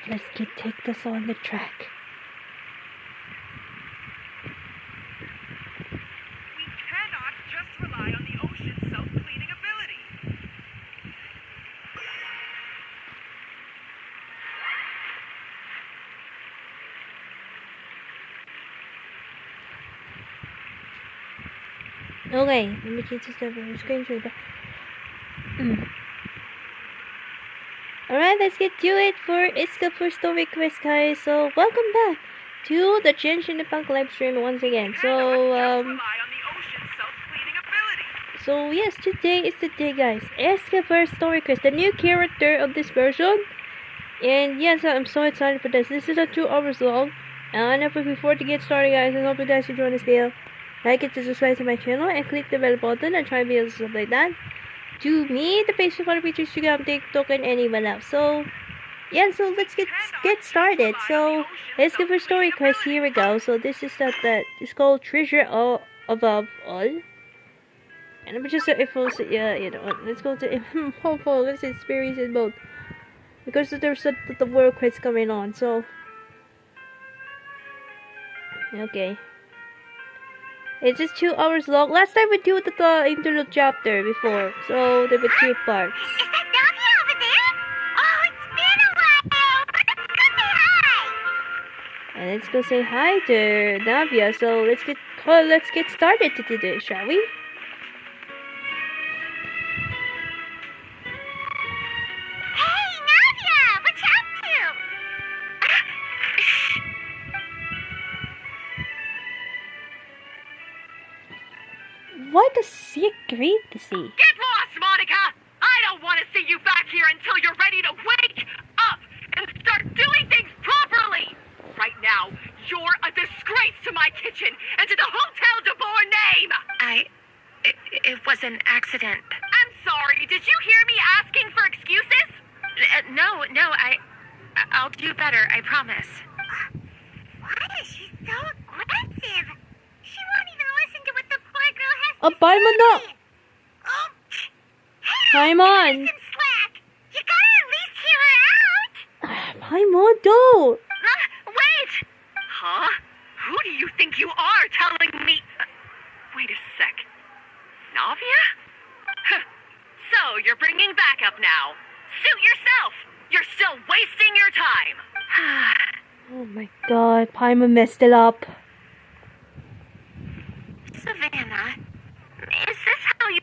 Let's take this on the track. We cannot just rely on the ocean's self-cleaning ability. Okay, let me change this over the screen share. Alright, let's get to it for Escoffier story quest, guys. So, welcome back to the Genshin Punk live stream once again. So yes, today is the day, guys. Escoffier story quest, the new character of this version. And yes, I'm so excited for this. This is a 2 hours long. And before to get started, guys, I hope you guys enjoy this video. Like it, subscribe to my channel, and click the bell button and try videos and stuff like that. To me, the Facebook for features Instagram, TikTok, and anyone else. So yeah, so let's get started. So let's go for story quest. Here we go. So this is it's called Treasure Above All. And I'm just if also let's go to hopefully let's experience it both. Because there's the world quest coming on, so okay. It's just 2 hours long. Last time we did the interlude chapter before, so there were 2 parts. Is that Navia over there? Oh, it's been a while. Let's go say hi. And let's go say hi to Navia. So let's get started today, shall we? Hey, Navia, what you up to? What a secret to see. Get lost, Monica! I don't want to see you back here until you're ready to wake up and start doing things properly! Right now, you're a disgrace to my kitchen and to the Hotel de Boer name! It was an accident. I'm sorry, did you hear me asking for excuses? No, I'll do better, I promise. Why is she so aggressive? She won't even listen to what the poor girl has to Paimon na! say. Oh, hey, Paimon! give her some slack. You gotta at least hear her out. Paimon, don't! Wait! Huh? Who do you think you are telling me? Wait a sec. Navia? So, you're bringing backup now. Suit yourself! You're still wasting your time! Oh my god, Paimon messed it up. Savannah, is this how you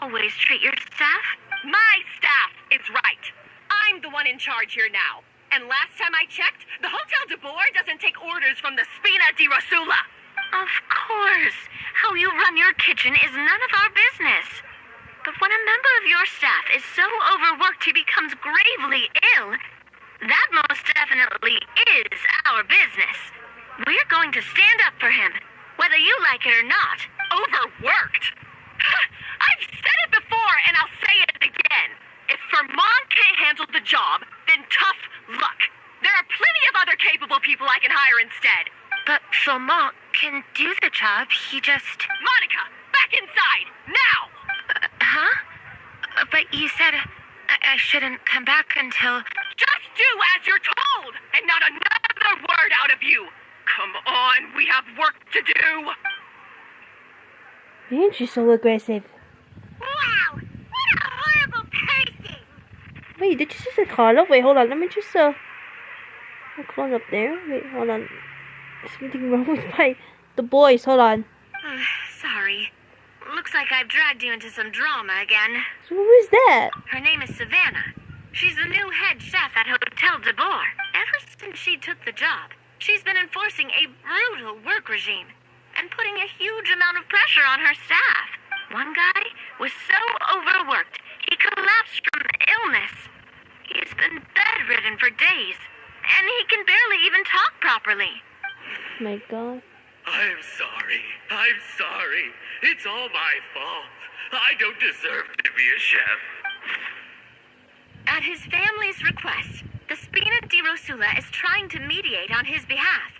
always treat your staff? My staff is right. I'm the one in charge here now. And last time I checked, the Hotel de Boer doesn't take orders from the Spina di Rosula. Of course. How you run your kitchen is none of our business. But when a member of your staff is so overworked he becomes gravely ill, that most definitely is our business. We're going to stand up for him, whether you like it or not. Overworked? I've said it before and I'll say it again. If Vermont can't handle the job, then tough luck. There are plenty of other capable people I can hire instead. But Philmont can do the job, he just... Monica, back inside, now! Huh? But you said I shouldn't come back until... Just do as you're told, and not another word out of you. Come on, we have work to do. Man, she's so aggressive. Wow, what a horrible person. Wait, did you just say Carla? Wait, hold on, let me just I'll clone up there. Wait, hold on. There's something wrong with the boys, hold on. Sorry. Looks like I've dragged you into some drama again. So who is that? Her name is Savannah. She's the new head chef at Hotel de Boer. Ever since she took the job, she's been enforcing a brutal work regime and putting a huge amount of pressure on her staff. One guy was so overworked, he collapsed from illness. He's been bedridden for days, and he can barely even talk properly. My god. I'm sorry. It's all my fault. I don't deserve to be a chef. At his family's request, the Spina di Rosula is trying to mediate on his behalf.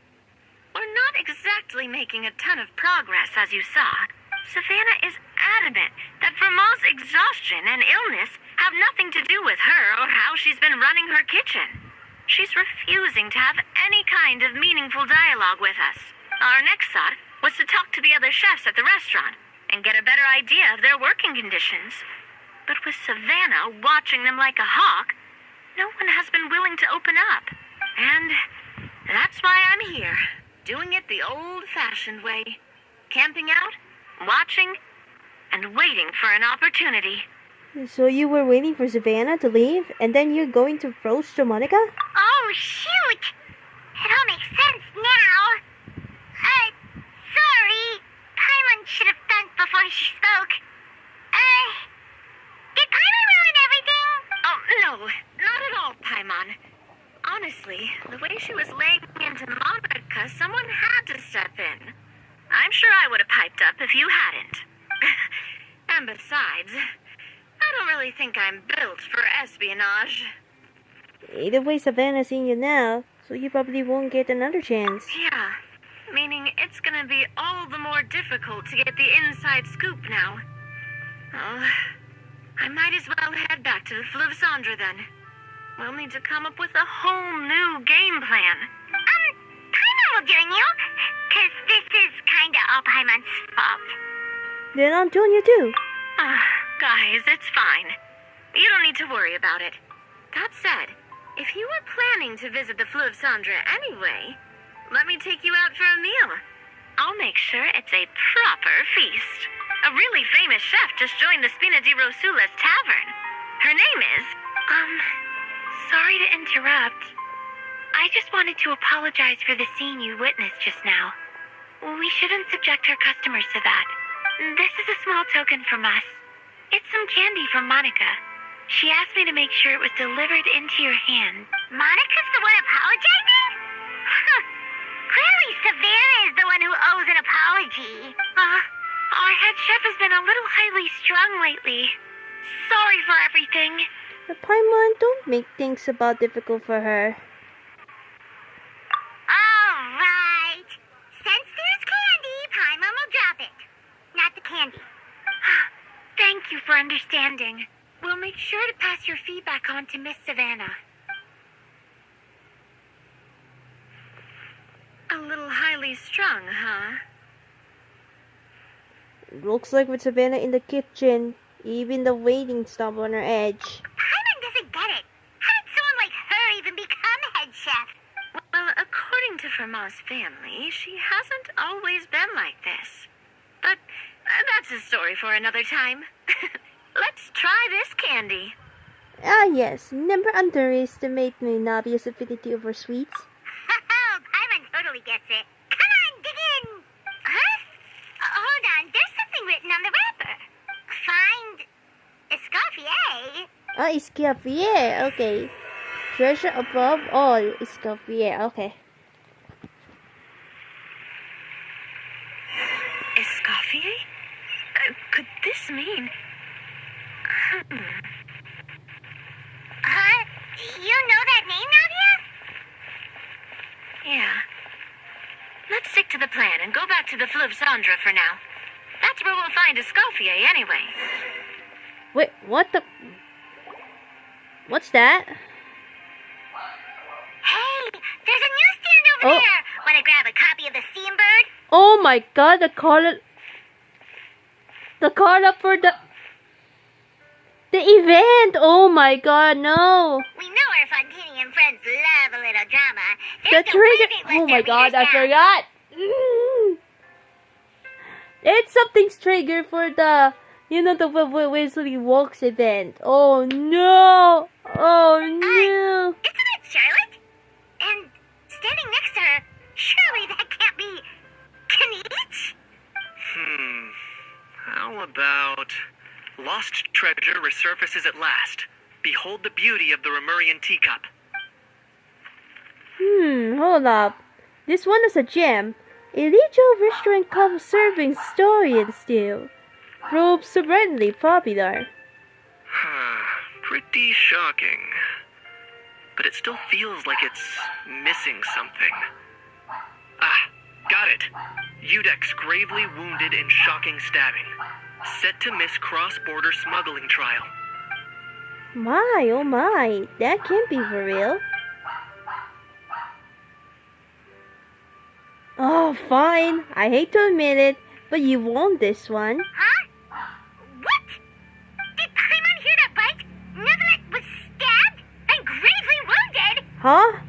We're not exactly making a ton of progress, as you saw. Savannah is adamant that Vermont's exhaustion and illness have nothing to do with her or how she's been running her kitchen. She's refusing to have any kind of meaningful dialogue with us. Our next thought was to talk to the other chefs at the restaurant and get a better idea of their working conditions. But with Savannah watching them like a hawk, no one has been willing to open up. And that's why I'm here, doing it the old-fashioned way. Camping out, watching, and waiting for an opportunity. So you were waiting for Savannah to leave, and then you're going to roast Monica? Oh, shoot! It all makes sense now. Sorry. Paimon should have thunked before she spoke. Did Paimon ruin everything? Oh, no, not at all, Paimon. Honestly, the way she was laying into Monica, someone had to step in. I'm sure I would have piped up if you hadn't. And besides, I don't really think I'm built for espionage. Either way, Savannah's seeing you now, so you probably won't get another chance. Yeah, meaning it's gonna be all the more difficult to get the inside scoop now. Oh, I might as well head back to the Fleuve Cendre then. We'll need to come up with a whole new game plan. Paimon will join you, 'cause this is kinda all Paimon's fault. Then I'll join you too. Guys, it's fine. You don't need to worry about it. That said, if you were planning to visit the Fleuve Cendre anyway, let me take you out for a meal. I'll make sure it's a proper feast. A really famous chef just joined the Spina di Rosula's tavern. Her name is... Sorry to interrupt. I just wanted to apologize for the scene you witnessed just now. We shouldn't subject our customers to that. This is a small token from us. It's some candy from Monica. She asked me to make sure it was delivered into your hands. Monica's the one apologizing? Huh. Clearly Savannah is the one who owes an apology. Our head chef has been a little highly strung lately. Sorry for everything. But Paimon, don't make things about difficult for her. Alright. Since there's candy, Paimon will drop it. Not the candy. Thank you for understanding. We'll make sure to pass your feedback on to Miss Savannah. A little highly strung, huh? Looks like with Savannah in the kitchen, even the waiting stopped on her edge. Paimon doesn't get it. How did someone like her even become head chef? Well, according to Fermat's family, she hasn't always been like this. But that's a story for another time. Let's try this candy. Ah yes, never underestimate Navia's affinity over sweets. Paimon totally gets it. Come on, dig in. Huh? Hold on, there's something written on the wrapper. Find Escoffier. Ah, Escoffier, okay. Treasure above all, Escoffier, okay. Escoffier? Could this mean... Huh? You know that name, Navia? Yeah. Let's stick to the plan and go back to the Fleuve Cendre for now. That's where we'll find Escoffier anyway. Wait, what the... What's that? Hey, there's a newsstand over there. Want to grab a copy of the Steambird? Oh my god, the card up for the event! Oh my god, no! We know our Fontaine friends love a little drama. The There's no trigger! private Oh my list god, I there. forgot! It's something's trigger for the, you know, the Weasley Walks event. Oh no! Oh no! Isn't it Charlotte? And standing next to her, surely that can't be Kenich? How about... Lost treasure resurfaces at last. Behold the beauty of the Remurian teacup. Hold up. This one is a gem. Illegal restaurant cup serving story and still. Proves surprisingly popular. Pretty shocking. But it still feels like it's missing something. Ah, got it. Udex gravely wounded in shocking stabbing. Set to miss cross-border smuggling trial. My, oh my, that can't be for real. Oh, fine. I hate to admit it, but you won this one. Huh? What? Did Paimon hear that right? Neverlet was stabbed and gravely wounded? Huh?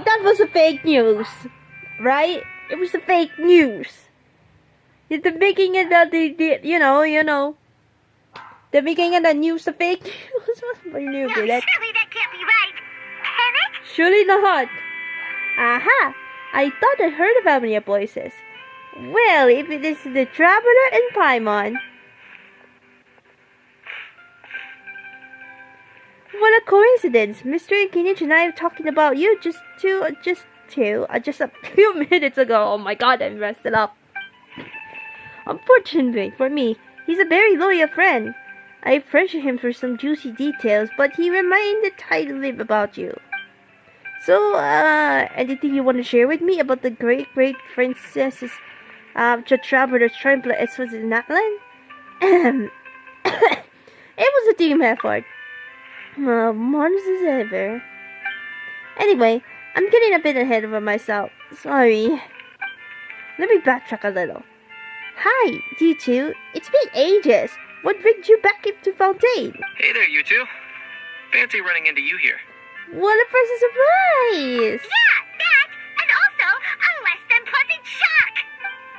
That was a fake news, right? It was a fake news. The making it that they did, you know. The making of the news a fake news. No, surely that can't be right. Can it? Surely not. Aha! I thought I heard about many voices. Well, if it is the Traveler and Paimon. What a coincidence! Mr. Kinich and I are talking about you just a few minutes ago. Oh my god, I messed it up. Unfortunately for me, he's a very loyal friend. I pressured him for some juicy details, but he remained tightly about you. So, anything you want to share with me about the great princess's, the Traveler's Triumph as was in Natlan? It was a team effort. Months as ever. Anyway, I'm getting a bit ahead of myself. Sorry. Let me backtrack a little. Hi, you two. It's been ages. What brings you back into Fontaine? Hey there, you two. Fancy running into you here. What a pleasant surprise! Yeah, that, and also a less than pleasant shock.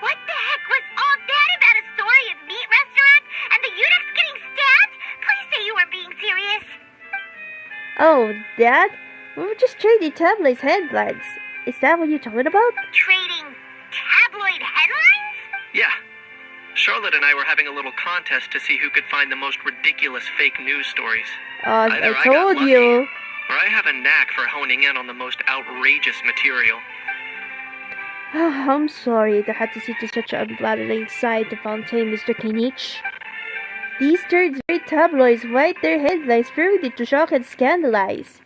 What the heck was all that about a Saurian meat restaurant and the eunuchs getting stabbed? Please say you weren't being serious. Oh, Dad? We were just trading tabloid headlines. Is that what you're talking about? Trading tabloid headlines? Yeah. Charlotte and I were having a little contest to see who could find the most ridiculous fake news stories. Either I told you. Or I have a knack for honing in on the most outrageous material. I'm sorry to have to see to such an unflattering side to Fontaine, Mr. Kinich. These third-rate tabloids write their headlines purely to shock and scandalize.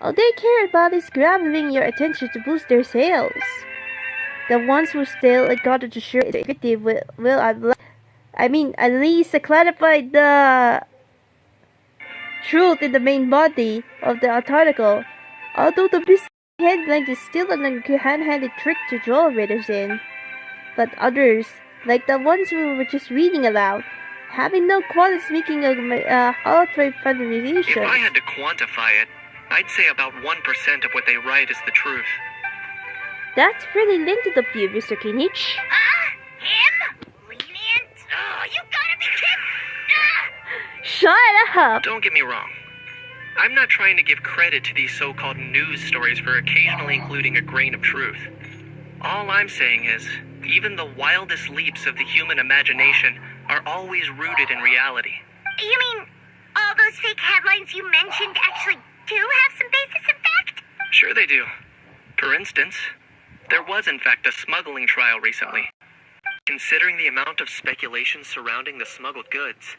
All they care about is grabbing your attention to boost their sales. The ones who still got to share it will at least clarify the truth in the main body of the article. Although the business headline is still an hand-handed trick to draw readers in. But others, like the ones we were just reading aloud, having no quality speaking of outright If fabrication. I had to quantify it, I'd say about 1% of what they write is the truth. That's pretty limited of you, Mr. Kinich. Him? Lenient? Oh, you gotta be kidding! Shut up! Don't get me wrong. I'm not trying to give credit to these so-called news stories for occasionally including a grain of truth. All I'm saying is, even the wildest leaps of the human imagination are always rooted in reality. You mean all those fake headlines you mentioned actually do have some basis in fact? Sure they do. For instance, there was in fact a smuggling trial recently. Considering the amount of speculation surrounding the smuggled goods,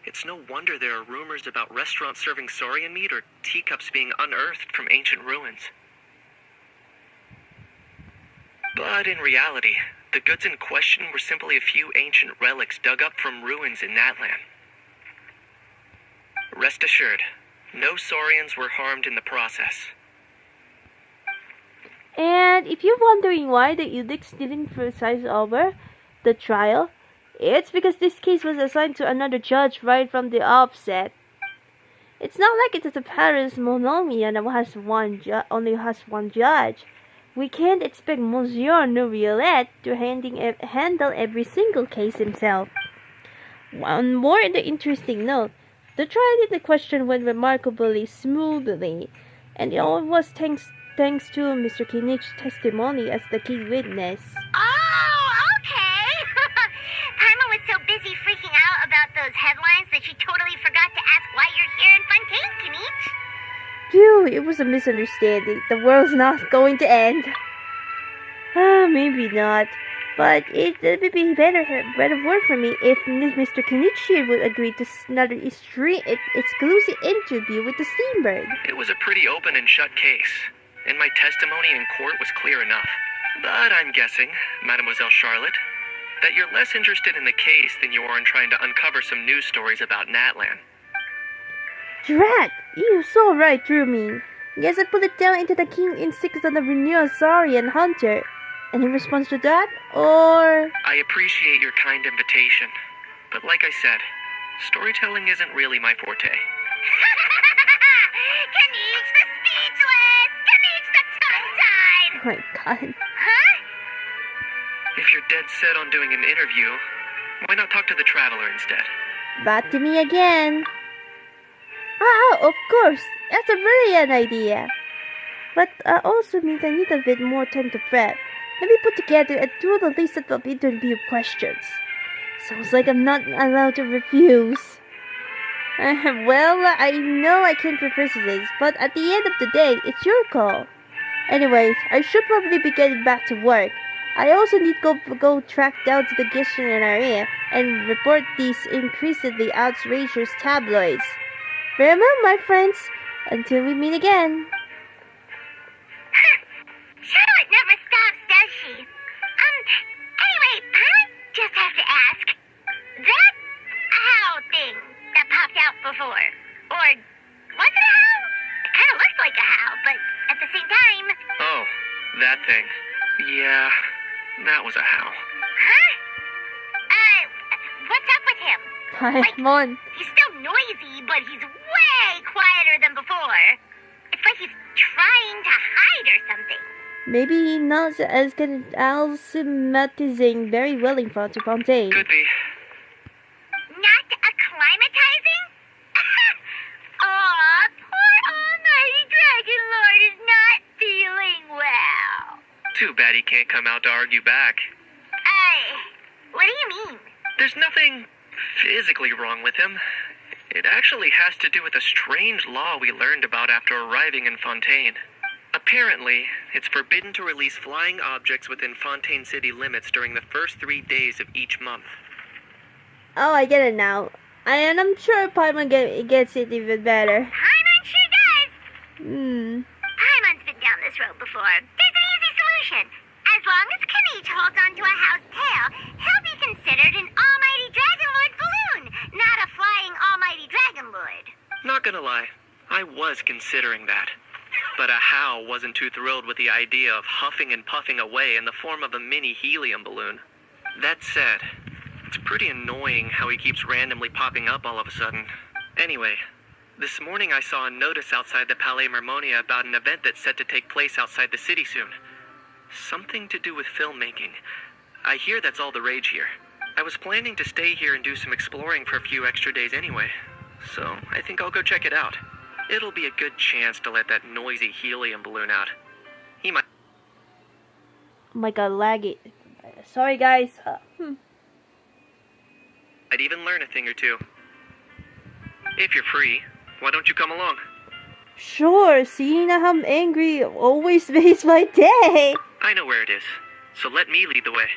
it's no wonder there are rumors about restaurants serving saurian meat or teacups being unearthed from ancient ruins. But in reality, the goods in question were simply a few ancient relics dug up from ruins in Natlan. Rest assured, no saurians were harmed in the process. And if you're wondering why the edicts didn't preside over the trial, it's because this case was assigned to another judge right from the offset. It's not like it is a Paris monarchy and only has one judge. We can't expect Monsieur Nouvillette to handle every single case himself. One more interesting note, the trial in the question went remarkably smoothly, and it all was thanks to Mr. Kinich's testimony as the key witness. Oh, okay. Paimon was so busy freaking out about those headlines that she totally forgot to ask why you're here in Fontaine, Kinich. Phew, it was a misunderstanding. The world's not going to end. Maybe not. But it would be better word for me if Mr. Kenichi would agree to another exclusive interview with the Steambird. It was a pretty open and shut case, and my testimony in court was clear enough. But I'm guessing, Mademoiselle Charlotte, that you're less interested in the case than you are in trying to uncover some news stories about Natlan. Drat! You saw right through me. Yes, I put it down into the king instincts of the renewal Saurian hunter. Any response to that? Or... I appreciate your kind invitation, but like I said, storytelling isn't really my forte. Kanich the speechless! Kanich the tongue-tied! Oh my god. Huh? If you're dead set on doing an interview, why not talk to the Traveler instead? Back to me again. Of course. That's a brilliant idea. But also means I need a bit more time to prep. Let me put together and do the list of interview questions. Sounds like I'm not allowed to refuse. Well, I know I can't refuse this, but at the end of the day, it's your call. Anyways, I should probably be getting back to work. I also need to go track down to the Genshin area and report these increasingly outrageous tabloids. Farewell, my friends, until we meet again. Charlotte never stops, does she? Anyway, I just have to ask. That how thing that popped out before, or was it a how? It kind of looked like a how, but at the same time... Oh, that thing. Yeah, that was a how. Huh? What's up with him? Paimon. He's still noisy, but he's way quieter than before. It's like he's trying to hide or something. Maybe not as good at alchemizing very well in Fontaine. Could be. Not acclimatizing? Aw, poor Almighty Dragon Lord is not feeling well. Too bad he can't come out to argue back. What do you mean? There's nothing physically wrong with him. It actually has to do with a strange law we learned about after arriving in Fontaine. Apparently, it's forbidden to release flying objects within Fontaine city limits during the first 3 days of each month. Oh, I get it now. And I'm sure Paimon gets it even better. Paimon sure does. Paimon's been down this road before. There's an easy solution. As long as Kanich holds onto a house tail, he'll be considered an Almighty Dragon Lord balloon, not a flying Almighty Dragon Lord. Not gonna lie, I was considering that. But a How wasn't too thrilled with the idea of huffing and puffing away in the form of a mini helium balloon. That said, it's pretty annoying how he keeps randomly popping up all of a sudden. Anyway, this morning I saw a notice outside the Palais Mermonia about an event that's set to take place outside the city soon. Something to do with filmmaking. I hear that's all the rage here. I was planning to stay here and do some exploring for a few extra days anyway, so I think I'll go check it out. It'll be a good chance to let that noisy helium balloon out. He might... Oh my god, laggy. Sorry guys. I'd even learn a thing or two. If you're free, why don't you come along? Sure, seeing how I'm angry always makes my day. I know where it is, so let me lead the way.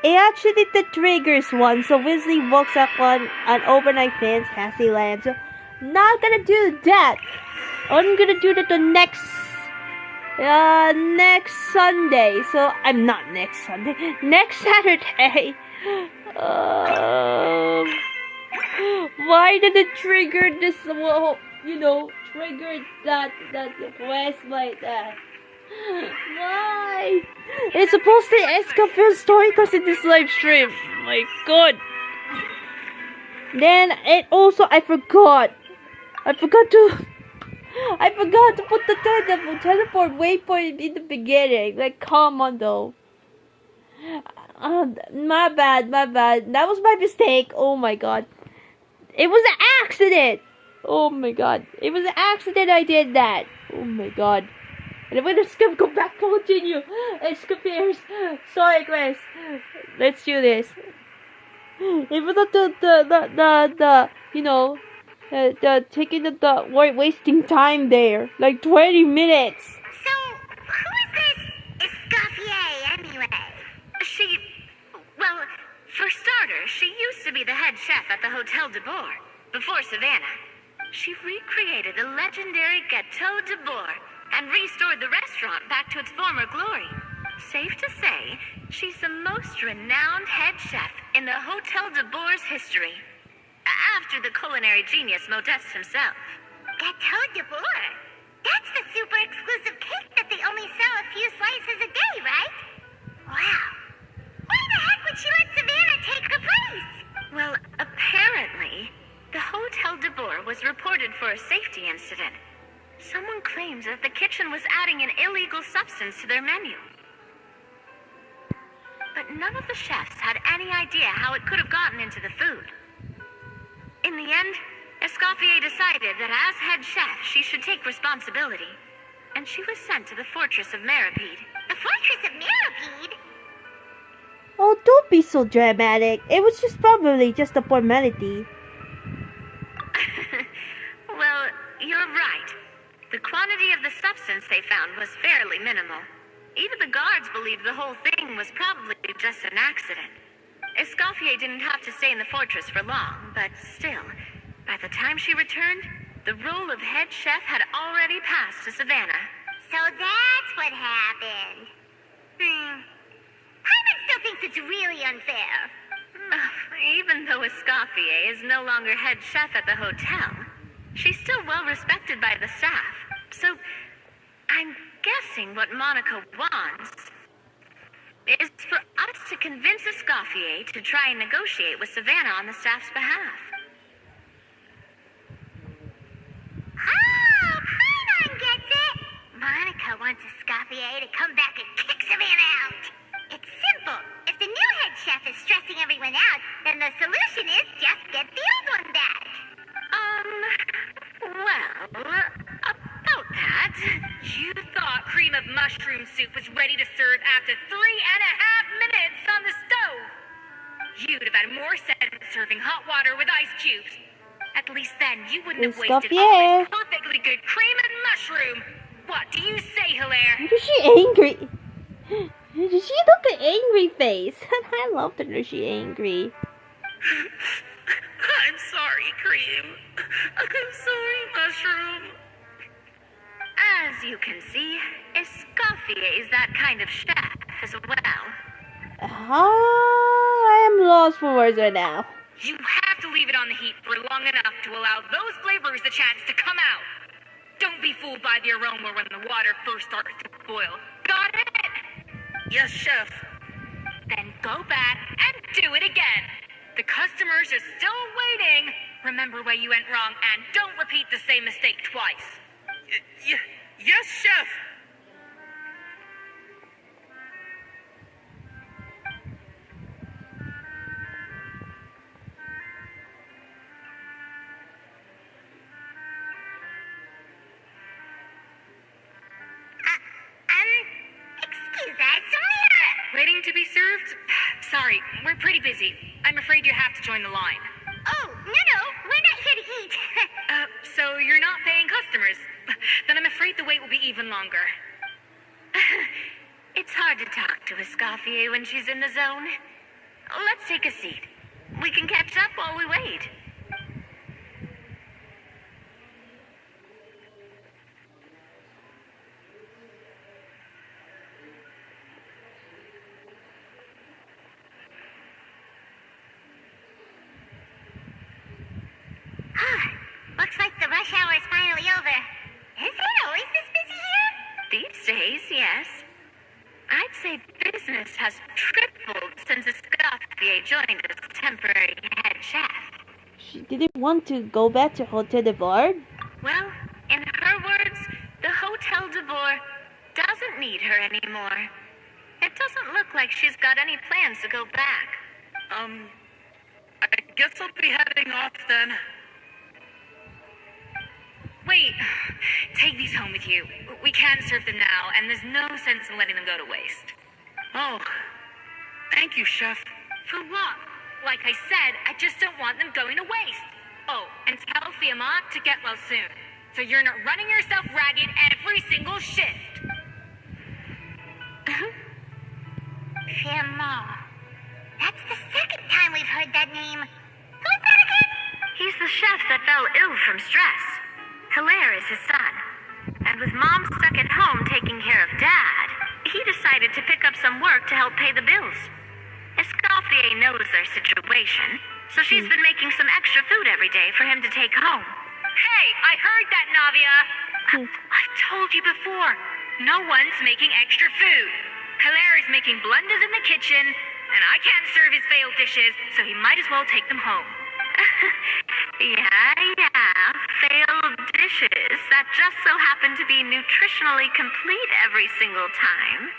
It actually the triggers one, so Weasley walks up on an overnight fence as he lands. Not gonna do that. I'm gonna do that the next Sunday. So I'm not next Sunday. Next Saturday. Why did it trigger this? Well, trigger that quest like that. Why? It's supposed to Escoffier story because in this live stream. My god. Then it also I forgot to put the teleport waypoint in the beginning. Like, come on though. My bad. That was my mistake. Oh my god. It was an accident. Oh my god. It was an accident I did that. Oh my god. And I'm gonna go back, continue. Escoffier's story quest. Let's do this. It was not the taking the wasting time there. Like 20 minutes. So, who is this Escoffier anyway? Well, for starters, she used to be the head chef at the Hotel de Boer, before Savannah. She recreated the legendary Gâteau de Boer and restored the restaurant back to its former glory. Safe to say, she's the most renowned head chef in the Hotel de Boer's history. After the culinary genius Modeste himself. Gâteau de Boer. That's the super exclusive cake that they only sell a few slices a day, right? Wow. Why the heck would she let Savannah take her place? Well, apparently, the Hotel de Boer was reported for a safety incident. Someone claims that the kitchen was adding an illegal substance to their menu. But none of the chefs had any idea how it could have gotten into the food. In the end, Escoffier decided that as head chef, she should take responsibility. And she was sent to the fortress of Meripede. The Fortress of Meripede? Oh, don't be so dramatic. It was probably just a formality. Well, you're right. The quantity of the substance they found was fairly minimal. Even the guards believed the whole thing was probably just an accident. Escoffier didn't have to stay in the fortress for long, but still, by the time she returned, the role of head chef had already passed to Savannah. So that's what happened. Hyman still thinks it's really unfair. Even though Escoffier is no longer head chef at the hotel, she's still well respected by the staff. So, I'm guessing what Monica wants is for us to convince Escoffier to try and negotiate with Savannah on the staff's behalf. Oh, Hyman gets it. Monica wants Escoffier to come back and kick Savannah out. It's simple. If the new head chef is stressing everyone out, then the solution is just get the old one back. Well, about that. You thought cream of mushroom soup was ready to serve after 3.5 minutes on the stove. You'd have had more sense serving hot water with ice cubes. At least then you wouldn't have wasted all this perfectly good cream and mushroom. What do you say, Hilaire? Why is she angry? Did she look an angry face? I love to know she angry. I'm sorry, Cream. I'm sorry, Mushroom. As you can see, Escoffier is that kind of chef as well. I am lost for words right now. You have to leave it on the heat for long enough to allow those flavors a chance to come out. Don't be fooled by the aroma when the water first starts to boil. Got it? Yes, Chef. Then go back and do it again. The customers are still waiting. Remember where you went wrong and don't repeat the same mistake twice. Yes, Chef. Excuse us, we're... Waiting to be served? Sorry, we're pretty busy. I'm afraid you have to join the line. Oh, no, we're not here to eat. So you're not paying customers? Then I'm afraid the wait will be even longer. It's hard to talk to Escoffier when she's in the zone. Let's take a seat. We can catch up while we wait. Looks like the rush hour is finally over. Is it always this busy here? These days, yes. I'd say business has tripled since Escoffier joined as temporary head chef. She didn't want to go back to Hotel de Boer. Well, in her words, the Hotel de Boer doesn't need her anymore. It doesn't look like she's got any plans to go back. I guess I'll be heading off then. Wait, take these home with you. We can't serve them now, and there's no sense in letting them go to waste. Oh, thank you, Chef. For what? Like I said, I just don't want them going to waste. Oh, and tell Fiamma to get well soon, so you're not running yourself ragged every single shift. Fiamma. That's the second time we've heard that name. Who's that again? He's the chef that fell ill from stress. Hilaire is his son. And with Mom stuck at home taking care of Dad, he decided to pick up some work to help pay the bills. Escoffier knows their situation, so she's been making some extra food every day for him to take home. Hey, I heard that, Navia. I've told you before. No one's making extra food. Hilaire is making blunders in the kitchen, and I can't serve his failed dishes, so he might as well take them home. Yeah. Failed dishes that just so happen to be nutritionally complete every single time.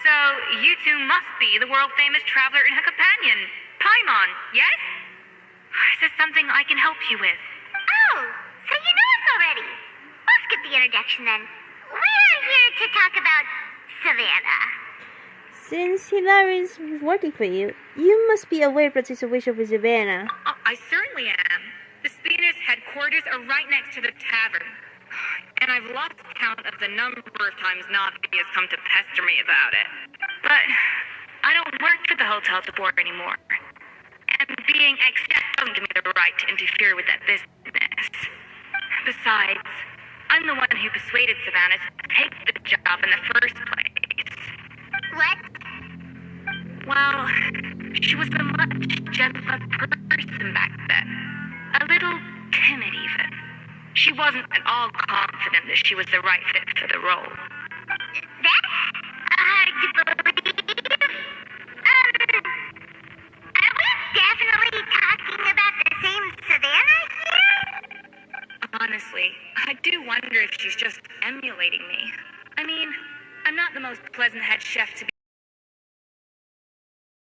So, you two must be the world-famous traveler and her companion, Paimon, yes? Is there something I can help you with? Oh, so you know us already. We'll skip the introduction then. We're here to talk about Savannah. Since Hilaire is working for you, you must be aware of the situation with Savannah. Oh, I certainly am. The Spinner's headquarters are right next to the tavern. And I've lost count of the number of times Navi has come to pester me about it. But I don't work for the hotel board anymore. And being ex-chef doesn't give me the right to interfere with that business. Besides, I'm the one who persuaded Savannah to take the job in the first place. What? Well, she was a much gentler person back then. A little timid even. She wasn't at all confident that she was the right fit for the role. That's hard to believe. Are we definitely talking about the same Savannah here? Honestly, I do wonder if she's just emulating me. I mean, I'm not the most pleasant head chef to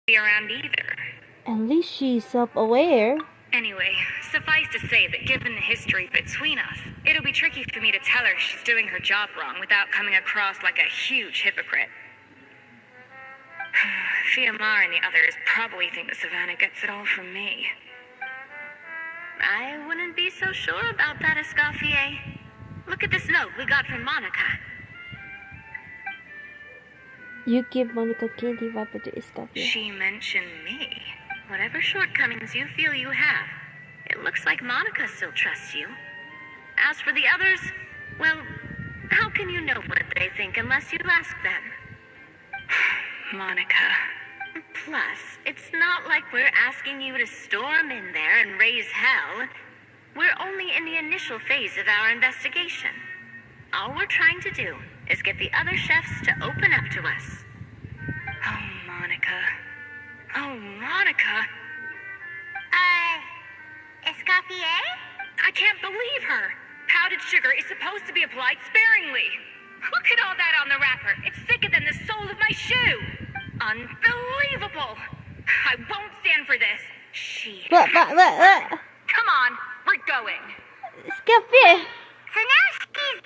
be around either. At least she's self-aware. Anyway, suffice to say that given the history between us, it'll be tricky for me to tell her she's doing her job wrong without coming across like a huge hypocrite. Fiamar and the others probably think that Savannah gets it all from me. I wouldn't be so sure about that, Escoffier. Look at this note we got from Monica. You give Monica candy wrapper to Escoffier. She mentioned me. Whatever shortcomings you feel you have, it looks like Monica still trusts you. As for the others, well, how can you know what they think unless you ask them? Monica. Plus, it's not like we're asking you to storm in there and raise hell. We're only in the initial phase of our investigation. All we're trying to do is get the other chefs to open up to us. Oh, Monica. Oh, Monica. Escoffier? I can't believe her. Powdered sugar is supposed to be applied sparingly. Look at all that on the wrapper. It's thicker than the sole of my shoe. Unbelievable. I won't stand for this. Look. Come on, we're going. Escoffier! So now she's,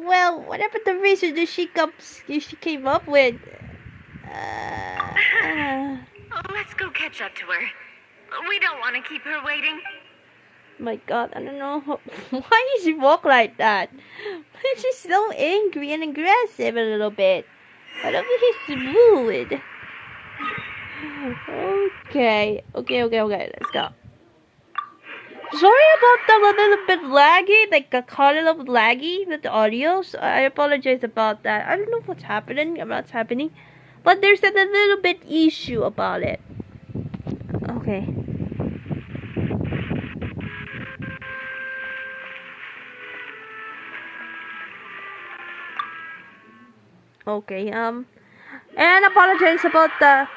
Well, whatever the reason that she came up with. Let's go catch up to her. We don't want to keep her waiting. My God, I don't know why does she walk like that. She's so angry and aggressive a little bit. I don't think she's smooth. Okay, let's go. Sorry about that, a little bit laggy, like a little bit laggy with the audio. So I apologize about that. I don't know what's happening, but there's a little bit issue about it. Okay. Okay, and I apologize about the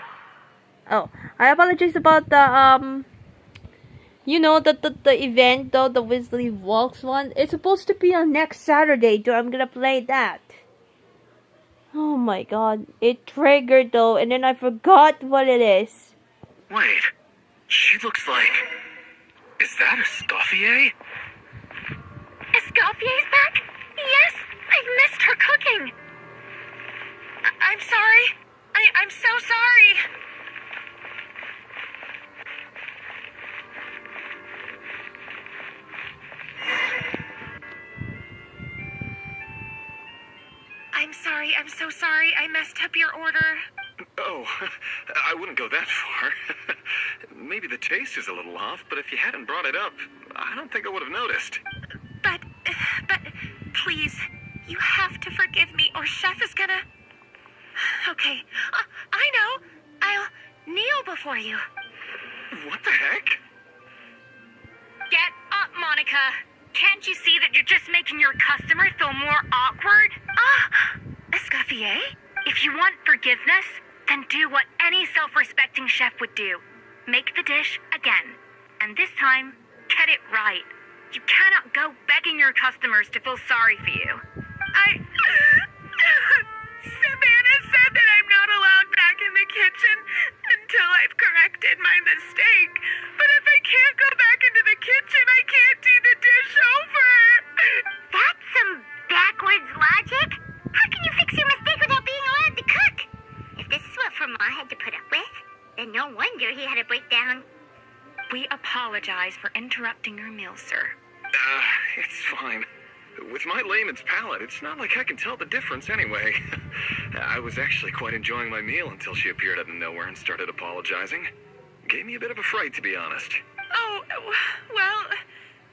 the event though, the Weasley Walks one. It's supposed to be on next Saturday, so I'm gonna play that. Oh my God, it triggered though, and then I forgot what it is. Wait, she looks like... Is that Escoffier? Escoffier's back? Yes, I've missed her cooking. I'm sorry. I'm so sorry. I'm so sorry. I messed up your order. Oh, I wouldn't go that far. Maybe the taste is a little off, but if you hadn't brought it up, I don't think I would have noticed. But, please, you have to forgive me or Chef is gonna... Okay, I know. kneel before you. What the heck? Get up, Monica. Can't you see that you're just making your customer feel more awkward? Escoffier, if you want forgiveness, then do what any self-respecting chef would do. Make the dish again. And this time, get it right. You cannot go begging your customers to feel sorry for you. Savannah said that I'm not allowed back in the kitchen until I've corrected my mistake. But if I can't go back into the kitchen, I can't do the dish over. That's some backwards logic. How can you fix your mistake without being allowed to cook? If this is what Fermat had to put up with, then no wonder he had a breakdown. We apologize for interrupting your meal, sir. It's fine. With my layman's palate, it's not like I can tell the difference anyway. I was actually quite enjoying my meal until she appeared out of nowhere and started apologizing. Gave me a bit of a fright, to be honest. Oh, well,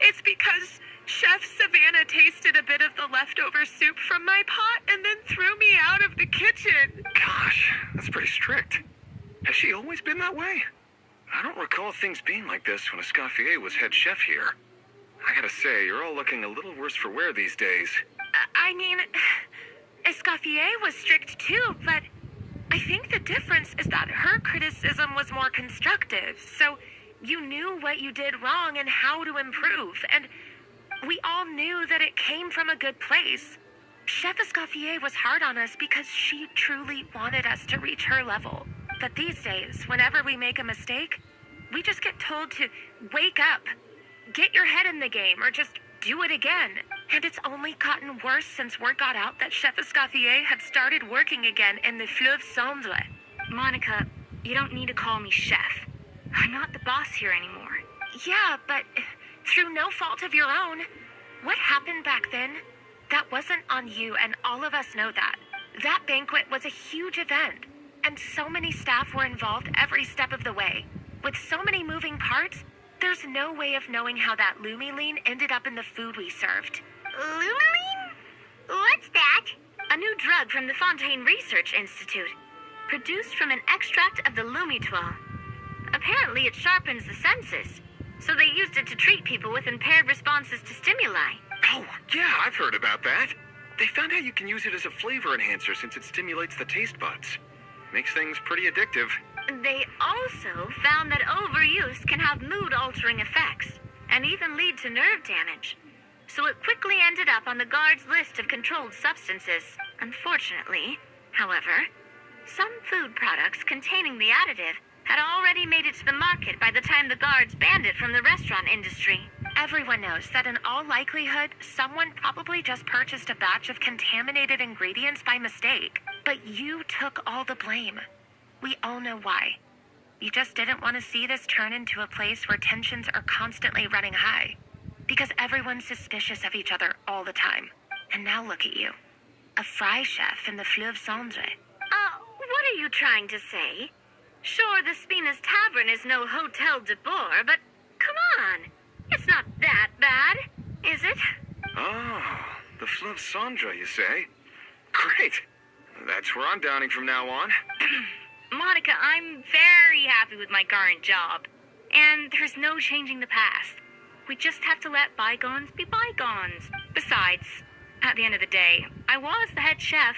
it's because Chef Savannah tasted a bit of the leftover soup from my pot and then threw me out of the kitchen. Gosh, that's pretty strict. Has she always been that way? I don't recall things being like this when Escoffier was head chef here. I gotta say, you're all looking a little worse for wear these days. I mean, Escoffier was strict too, but I think the difference is that her criticism was more constructive, so you knew what you did wrong and how to improve, and we all knew that it came from a good place. Chef Escoffier was hard on us because she truly wanted us to reach her level. But these days, whenever we make a mistake, we just get told to wake up, get your head in the game, or just do it again. And it's only gotten worse since word got out that Chef Escoffier had started working again in the Fleuve Cendre. Monica, you don't need to call me chef. I'm not the boss here anymore. Yeah, but through no fault of your own. What happened back then, that wasn't on you, and all of us know that. That banquet was a huge event, and so many staff were involved every step of the way. With so many moving parts, there's no way of knowing how that lumiline ended up in the food we served. Lumiline? What's that? A new drug from the Fontaine Research Institute, produced from an extract of the lumitoile. Apparently it sharpens the senses, so they used it to treat people with impaired responses to stimuli. Oh, yeah, I've heard about that. They found out you can use it as a flavor enhancer since it stimulates the taste buds. Makes things pretty addictive. They also found that overuse can have mood-altering effects, and even lead to nerve damage. So it quickly ended up on the guards' list of controlled substances. Unfortunately, however, some food products containing the additive had already made it to the market by the time the guards banned it from the restaurant industry. Everyone knows that in all likelihood, someone probably just purchased a batch of contaminated ingredients by mistake. But you took all the blame. We all know why. You just didn't want to see this turn into a place where tensions are constantly running high. Because everyone's suspicious of each other all the time. And now look at you. A fry chef in the Fleuve Cendre. What are you trying to say? Sure, the Spina's Tavern is no Hotel de Boer, but come on. It's not that bad, is it? Oh, the Fleuve Cendre, you say? Great. That's where I'm dining from now on. Monica, I'm very happy with my current job. And there's no changing the past. We just have to let bygones be bygones. Besides, at the end of the day, I was the head chef,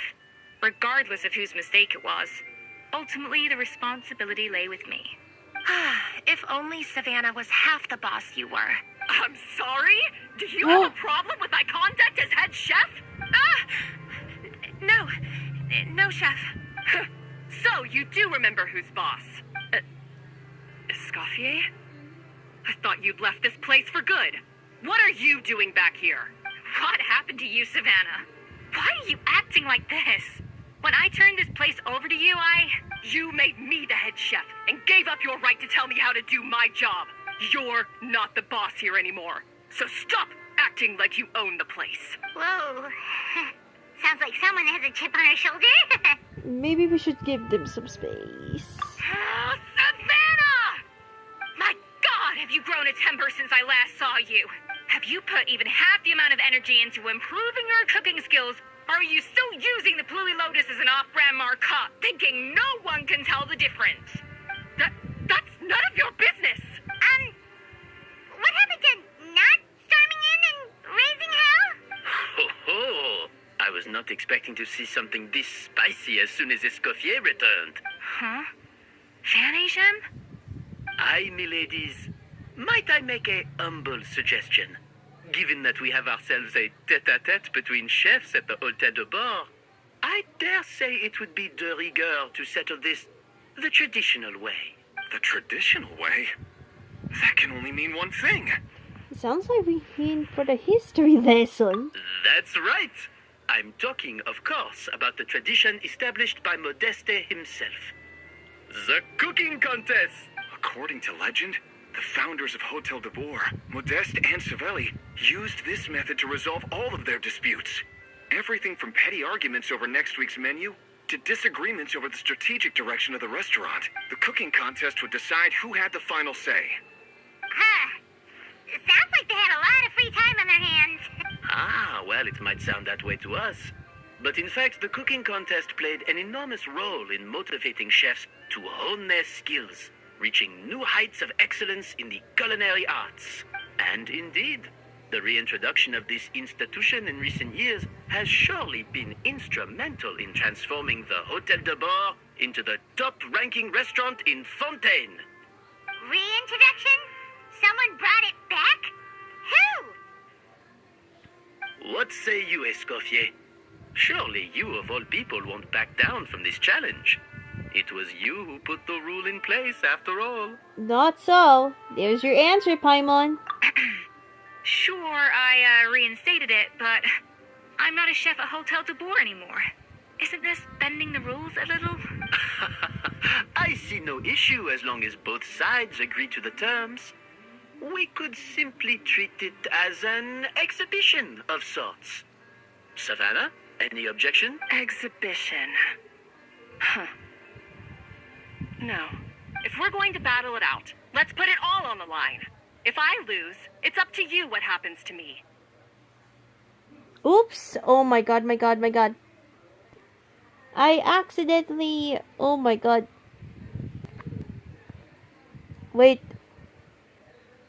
regardless of whose mistake it was. Ultimately, the responsibility lay with me. If only Savannah was half the boss you were. I'm sorry? Do you have a problem with my conduct as head chef? No, chef. So, you do remember who's boss? Escoffier? I thought you'd left this place for good. What are you doing back here? What happened to you, Savannah? Why are you acting like this? When I turned this place over to you, You made me the head chef and gave up your right to tell me how to do my job. You're not the boss here anymore. So stop acting like you own the place. Whoa. Sounds like someone has a chip on her shoulder. Maybe we should give them some space. Savannah! My God, have you grown a temper since I last saw you? Have you put even half the amount of energy into improving your cooking skills? Or are you still using the Pluie Lotus as an off-brand marcotte, thinking no one can tell the difference? none of your business. What happened to not storming in and raising hell? Ho ho! I was not expecting to see something this spicy as soon as Escoffier returned. Huh? Fanation? Aye, miladies. Might I make a humble suggestion? Given that we have ourselves a tete-a-tete between chefs at the Hôtel de Bord, I dare say it would be de rigueur to settle this the traditional way. The traditional way? That can only mean one thing. Sounds like we're in for the history lesson. That's right. I'm talking, of course, about the tradition established by Modeste himself. The cooking contest! According to legend, the founders of Hôtel de Bord, Modeste and Savelli, used this method to resolve all of their disputes. Everything from petty arguments over next week's menu to disagreements over the strategic direction of the restaurant. The cooking contest would decide who had the final say. It sounds like they had a lot of free time on their hands. Ah, well, it might sound that way to us. But in fact, the cooking contest played an enormous role in motivating chefs to hone their skills, reaching new heights of excellence in the culinary arts. And indeed, the reintroduction of this institution in recent years has surely been instrumental in transforming the Hôtel de Bord into the top-ranking restaurant in Fontaine. Reintroduction? Someone brought it back? Who? What say you, Escoffier? Surely you of all people won't back down from this challenge. It was you who put the rule in place after all. Not so. There's your answer, Paimon. Sure, I reinstated it, but I'm not a chef at Hôtel de Bord anymore. Isn't this bending the rules a little? I see no issue as long as both sides agree to the terms. We could simply treat it as an exhibition of sorts. Savannah, any objection? Exhibition. Huh. No. If we're going to battle it out, let's put it all on the line. If I lose, it's up to you what happens to me. Oops. Oh my god, my god, my god. I accidentally... Oh my god. Wait.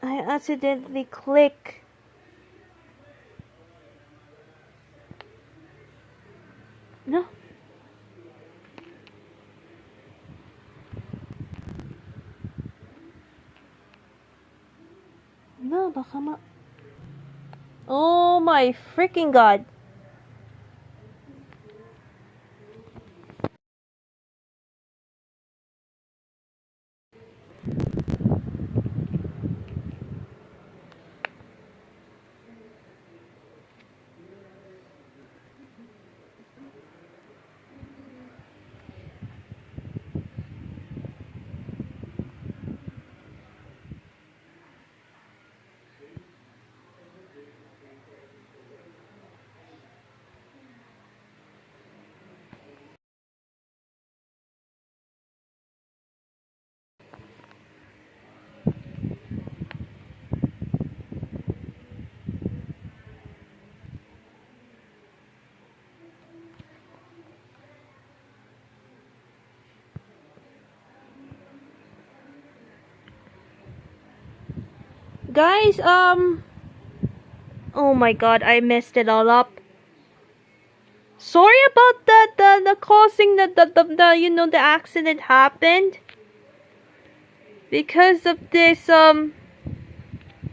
I accidentally click. No. No, baka ma... Oh my freaking god. Guys, oh my god, I messed it all up. Sorry about the causing the you know, the accident happened. Because of this, oh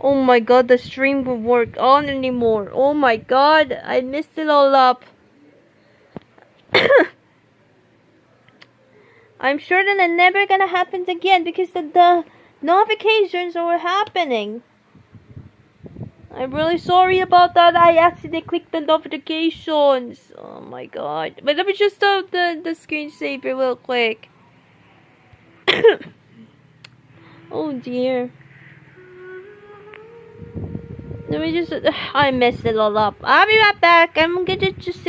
my god, the stream won't work on anymore. Oh my god, I messed it all up. I'm sure that it never gonna happen again because the notifications are happening. I'm really sorry about that. I accidentally clicked the notifications. Oh my god. But let me just stop the screensaver real quick. Oh dear. Let me just... I messed it all up. I'll be right back. I'm gonna just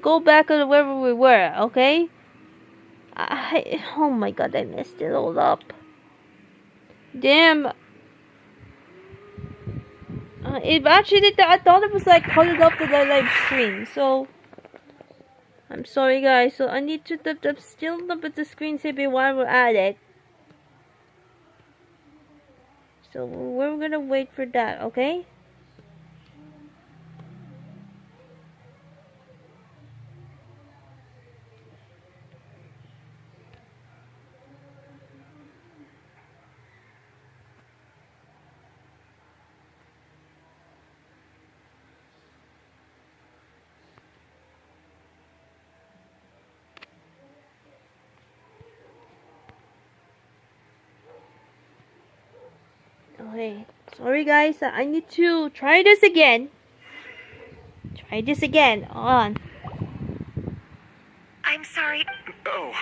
go back to wherever we were, okay? Oh my god, I messed it all up. Damn. It actually, I thought it was like colored up to the live stream, so I'm sorry guys. So I need to still look at the screensaver while we're at it. So we're gonna wait for that, okay? Okay, sorry guys, I need to try this again. Try this again. Hold on. I'm sorry, Oh,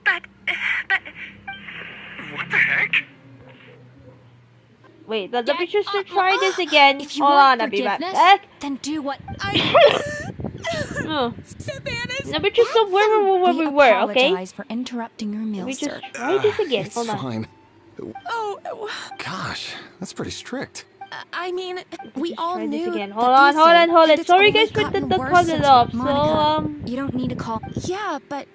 but what the heck? Wait, let me just Get try this again. If you Hold want on, I'll be right forgiveness, back. then do what Oh. Savannah's Let me just know where we were, okay? apologize for interrupting your Let meal, me sir. just try this again. It's Hold on. fine. Oh, Gosh, that's pretty strict. I mean, we Just all try this knew. again. that Hold on, these hold on, days- hold on. and it's Sorry only guys for gotten the worse cut it since off. So Monica, you don't need to call. Yeah, but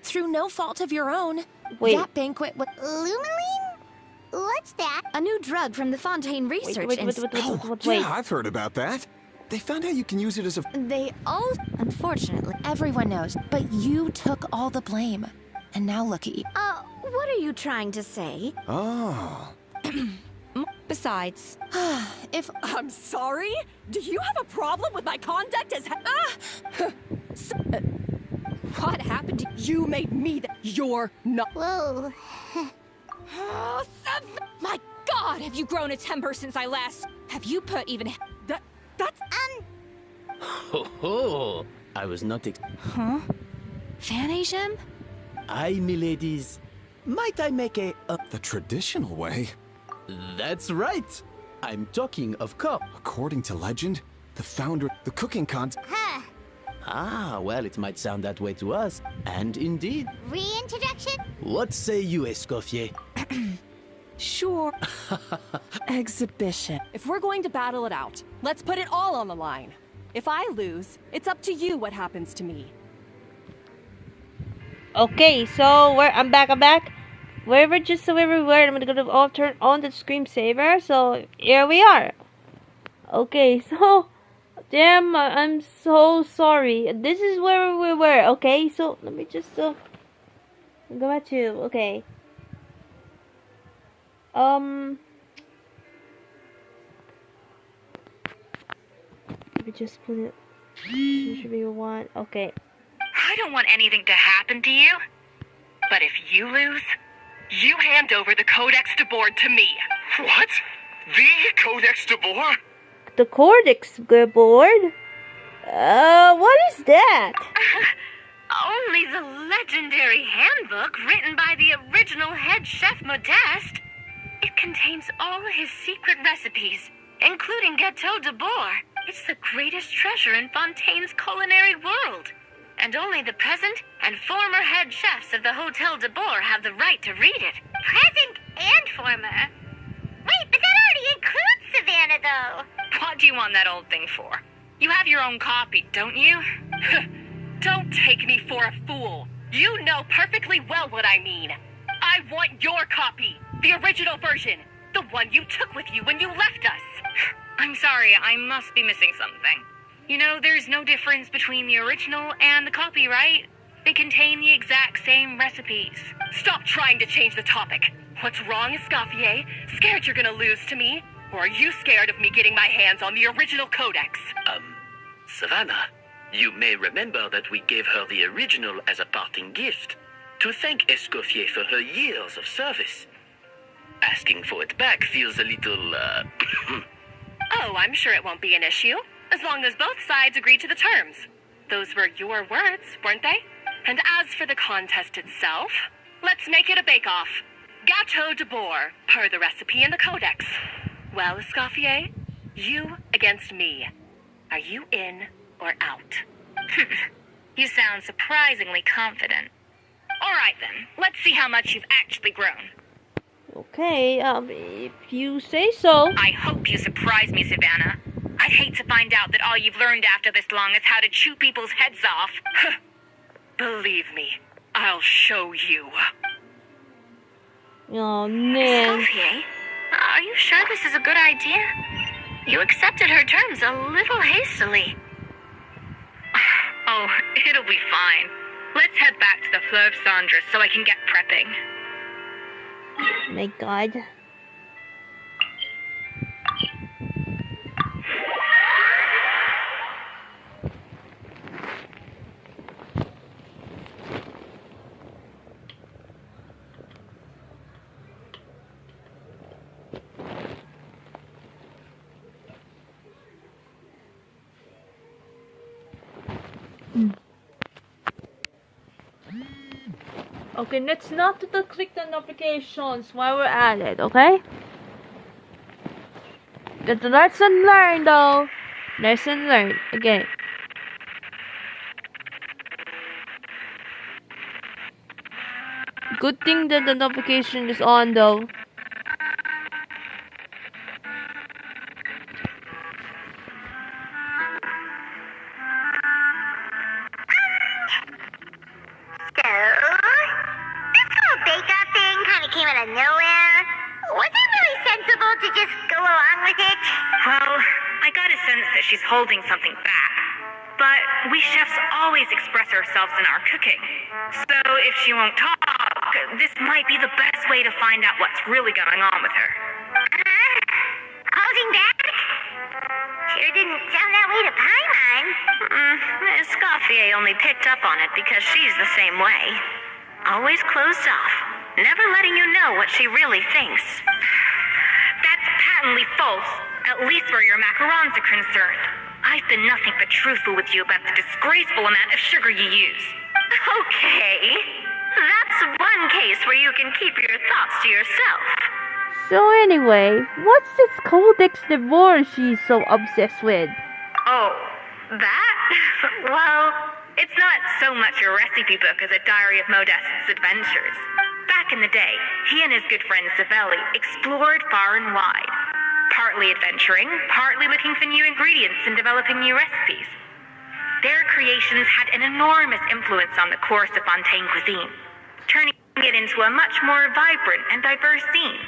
through no fault of your own, wait. that banquet was Lumaline? What's that? a new drug from the Fontaine Research Wait. Yeah, I've heard about that. They found out you can use it as a. They all, unfortunately, everyone knows. But you took all the blame, and now look at you. what are you trying to say? Oh. Besides, if I'm sorry? Do you have a problem with my conduct as what happened to You made me You're not. Whoa. Oh, my God, have you grown a temper since I last? Have you put even? That's. Ho ho! I was not Huh? Fan Asian? Aye, miladies. Might I make a... The traditional way. That's right! I'm talking of cup. According to legend, the founder, the cooking Huh. Ah, well, it might sound that way to us. And indeed. Reintroduction? What say you, Escoffier? Sure. Exhibition. If we're going to battle it out, let's put it all on the line. If I lose, it's up to you what happens to me. Okay, so I'm back. Where we were, I'm gonna all turn on the screensaver. So here we are. Okay, so damn, I'm so sorry. This is where we were. Okay, so let me just go back to okay. Let me just put it. Should be one. Okay. I don't want anything to happen to you. But if you lose, you hand over the Codex de Board to me. What? The Codex de Boer? The Codex board? What is that? Only the legendary handbook written by the original head chef Modeste. It contains all his secret recipes, including Gâteau de Boer. It's the greatest treasure in Fontaine's culinary world. And only the present and former head chefs of the Hotel de Boer have the right to read it. Present and former. Wait, but that already includes Savannah, though. What do you want that old thing for? You have your own copy, don't you? Don't take me for a fool. You know perfectly well what I mean. I want your copy. The original version. The one you took with you when you left us. I'm sorry, I must be missing something. You know, there's no difference between the original and the copy, right? They contain the exact same recipes. Stop trying to change the topic. What's wrong, Escoffier? Scared you're gonna lose to me? Or are you scared of me getting my hands on the original codex? Savannah, you may remember that we gave her the original as a parting gift to thank Escoffier for her years of service. Asking for it back feels a little, Oh, I'm sure it won't be an issue, as long as both sides agree to the terms. Those were your words, weren't they? And as for the contest itself, let's make it a bake-off. Gâteau de Boer, per the recipe in the codex. Well, Escoffier, you against me. Are you in or out? You sound surprisingly confident. All right then, let's see how much you've actually grown. Okay, if you say so. I hope you surprise me, Savannah. I'd hate to find out that all you've learned after this long is how to chew people's heads off. Believe me, I'll show you. Oh man. Escoffier, Are you sure this is a good idea? You accepted her terms a little hastily. Oh, it'll be fine. Let's head back to the Fleuve Cendres so I can get prepping. My God. Okay, let's not click the notifications while we're at it, okay? Get the lesson learned though. Lesson learned. Okay. Good thing that the notification is on though. She's holding something back. But we chefs always express ourselves in our cooking. So if she won't talk, this might be the best way to find out what's really going on with her. Holding back? Sure didn't sound that way to Paimon. Escoffier only picked up on it because she's the same way. Always closed off, never letting you know what she really thinks. That's patently false. At least where your macarons are concerned. I've been nothing but truthful with you about the disgraceful amount of sugar you use. Okay. That's one case where you can keep your thoughts to yourself. So anyway, what's this Codex Divorce she's so obsessed with? Oh, that? Well, it's not so much a recipe book as a diary of Modeste's adventures. Back in the day, he and his good friend Savelli explored far and wide. Partly adventuring, partly looking for new ingredients and developing new recipes. Their creations had an enormous influence on the course of Fontaine cuisine, turning it into a much more vibrant and diverse scene.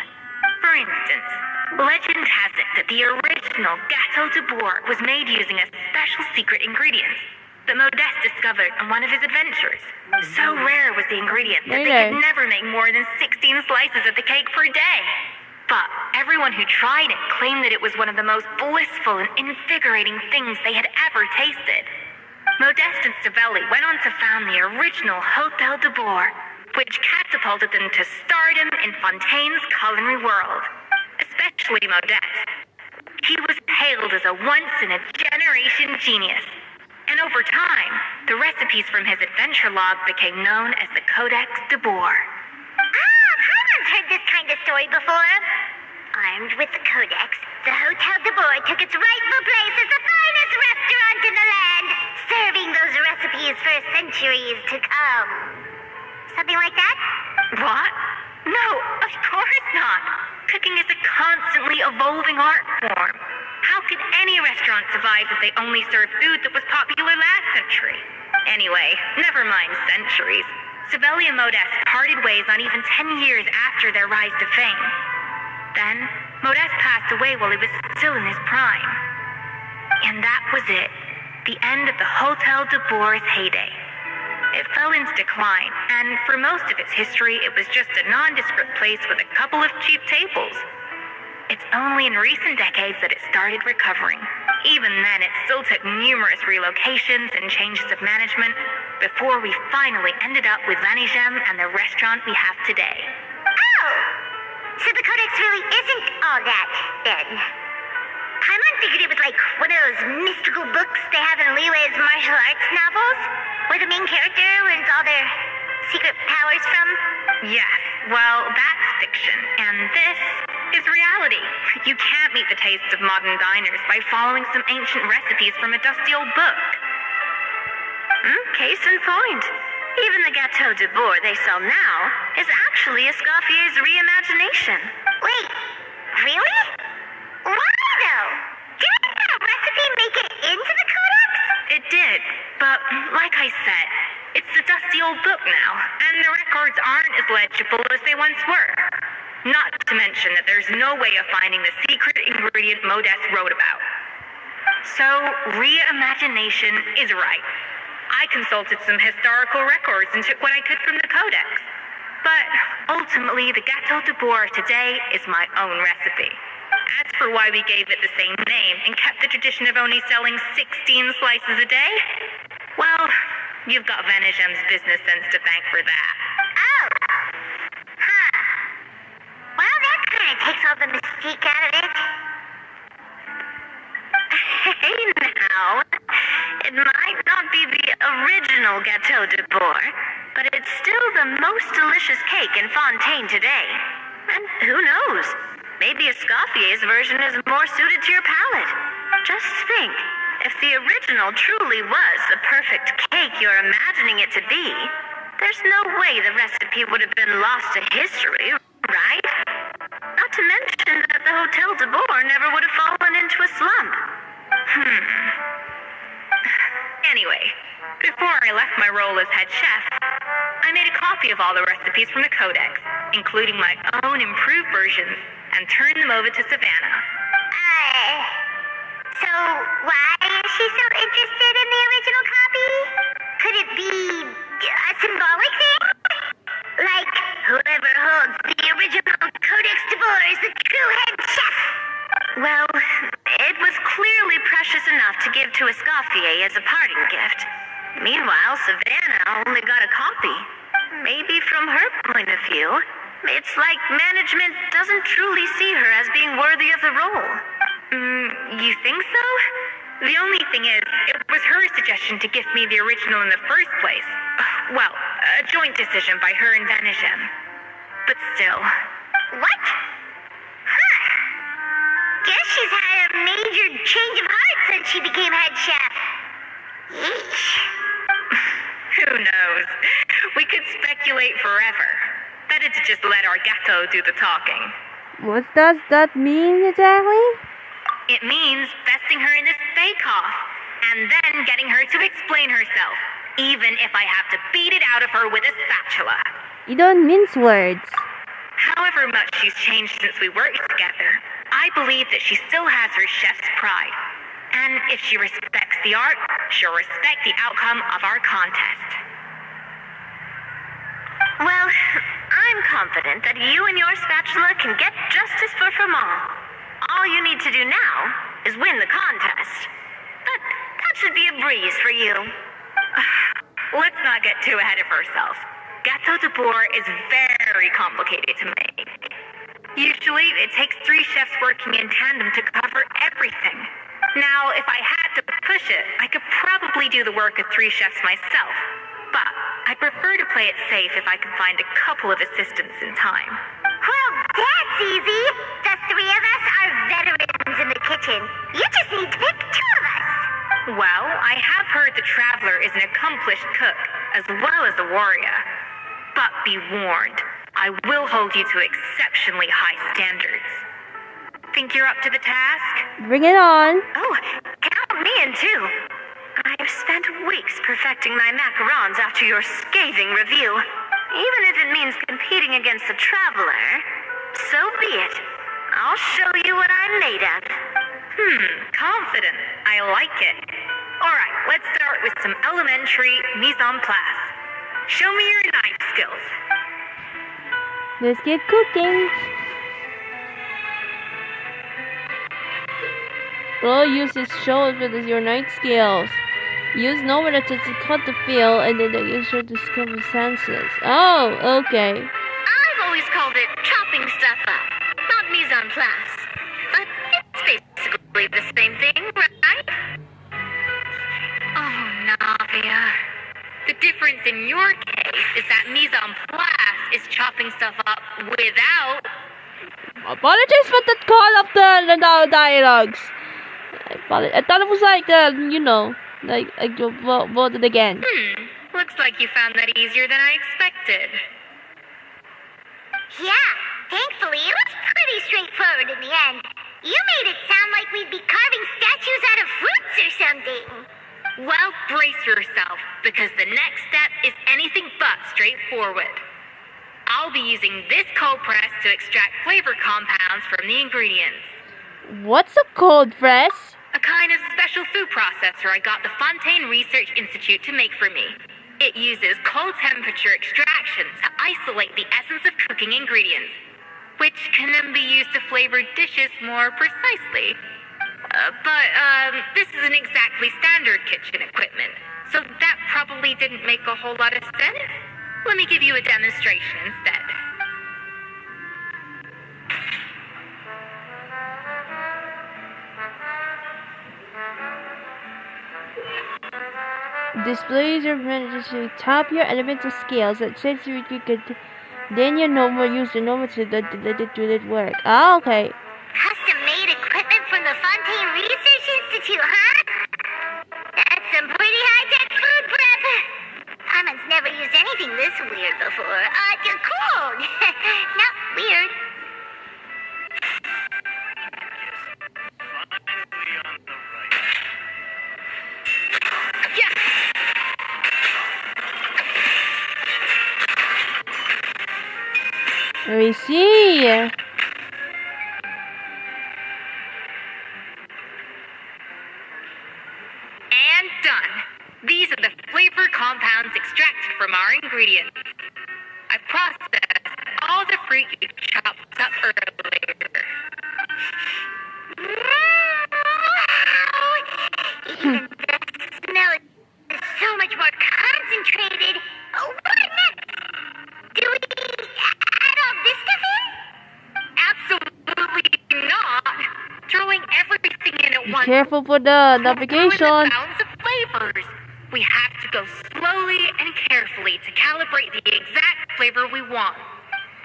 For instance, legend has it that the original Gâteau de Bourg was made using a special secret ingredient that Modeste discovered on one of his adventures. So rare was the ingredient that they could never make more than 16 slices of the cake per day. But everyone who tried it claimed that it was one of the most blissful and invigorating things they had ever tasted. Modeste and Savelli went on to found the original Hôtel de Bourg, which catapulted them to stardom in Fontaine's culinary world. Especially Modeste. He was hailed as a once-in-a-generation genius. And over time, the recipes from his adventure log became known as the Codex de Bourg. Paimon's heard this kind of story before. Armed with the Codex, the Hôtel de Bourg took its rightful place as the finest restaurant in the land, serving those recipes for centuries to come. Something like that? What? No, of course not. Cooking is a constantly evolving art form. How could any restaurant survive if they only served food that was popular last century? Anyway, never mind centuries. Savelli and Modeste parted ways not even 10 years after their rise to fame. Then, Modeste passed away while he was still in his prime. And that was it. The end of the Hôtel de Bourg's heyday. It fell into decline, and for most of its history, it was just a nondescript place with a couple of cheap tables. It's only in recent decades that it started recovering. Even then, it still took numerous relocations and changes of management before we finally ended up with Vanigem and the restaurant we have today. Oh! So the Codex really isn't all that, then. Paimon figured it was like one of those mystical books they have in Liwei's martial arts novels, where the main character learns all their secret powers from. Yes, well, that's fiction, and this is reality. You can't meet the tastes of modern diners by following some ancient recipes from a dusty old book. Case in point. Even the Gâteau de Bourg they sell now is actually Escoffier's reimagination. Wait, really? Why though? Didn't that recipe make it into the Codex? It did, but like I said, it's a dusty old book now, and the records aren't as legible as they once were. Not to mention that there's no way of finding the secret ingredient Modeste wrote about. So, reimagination is right. I consulted some historical records and took what I could from the codex. But ultimately, the Gâteau de Bourg today is my own recipe. As for why we gave it the same name and kept the tradition of only selling 16 slices a day, well, you've got Vanegem's business sense to thank for that. Oh. Huh. Well, that kind of takes all the mystique out of it. Hey now, it might not be the original Gâteau de Bourg, but it's still the most delicious cake in Fontaine today. And who knows, maybe Escoffier's version is more suited to your palate. Just think, if the original truly was the perfect cake you're imagining it to be, there's no way the recipe would have been lost to history, right? Not to mention that the Hotel de Bourg never would have fallen into a slump. Anyway, before I left my role as head chef, I made a copy of all the recipes from the codex, including my own improved versions, and turned them over to Savannah. So why is she so interested in the original copy? Could it be a symbolic thing? Like, whoever holds the original Codex de Bourg is the true head chef? Well, it was clearly precious enough to give to Escoffier as a parting gift. Meanwhile, Savannah only got a copy. Maybe from her point of view, it's like management doesn't truly see her as being worthy of the role. You think so? The only thing is, it was her suggestion to gift me the original in the first place. Well, a joint decision by her and Vanisham. But still. What? Huh. Guess she's had a major change of heart since she became head chef. Yeesh. Who knows? We could speculate forever. Better to just let our gâteau do the talking. What does that mean exactly? It means vesting her in this bake-off, and then getting her to explain herself, even if I have to beat it out of her with a spatula. You don't mince words. However much she's changed since we worked together, I believe that she still has her chef's pride. And if she respects the art, she'll respect the outcome of our contest. Well, I'm confident that you and your spatula can get justice for Froment. All you need to do now is win the contest. But that should be a breeze for you. Let's not get too ahead of ourselves. Gâteau de Bourg is very complicated to make. Usually, it takes 3 chefs working in tandem to cover everything. Now, if I had to push it, I could probably do the work of 3 chefs myself. But I prefer to play it safe if I can find a couple of assistants in time. Well, that's easy. The 3 of us are veterans in the kitchen. You just need to pick 2 of us. Well, I have heard the Traveler is an accomplished cook, as well as a warrior. But be warned, I will hold you to exceptionally high standards. Think you're up to the task? Bring it on. Oh, count me in too. I've spent weeks perfecting my macarons after your scathing review. Even if it means competing against the Traveler, so be it. I'll show you what I'm made of. Confident. I like it. Alright, let's start with some elementary mise en place. Show me your knife skills. Let's get cooking. Roll uses shows with your night skills. Use Nomada to cut the field and then use her to discover senses. Oh, okay. I've always called it chopping stuff up, not mise en place. But it's basically the same thing, right? Oh, Navia. The difference in your case is that mise en place is chopping stuff up without... Apologies for the call of the dialogues. I thought it was like, like I voted again. Looks like you found that easier than I expected. Yeah, thankfully it was pretty straightforward in the end. You made it sound like we'd be carving statues out of fruits or something. Well, brace yourself, because the next step is anything but straightforward. I'll be using this cold press to extract flavor compounds from the ingredients. What's a cold press? A kind of special food processor I got the Fontaine Research Institute to make for me. It uses cold temperature extraction to isolate the essence of cooking ingredients, which can then be used to flavor dishes more precisely. But this isn't exactly standard kitchen equipment, so that probably didn't make a whole lot of sense. Let me give you a demonstration instead. Displays are managed to top your elemental scales that says you could then your normal use the normal to let it do it work. Ah, okay. Custom-made equipment from the Fontaine Research Institute, huh? That's some pretty high-tech food prep. Harmon's never used anything this weird before. You're cool. Not weird. We see. And done. These are the flavor compounds extracted from our ingredients. I processed all the fruit you chopped up earlier. Even the smell is so much more concentrated. What next? Do we add all this stuff in? Absolutely not. Throwing everything in at Be once. careful for the navigation. Balance of flavors. We have to go slowly and carefully to calibrate the exact flavor we want.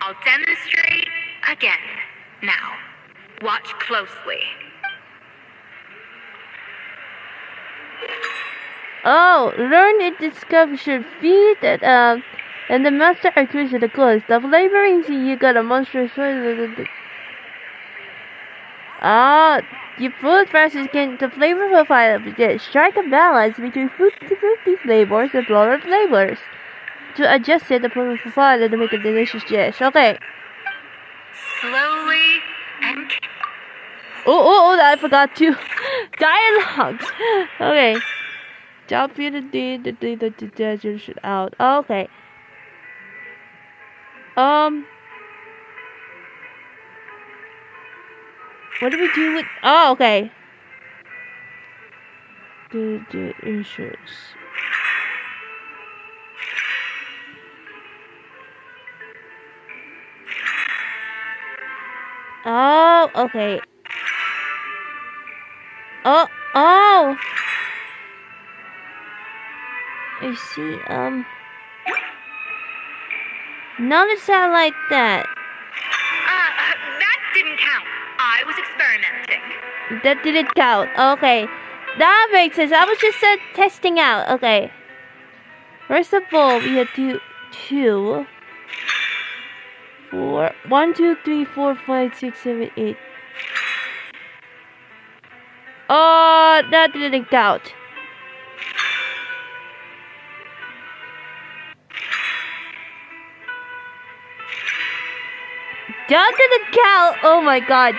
I'll demonstrate again. Now, watch closely. Oh, learn it discover should feed that and the master accuracy of the goods. The flavorings you got a monstrous your food versus can the flavor profile of the dish. Strike a balance between fruity flavors and floral flavors to adjust it the flavor profile to make a delicious dish. Okay. Slowly and Oh, I forgot to dialogues. Okay. Jump in the desert should out. Okay. What do we do with? Oh, okay. The insurance. Oh, okay. Oh. I see. Notice that like that. that didn't count. I was experimenting. That didn't count. Okay. That makes sense. I was just testing out. Okay. First of all, we had to 2, 4, 1, 2, 3, 4, 5, 6, 7, 8. Oh, that didn't count. That didn't count. Oh my god.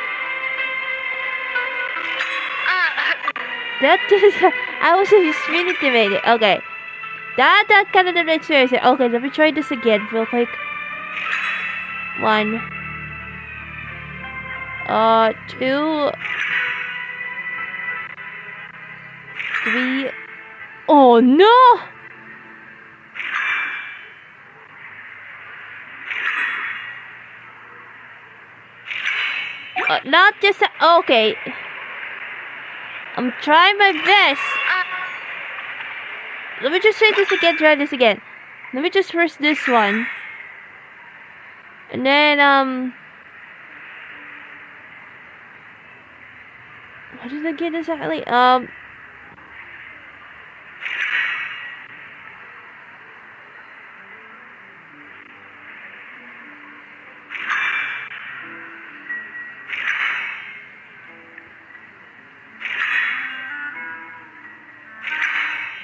That didn't. I was just really intimidated. Okay. That kind of didn't experience it. Okay, let me try this again real quick. 1. 2. 3. Oh no! Not just okay. I'm trying my best. Let me just try this again. Let me just press this one, and then what did I get exactly?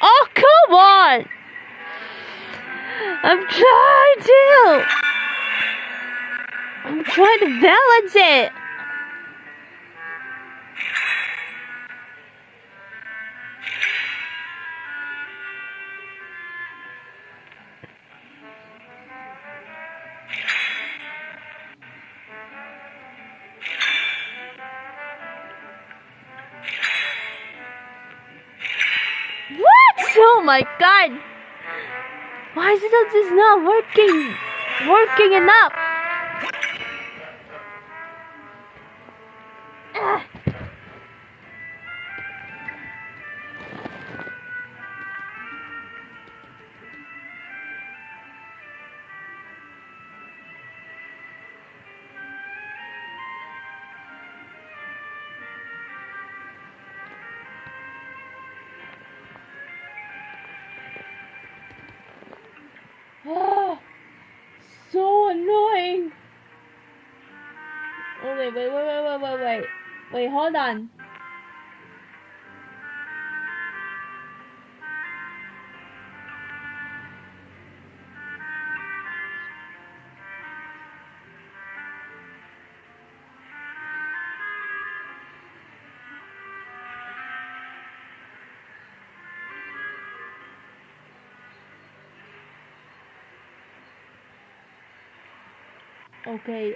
Oh, come on! I'm trying to! I'm trying to balance it. What? Oh my god! Why is this not working enough? Ugh. Ah, so annoying. Oh wait, hold on. Okay,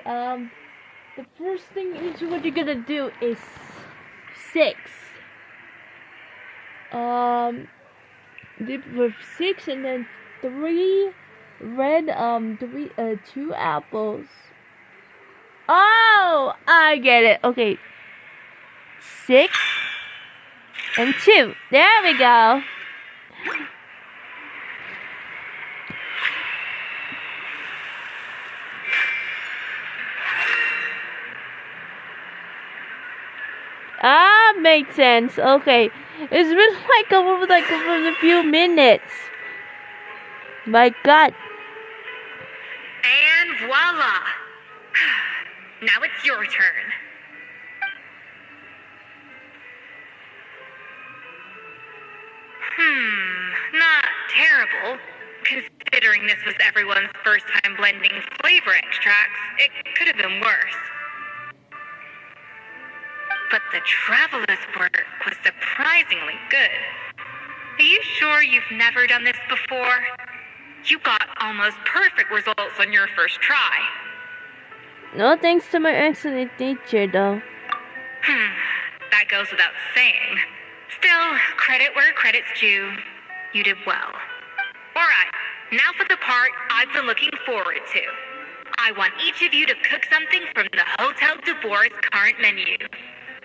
the first thing is what you're gonna do is 6. Dip with 6 and then 3 red, 2 apples. Oh, I get it. Okay, 6 and 2. There we go. Ah, makes sense. Okay, it's been over a few minutes. My God. And voila! Now it's your turn. Not terrible. Considering this was everyone's first time blending flavor extracts, it could have been worse. But the traveler's work was surprisingly good. Are you sure you've never done this before? You got almost perfect results on your first try. No thanks to my excellent teacher, though. That goes without saying. Still, credit where credit's due. You did well. Alright, now for the part I've been looking forward to. I want each of you to cook something from the Hotel de Boer's current menu.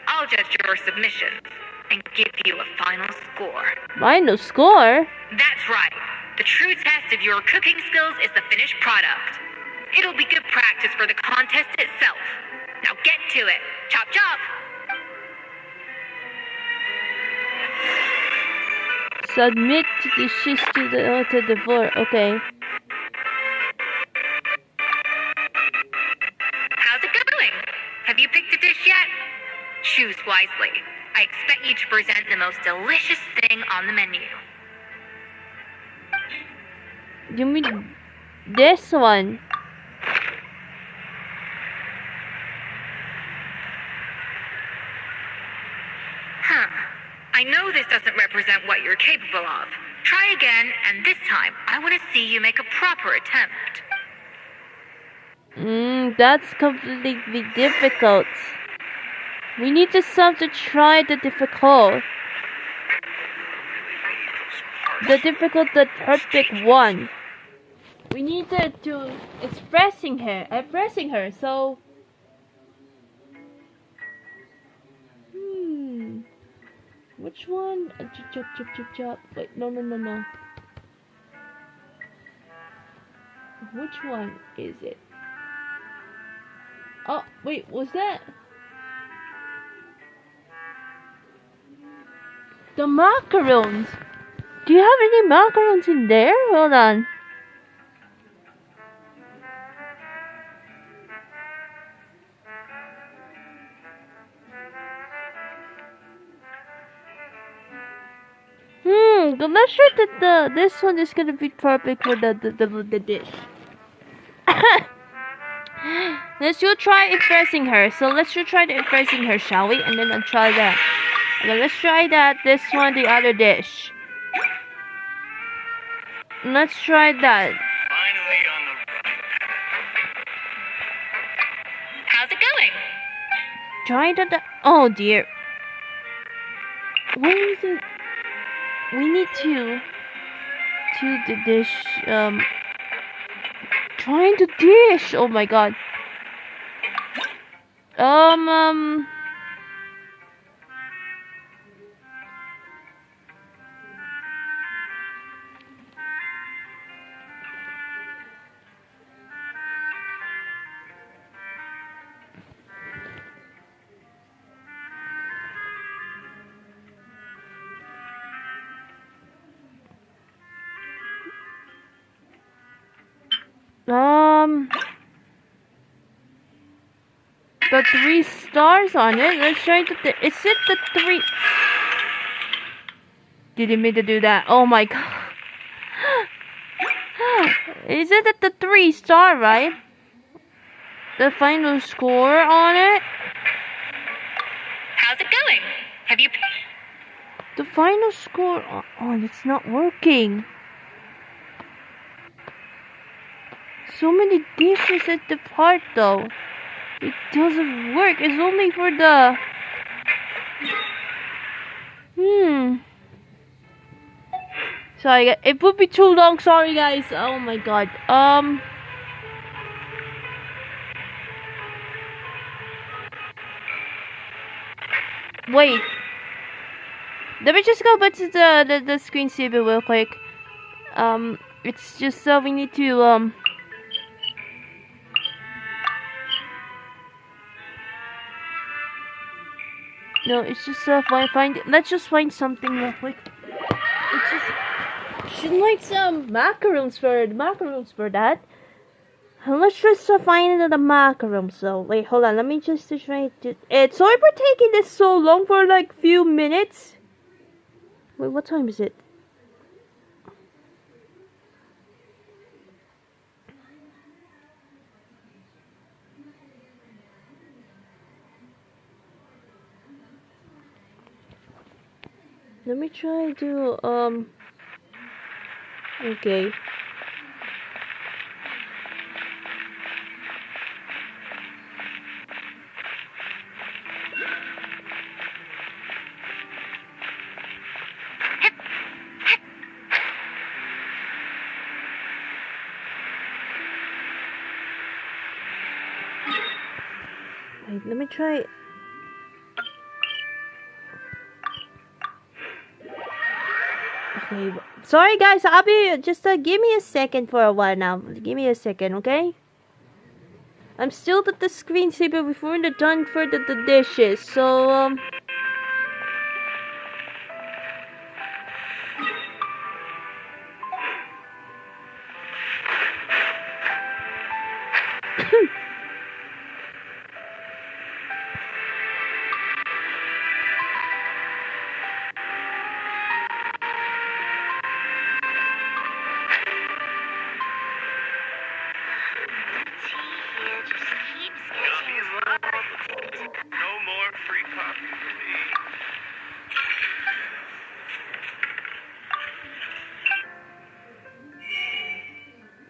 I'll judge your submissions and give you a final score. Final score? That's right. The true test of your cooking skills is the finished product. It'll be good practice for the contest itself. Now get to it. Chop chop! Submit dishes to the Hotel de Boer. Okay. How's it going? Have you picked a dish yet? Choose wisely. I expect you to present the most delicious thing on the menu. You mean this one? I know this doesn't represent what you're capable of. Try again, and this time, I want to see you make a proper attempt. That's completely difficult. We need to stop to try the difficult. The perfect one. We need to expressing her, so... Which one? Chop. Wait, no. Which one is it? Oh, wait, was that? The macarons! Do you have any macarons in there? Hold on. I'm not sure that this one is gonna be perfect for the dish. Let's just try impressing her. So let's just try to impressing her, shall we? And then I'll try that. Okay, let's try that. This one, the other dish. Let's try that. Finally on the run. How's it going? Try that. Oh dear. What is it? We need to the dish. Trying to dish. Oh my god. The 3 stars on it. Let's try to. Is it the 3? Didn't mean to do that. Oh my god. Is it at the 3-star, right? The final score on it? How's it going? Have you... The final score. Oh, it's not working. So many dishes at the part though. It doesn't work. It's only for the... Sorry, it would be too long. Sorry, guys. Oh my god. Wait. Let me just go back to the screensaver real quick. It's just so we need to, No, it's just let's just find something real quick. It's just should like some macaroons for that. Let's just find the macaroons. So wait, hold on. Let me just try to. Sorry for taking this so long for like few minutes. Wait, what time is it? Let me try to, okay. Wait, let me try. Okay, sorry guys, I'll be just give me a second for a while now. Give me a second, okay? I'm still at the screensaver before the done for the dishes, so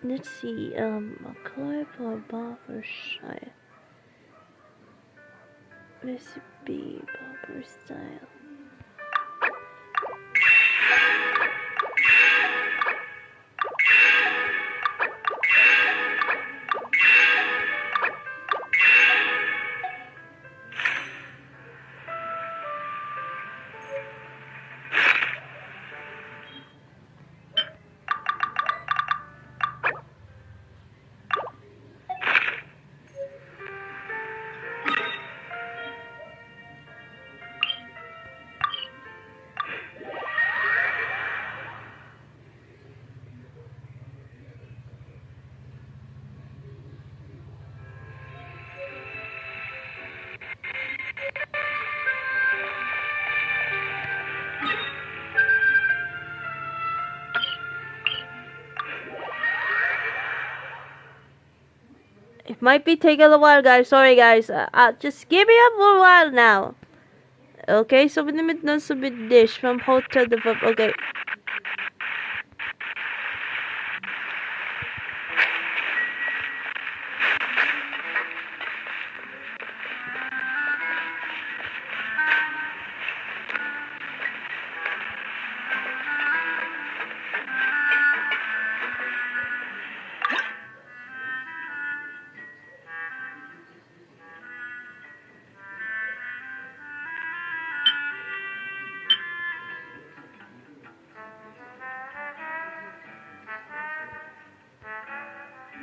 let's see, a color for Barbershire. Recipe, Barber style. Might be taking a while, guys. Sorry, guys. Just give me up for a while now. Okay, so we need to submit dish from hotel to okay.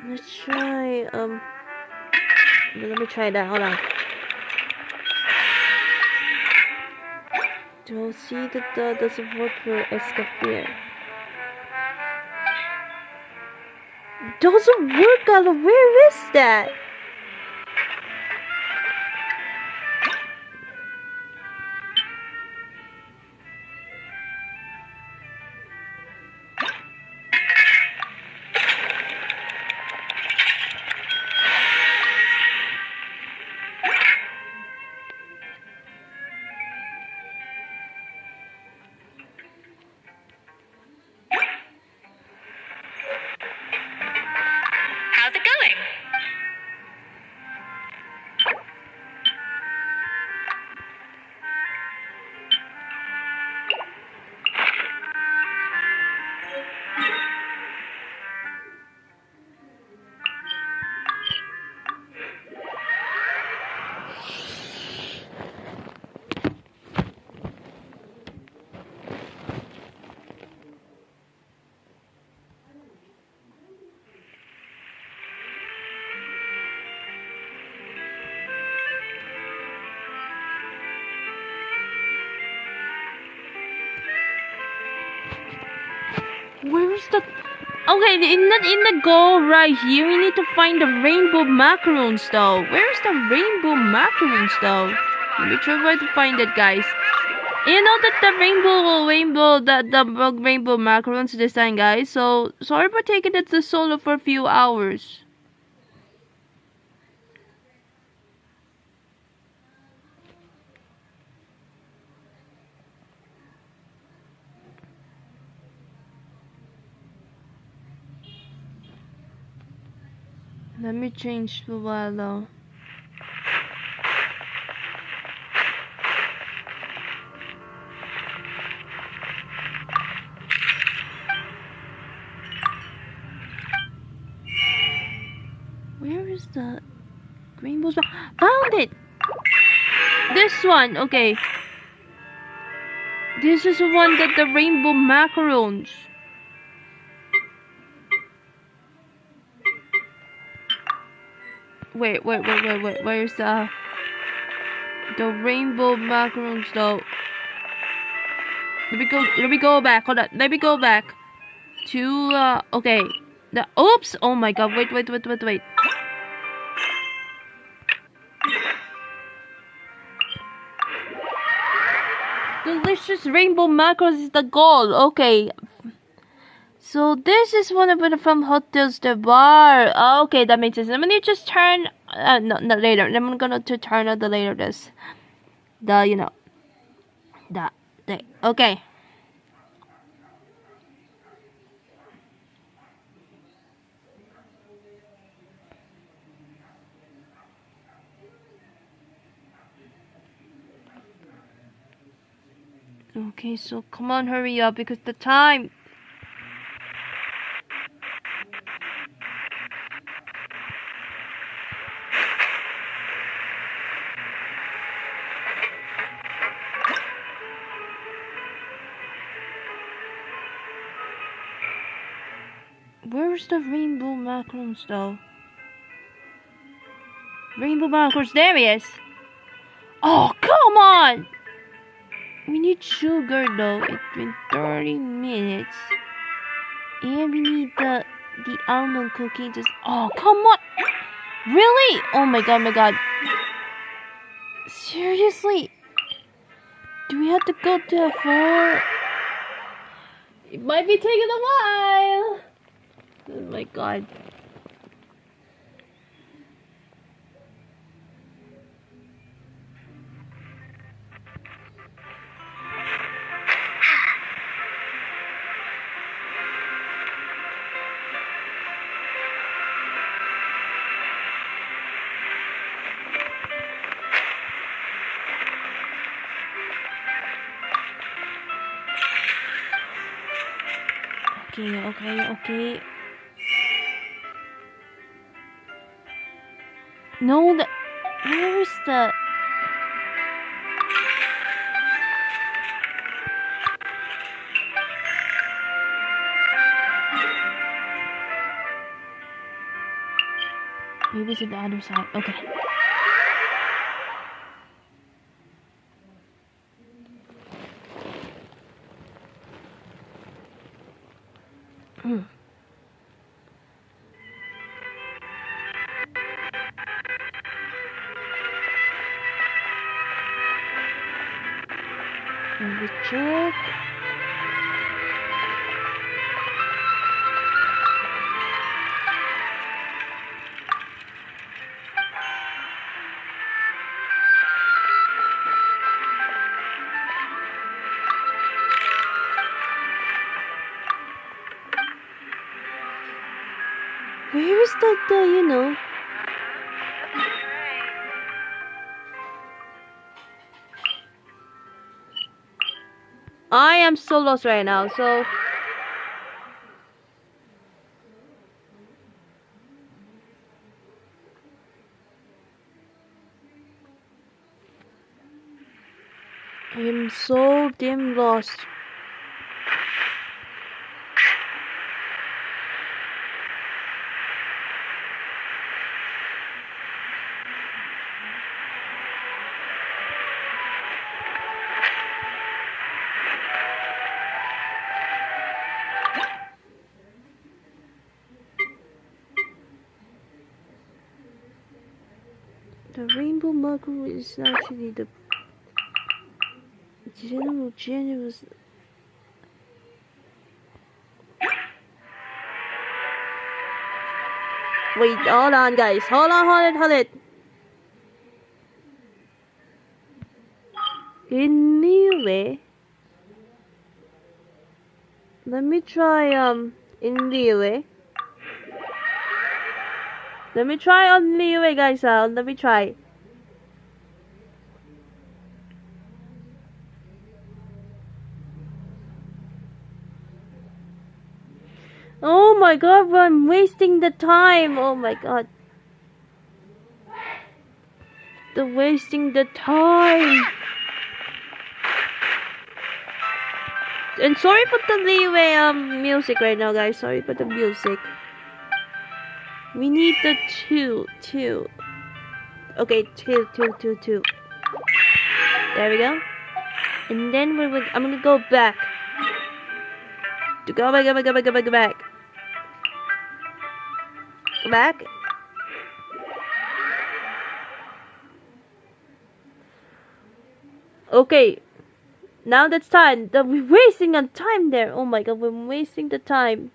Let's try, let me try that, hold on. Do see that doesn't work for Escoffier. Doesn't work out, where is that? How's it going? Where's the... Okay, in the goal right here, we need to find the rainbow macaroons though. Where's the rainbow macaroons though? Let me try to find it, guys. You know that the rainbow macaroons this time, guys. So sorry for taking it to solo for a few hours. Let me change for a while though. Where is the rainbow? Found it! This one, okay. This is the one that the rainbow macarons. Wait, where's the rainbow macarons though? Let me go back, hold on, let me go back to, okay. Oops, oh my god, wait. Delicious rainbow macarons is the goal, okay. So this is one of it from Hotels the Bar. Okay, that makes sense. I'm gonna just turn no later. I'm gonna turn on the later this. Okay. Okay, so come on, hurry up because the time. Where's the rainbow macarons though? Rainbow macarons, there he is. Oh, come on! We need sugar though. It's been 30 minutes. And we need the almond cookie. Just, oh, come on! Really? Oh my god. Seriously? Do we have to go to 4? It might be taking a while. Oh my god. Okay. No, where is the... Maybe it's on the other side. Okay. Let me check. Where is that, you know? I am so lost right now, so... I am so damn lost. The rainbow muggle is actually the generous. Wait, hold on, guys. Hold it. Anyway, let me try anyway. Let me try on Leeway, guys. Let me try. Oh my god, I'm wasting the time. Oh my god. Wasting the time. And sorry for the Leeway music right now, guys. Sorry for the music. We need the two. Okay, two. There we go. And then I'm gonna go back. Go back. Go back. Okay. Now that's time. We're wasting on time there. Oh my god, we're wasting the time.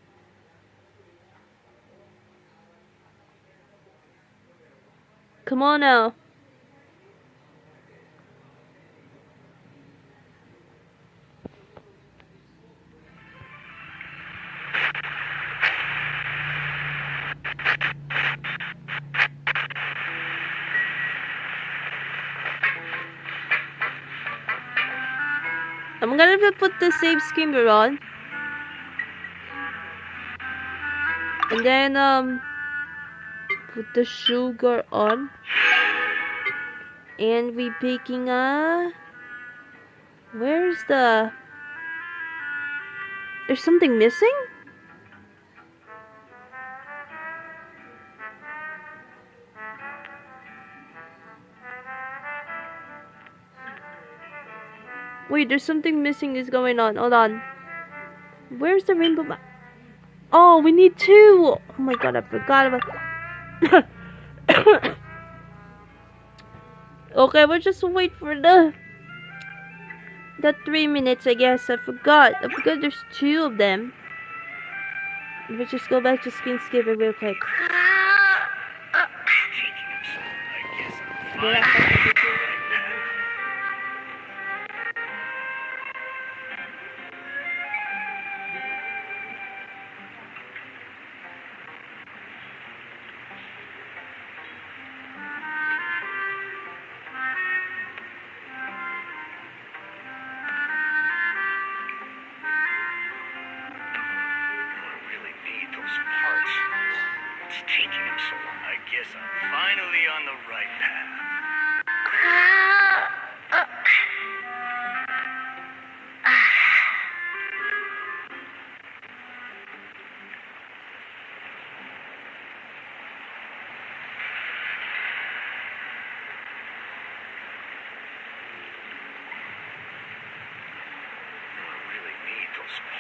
Come on now. I'm gonna put the save skimmer on. And then put the sugar on. And we picking where's the... There's something missing? Wait, there's something missing is going on. Hold on. Where's the rainbow Oh, we need two! Oh my god, I forgot about... Okay, we'll just wait for the 3 minutes, I guess. I forgot there's two of them. We'll just go back to screen skipper real quick.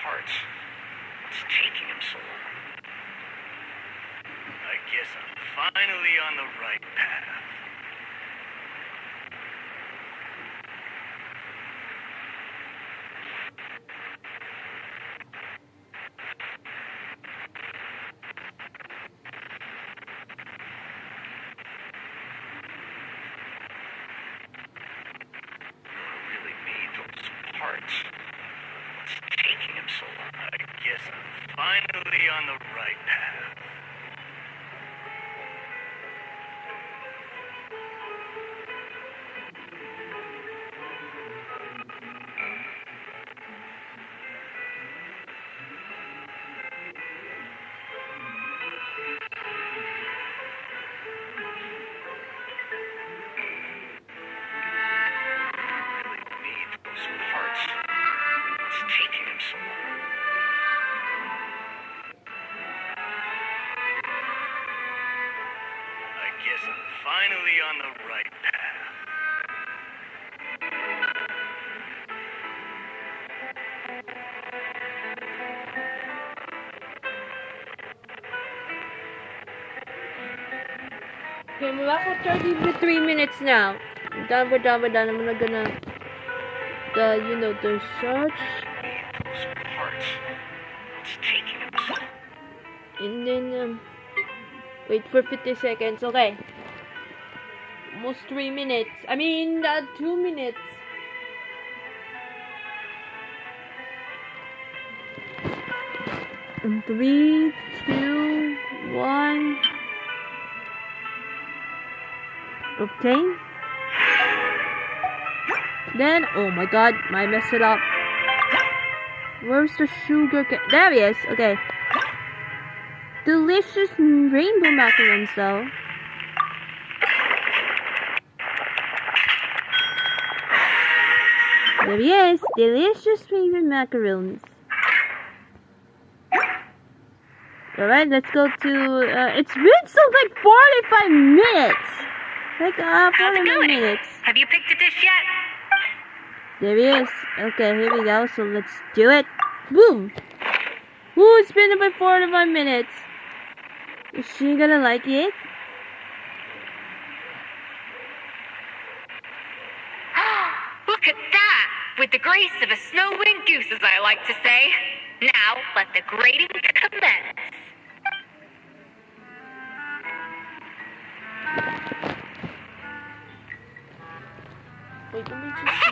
parts. What's taking him so long? I guess I'm finally on the right path. What's taking him so long? I guess I'm finally on the right path. Taking him so long. I guess I'm finally on the right path. Okay, we're back for 33 minutes now. We're done. I'm not gonna, the search. And then, wait for 50 seconds. Okay. Almost 3 minutes. 2 minutes. And 3, 2, 1. Okay. Then, oh my god, I messed it up. Where's the sugar cane? There he is. Okay. Delicious rainbow macarons, though. There he is. Delicious rainbow macarons. Alright, let's go to, it's been so like 45 minutes. Like, 45 minutes. Have you picked a dish yet? There he is. Okay, here we go. So let's do it. Boom. Ooh, it's been about 45 minutes. Is she gonna like it? Look at that! With the grace of a snow-winged goose, as I like to say. Now, let the grating commence. Wait, let me just...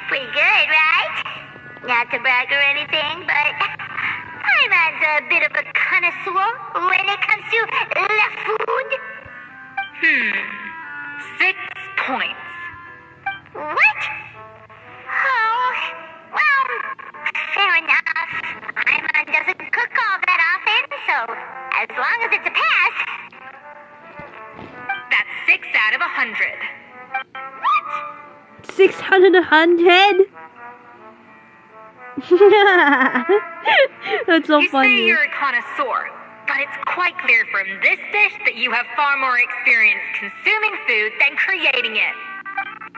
Pretty good, right? Not to brag or anything, but Paimon's a bit of a connoisseur when it comes to la food. 6 points. What? Oh, well, fair enough. Paimon doesn't cook all that often, so as long as it's a pass. That's 6 out of 100. What? 600 100? That's so You funny. say you're a connoisseur, but it's quite clear from this dish that you have far more experience consuming food than creating it.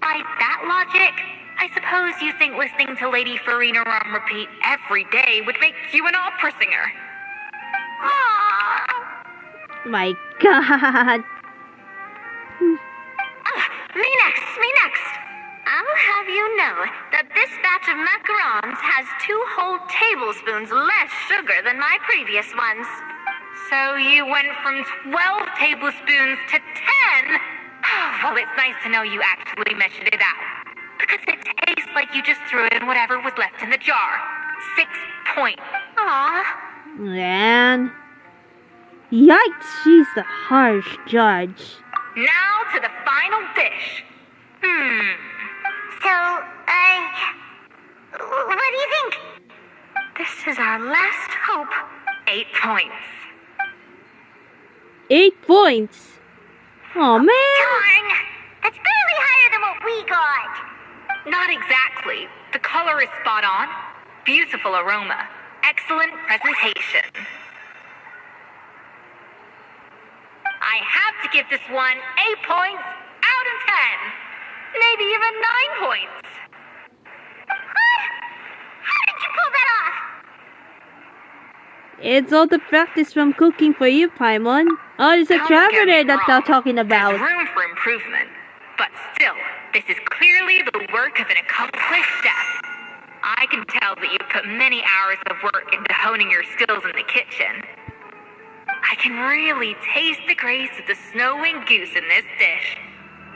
By that logic, I suppose you think listening to Lady Farina on repeat every day would make you an opera singer. My god. Me next. I'll have you know that this batch of macarons has 2 whole tablespoons less sugar than my previous ones. So you went from 12 tablespoons to 10? Well, it's nice to know you actually measured it out. Because it tastes like you just threw in whatever was left in the jar. 6 points. Aw. Man. Yikes, she's the harsh judge. Now to the final dish. So, what do you think? This is our last hope. 8 points. 8 points. Oh man. Darn! That's barely higher than what we got. Not exactly. The color is spot on. Beautiful aroma. Excellent presentation. I have to give this one 8 points out of 10. Maybe even 9 points. What? How did you pull that off? It's all the practice from cooking for you, Paimon. Oh, it's a Don't get traveler me that they're wrong. talking about. There's room for improvement. But still, this is clearly the work of an accomplished chef. I can tell that you put many hours of work into honing your skills in the kitchen. I can really taste the grace of the snow-winged goose in this dish.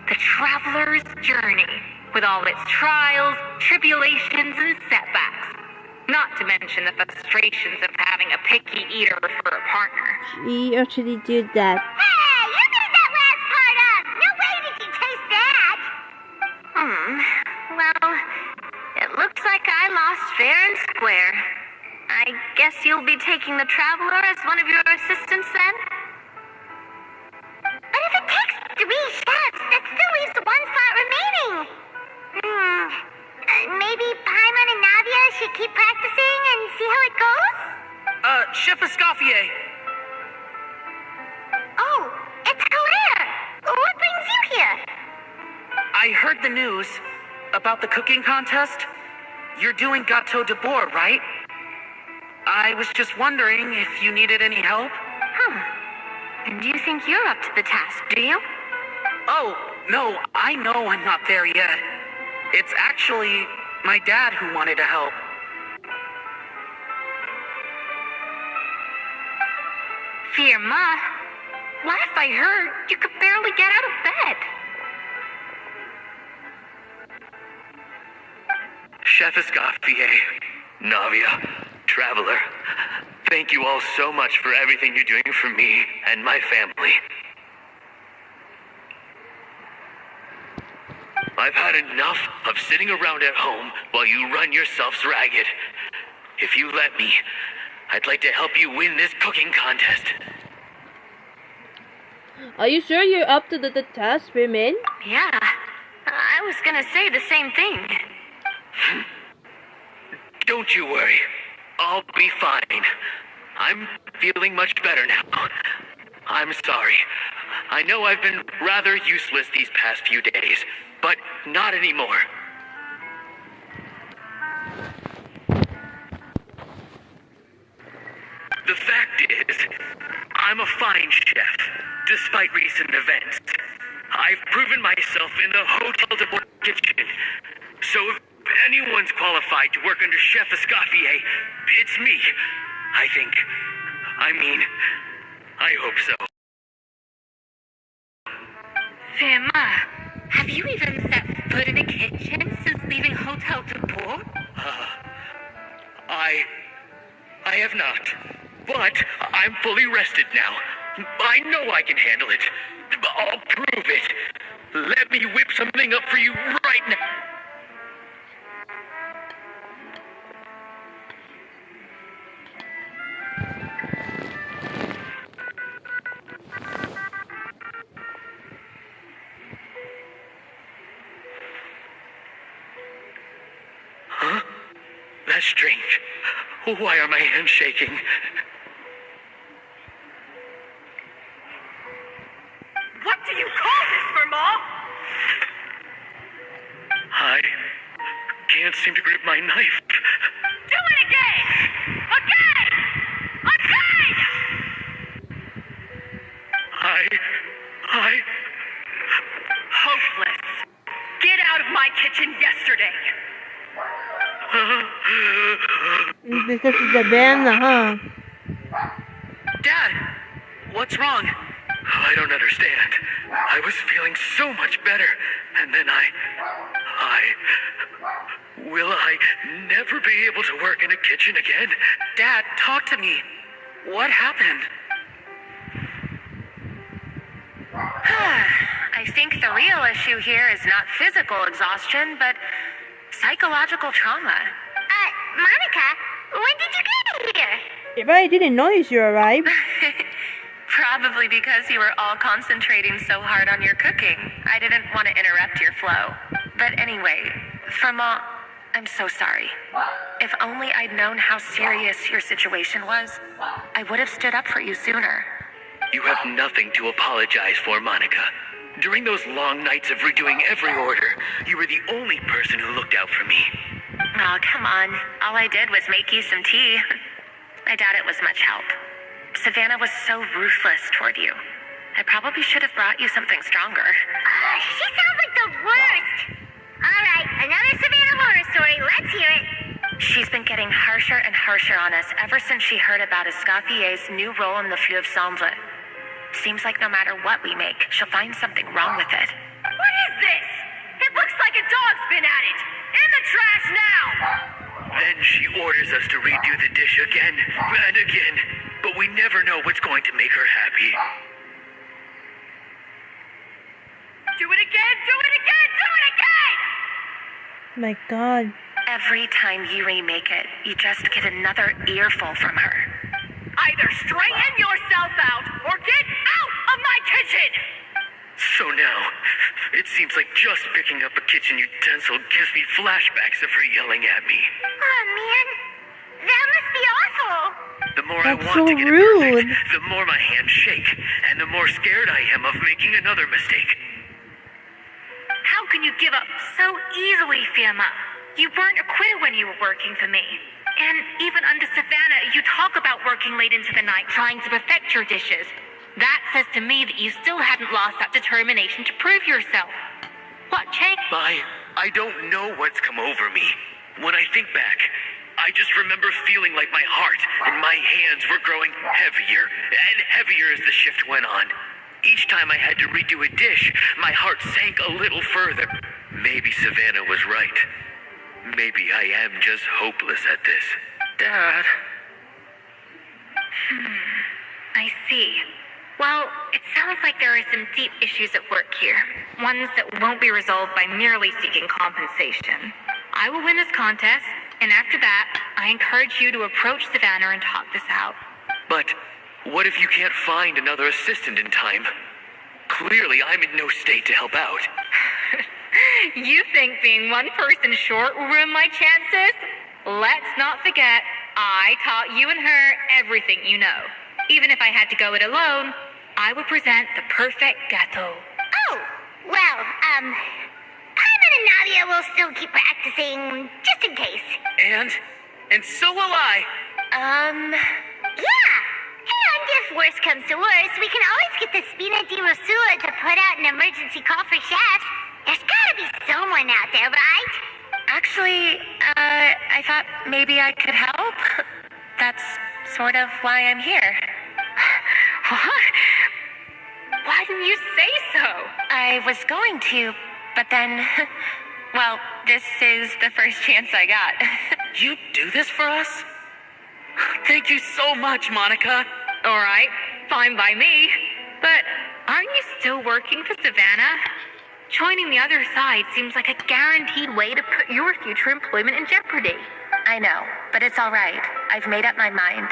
The traveler's journey, with all its trials, tribulations, and setbacks. Not to mention the frustrations of having a picky eater for a partner. She actually did that. Hey, you made that last part up! No way did you taste that! Well, it looks like I lost fair and square. I guess you'll be taking the Traveler as one of your assistants then? But if it takes 3 chefs, that still leaves 1 slot remaining. Maybe Paimon and Navia should keep practicing and see how it goes? Chef Escoffier. Oh, it's Hilaire! What brings you here? I heard the news about the cooking contest. You're doing Gâteau de Bois, right? I was just wondering if you needed any help. And you think you're up to the task, do you? Oh, no, I know I'm not there yet. It's actually my dad who wanted to help. Firma, last I heard, you could barely get out of bed. Chef Escoffier, Navia, Traveler, thank you all so much for everything you're doing for me and my family. I've had enough of sitting around at home while you run yourselves ragged. If you let me, I'd like to help you win this cooking contest. Are you sure you're up to the task, Rimin? Yeah, I was gonna say the same thing. Don't you worry. I'll be fine. I'm feeling much better now. I'm sorry. I know I've been rather useless these past few days, but not anymore. The fact is, I'm a fine chef, despite recent events. I've proven myself in the Hotel de Bois kitchen. So if anyone's qualified to work under Chef Escoffier, it's me. I hope so. Firma, have you even set foot in a kitchen since leaving Hotel de Bois? I have not. But I'm fully rested now. I know I can handle it. I'll prove it. Let me whip something up for you right now. Huh? That's strange. Why are my hands shaking? What do you call this, Firma? I can't seem to grip my knife. Do it again! Again! Again! Hopeless. Get out of my kitchen yesterday. This is the band, huh? Dad, what's wrong? I don't understand. I was feeling so much better, and then will I never be able to work in a kitchen again? Dad, talk to me. What happened? I think the real issue here is not physical exhaustion, but psychological trauma. Monica, when did you get here? If I didn't notice you arrived. Probably because you were all concentrating so hard on your cooking. I didn't want to interrupt your flow. But anyway, Firma, I'm so sorry. If only I'd known how serious your situation was, I would have stood up for you sooner. You have nothing to apologize for, Monica. During those long nights of redoing every order, you were the only person who looked out for me. Oh, come on. All I did was make you some tea. I doubt it was much help. Savannah was so ruthless toward you. I probably should have brought you something stronger. She sounds like the worst. Alright, another Savannah horror story. Let's hear it. She's been getting harsher and harsher on us ever since she heard about Escoffier's new role in the Fleuve Sombre. Seems like no matter what we make, she'll find something wrong with it. What is this? It looks like a dog's been at it. In the trash now! Then she orders us to redo the dish again and again, but we never know what's going to make her happy. Do it again, do it again, do it again! My god. Every time you remake it, you just get another earful from her. Either straighten yourself out or get out of my kitchen! So now, it seems like just picking up a kitchen utensil gives me flashbacks of her yelling at me. Oh, man. That must be awful. The more That's I want so to get rude. it perfect, the more my hands shake, and the more scared I am of making another mistake. How can you give up so easily, Fiamma? You weren't acquitted when you were working for me. And even under Savannah, you talk about working late into the night trying to perfect your dishes. That says to me that you still hadn't lost that determination to prove yourself. What changed? I don't know what's come over me. When I think back, I just remember feeling like my heart and my hands were growing heavier and heavier as the shift went on. Each time I had to redo a dish, my heart sank a little further. Maybe Savannah was right. Maybe I am just hopeless at this. Dad. I see. Well, it sounds like there are some deep issues at work here. Ones that won't be resolved by merely seeking compensation. I will win this contest, and after that, I encourage you to approach Savannah and talk this out. But what if you can't find another assistant in time? Clearly, I'm in no state to help out. You think being one person short will ruin my chances? Let's not forget, I taught you and her everything you know. Even if I had to go it alone, I would present the perfect gâteau. Oh, well, Paimon and Nadia will still keep practicing, just in case. And so will I. Yeah. And if worse comes to worse, we can always get the Spina di Rosula to put out an emergency call for chefs. There's gotta be someone out there, right? Actually, I thought maybe I could help. That's sort of why I'm here. What? Why didn't you say so? I was going to, but then, well, this is the first chance I got. You do this for us? Thank you so much, Monica. All right, fine by me. But aren't you still working for Savannah? Joining the other side seems like a guaranteed way to put your future employment in jeopardy. I know, but it's all right. I've made up my mind.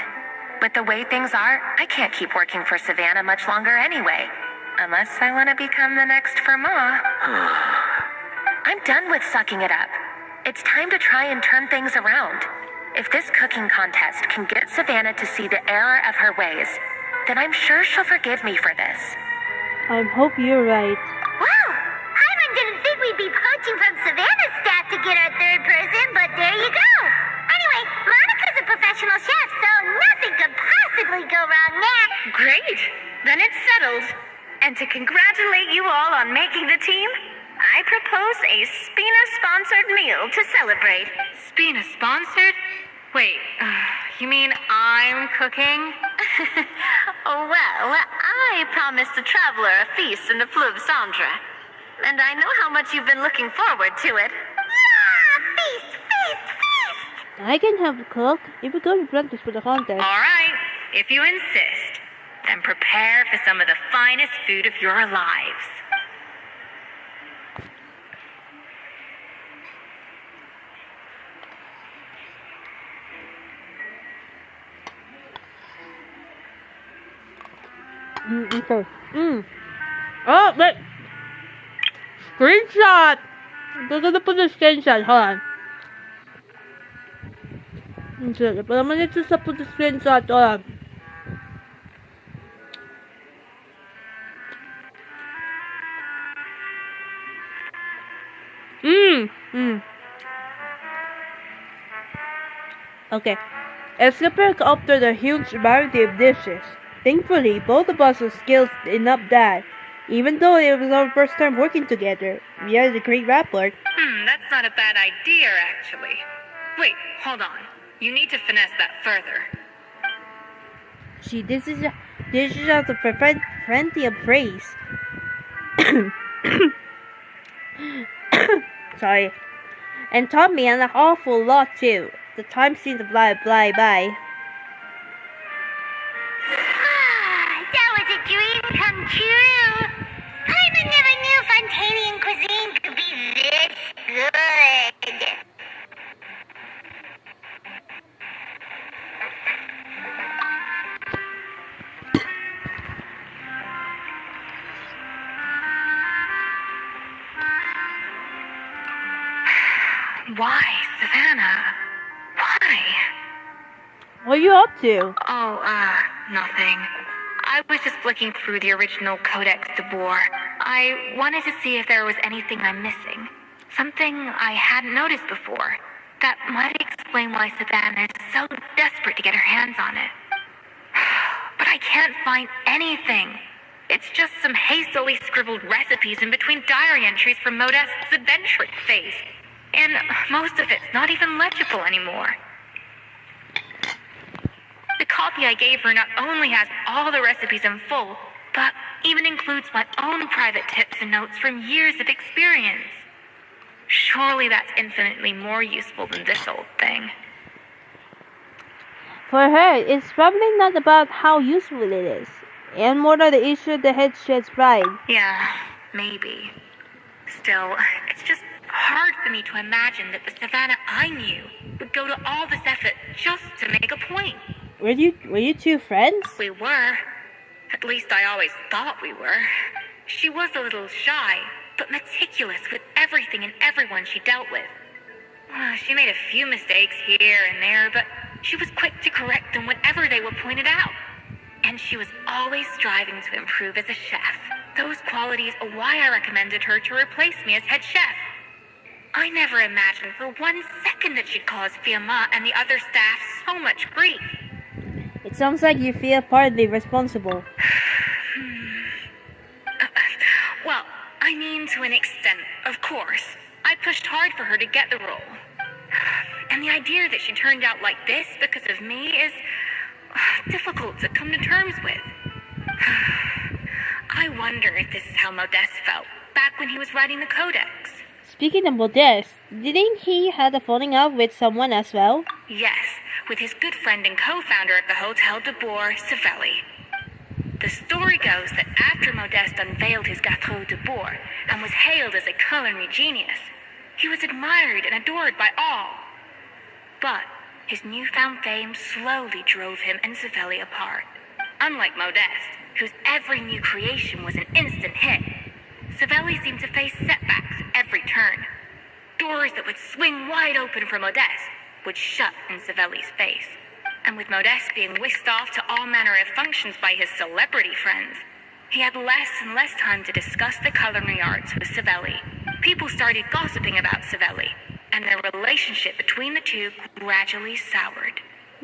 With the way things are, I can't keep working for Savannah much longer anyway. Unless I want to become the next Fermat. I'm done with sucking it up. It's time to try and turn things around. If this cooking contest can get Savannah to see the error of her ways, then I'm sure she'll forgive me for this. I hope you're right. Wow! Paimon didn't think we'd be poaching from Savannah's staff to get our third person, but there you go. Anyway, Monica's a professional chef, so nothing could possibly go wrong there. Great. Then it's settled. And to congratulate you all on making the team, I propose a Spina-sponsored meal to celebrate. Spina-sponsored? Wait, you mean I'm cooking? Oh, well, I promised the traveler a feast in the Fleuve Sombre. And I know how much you've been looking forward to it. Yeah! Feast, feast, feast! I can help cook if we go to practice for the contest. All right, if you insist, then prepare for some of the finest food of your lives. Okay. Oh, wait. Screenshot! I'm gonna put a screenshot. Hold on. Okay, but I'm gonna just put the screenshot. Hold on. Okay. Escoffier opted a huge variety of dishes. Thankfully, both of us were skilled enough that, even though it was our first time working together, we had a great rapport. That's not a bad idea, actually. Wait, hold on. You need to finesse that further. She dishes out of plenty of praise. Sorry. And taught me an awful lot too. The time seemed to fly by. That was a dream come true. I never knew Fontainian cuisine could be this good. Why, Savannah? Why? What are you up to? Oh, nothing. I was just flicking through the original Codex de Boer. I wanted to see if there was anything I'm missing. Something I hadn't noticed before. That might explain why Savannah is so desperate to get her hands on it. But I can't find anything. It's just some hastily scribbled recipes in between diary entries from Modest's adventuring phase. And most of it's not even legible anymore. The copy I gave her not only has all the recipes in full, but even includes my own private tips and notes from years of experience. Surely that's infinitely more useful than this old thing. For her, it's probably not about how useful it is, and more of the issue of the head sheds pride. Yeah, maybe. Still, it's just hard for me to imagine that the Savannah I knew would go to all this effort just to make a point. Were you two friends? We were. At least I always thought we were. She was a little shy, but meticulous with everything and everyone she dealt with. She made a few mistakes here and there, but she was quick to correct them whenever they were pointed out. And she was always striving to improve as a chef. Those qualities are why I recommended her to replace me as head chef. I never imagined for 1 second that she'd cause Fiamma and the other staff so much grief. It sounds like you feel partly responsible. Well, I mean to an extent, of course. I pushed hard for her to get the role. And the idea that she turned out like this because of me is difficult to come to terms with. I wonder if this is how Modeste felt back when he was writing the Codex. Speaking of Modeste, didn't he have a falling out with someone as well? Yes, with his good friend and co-founder of the Hotel de Boer, Savelli. The story goes that after Modeste unveiled his Gâteau de Boer and was hailed as a culinary genius, he was admired and adored by all. But his newfound fame slowly drove him and Savelli apart. Unlike Modeste, whose every new creation was an instant hit, Savelli seemed to face setbacks at every turn. Doors that would swing wide open for Modeste would shut in Savelli's face. And with Modeste being whisked off to all manner of functions by his celebrity friends, he had less and less time to discuss the culinary arts with Savelli. People started gossiping about Savelli, and their relationship between the two gradually soured.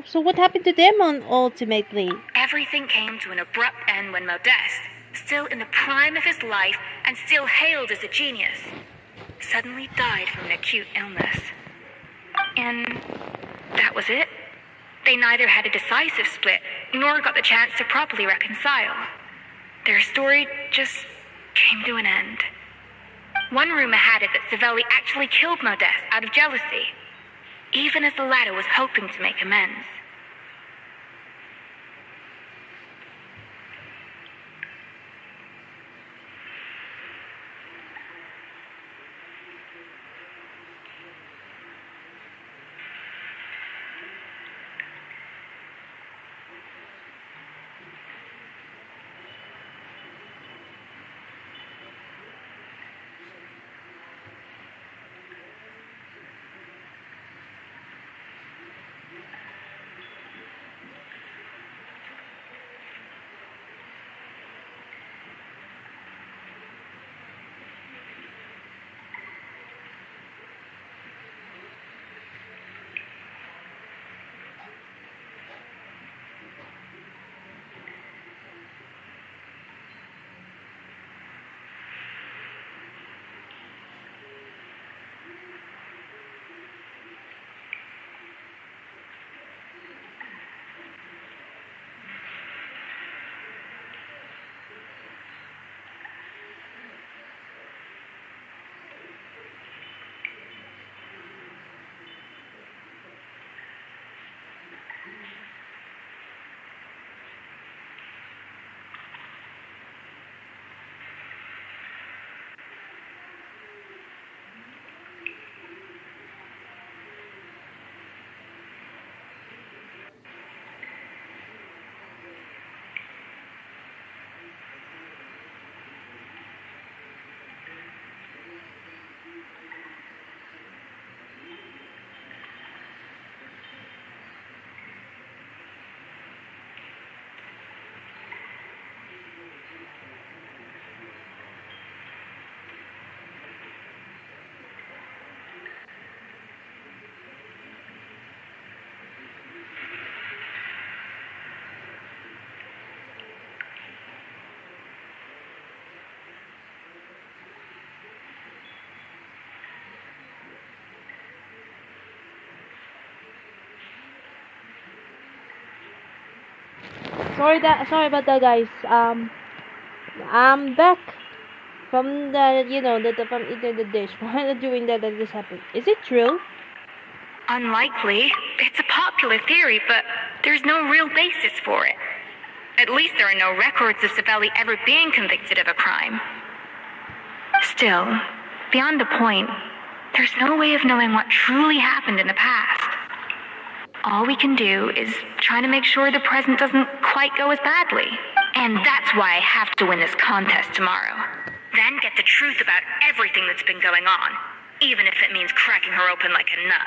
So what happened to them ultimately? Everything came to an abrupt end when Modeste, still in the prime of his life and still hailed as a genius, suddenly died from an acute illness. And that was it. They neither had a decisive split, nor got the chance to properly reconcile. Their story just came to an end. One rumor had it that Savelli actually killed Modeste out of jealousy, even as the latter was hoping to make amends. sorry about that, guys. I'm back from the from eating the dish. While doing that, this happened. Is it true? Unlikely. It's a popular theory, but there's no real basis for it. At least there are no records of Savelli ever being convicted of a crime. Still, beyond the point, there's no way of knowing what truly happened in the past. All we can do is try to make sure the present doesn't quite go as badly. And that's why I have to win this contest tomorrow. Then get the truth about everything that's been going on, even if it means cracking her open like a nut.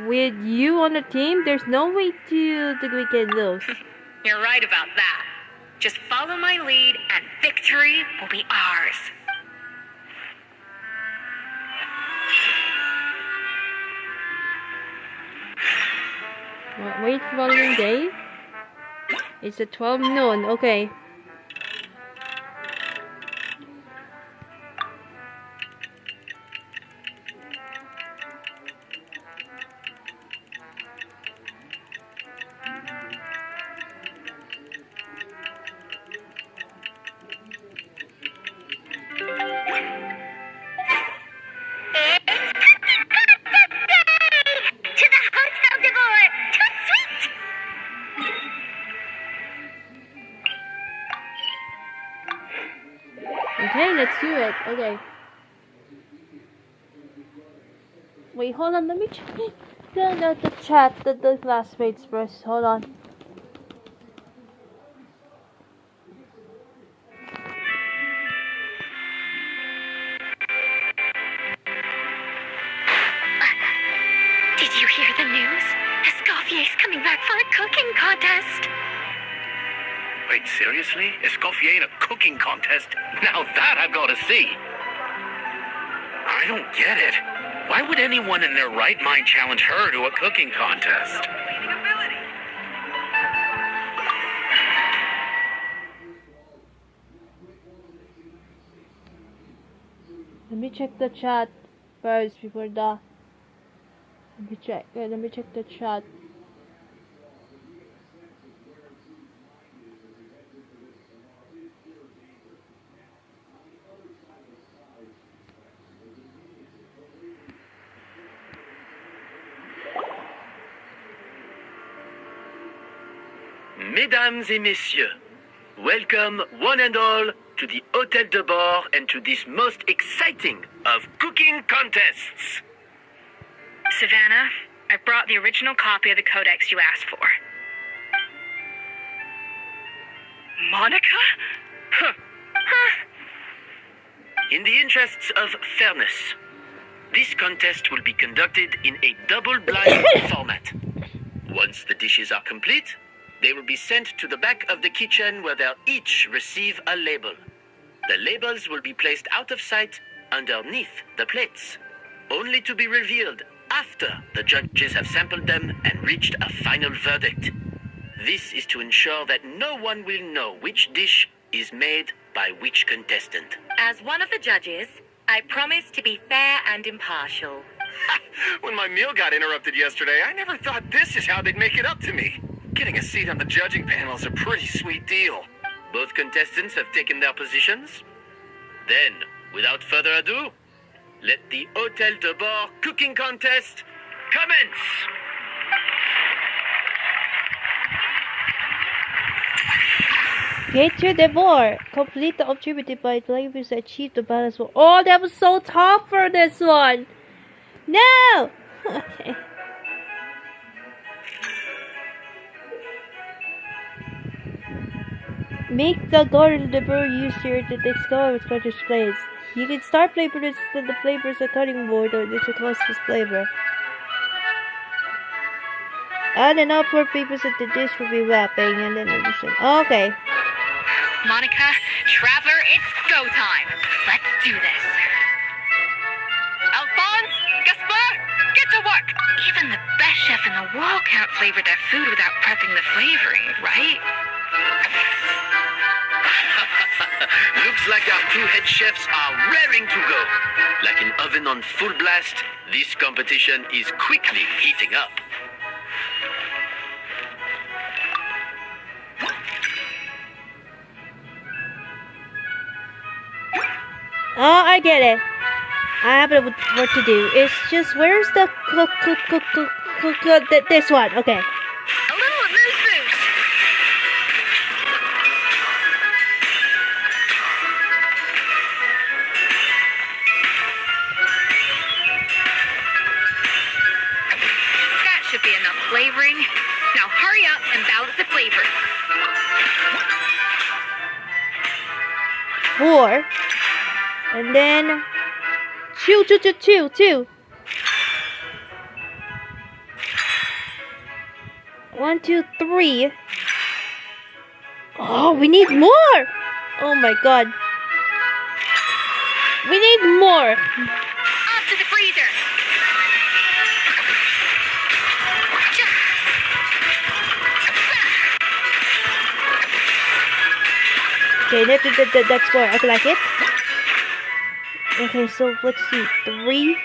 With you on the team, there's no way to we can lose. You're right about that. Just follow my lead and victory will be ours. Wait, following day? It's at 12 noon, okay. Okay, let's do it. Okay. Wait, hold on. Let me check the chat, the classmates first. Hold on. Did you hear the news? Escoffier's coming back for a cooking contest. Wait, seriously? Escoffier in a cooking contest? Now that I've got to see. I don't get it. Why would anyone in their right mind challenge her to a cooking contest? Let me check the chat first before the. Let me check the chat. Mesdames et messieurs, welcome one and all to the Hôtel de Bord and to this most exciting of cooking contests. Savannah, I brought the original copy of the codex you asked for. Monica? In the interests of fairness, this contest will be conducted in a double-blind format. Once the dishes are complete, they will be sent to the back of the kitchen where they'll each receive a label. The labels will be placed out of sight underneath the plates, only to be revealed after the judges have sampled them and reached a final verdict. This is to ensure that no one will know which dish is made by which contestant. As one of the judges, I promise to be fair and impartial. When my meal got interrupted yesterday, I never thought this is how they'd make it up to me. Getting a seat on the judging panel is a pretty sweet deal. Both contestants have taken their positions. Then, without further ado, let the Hôtel de Bord cooking contest commence! Get to the board. Complete the objective by flavors to achieve the balance. Oh, that was so tough for this one. No! Okay. Make the garden the bird easier to discover with better displays. You can start flavors to the flavors of cutting board or this closest flavor. Add an upward papers that the dish will be wrapping and then addition. Okay. Monica, Traveler, it's go time. Let's do this. Alphonse? Gaspar? Get to work! Even the best chef in the world can't flavor their food without prepping the flavoring, right? Looks like our two head chefs are raring to go. Like an oven on full blast, this competition is quickly heating up. Oh, I get it. I have what to do. It's just, where's the this one? Okay. A little moose boost. That should be enough flavoring. Now hurry up and balance the flavors. 4. And then 2. 1, 2, 3. Oh, we need more! Oh my god. We need more! Off to the freezer. Okay, that's 4. I like it. Okay, so let's see. 3.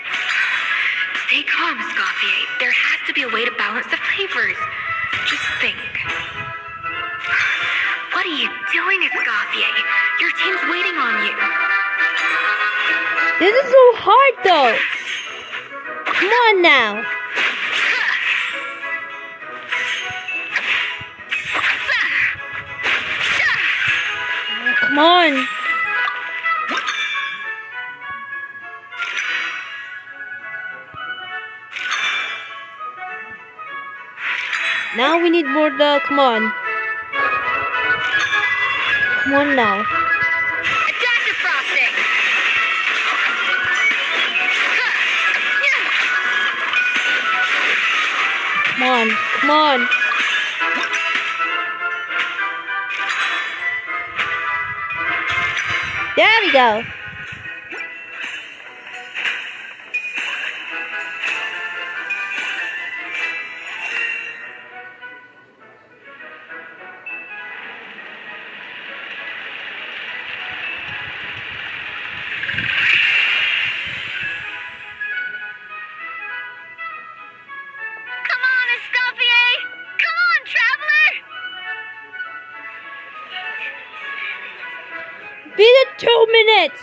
Stay calm, Escoffier. There has to be a way to balance the flavors. Just think. What are you doing, Escoffier? Your team's waiting on you. This is so hard though. Come on now. Oh, come on. Now we need more come on. Come on now. A dash of frosting. Come on. There we go. Be the 2 minutes!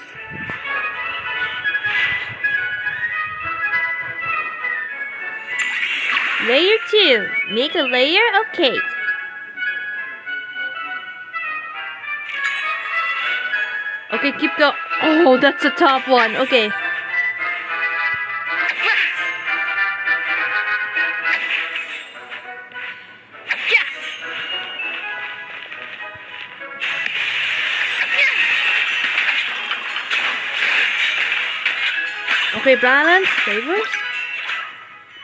Layer 2. Make a layer of cake. Okay, keep going. Oh, that's the top one. Okay. Okay, balance flavors.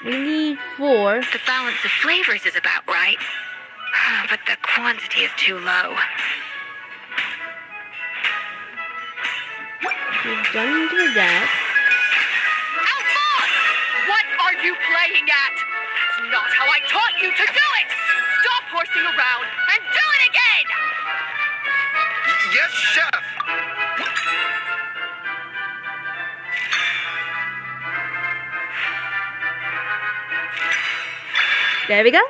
We need 4. The balance of flavors is about right. But the quantity is too low. We've done with that. Alphonse! What are you playing at? That's not how I taught you to do it! Stop horsing around and do it again! Yes, chef! There we go.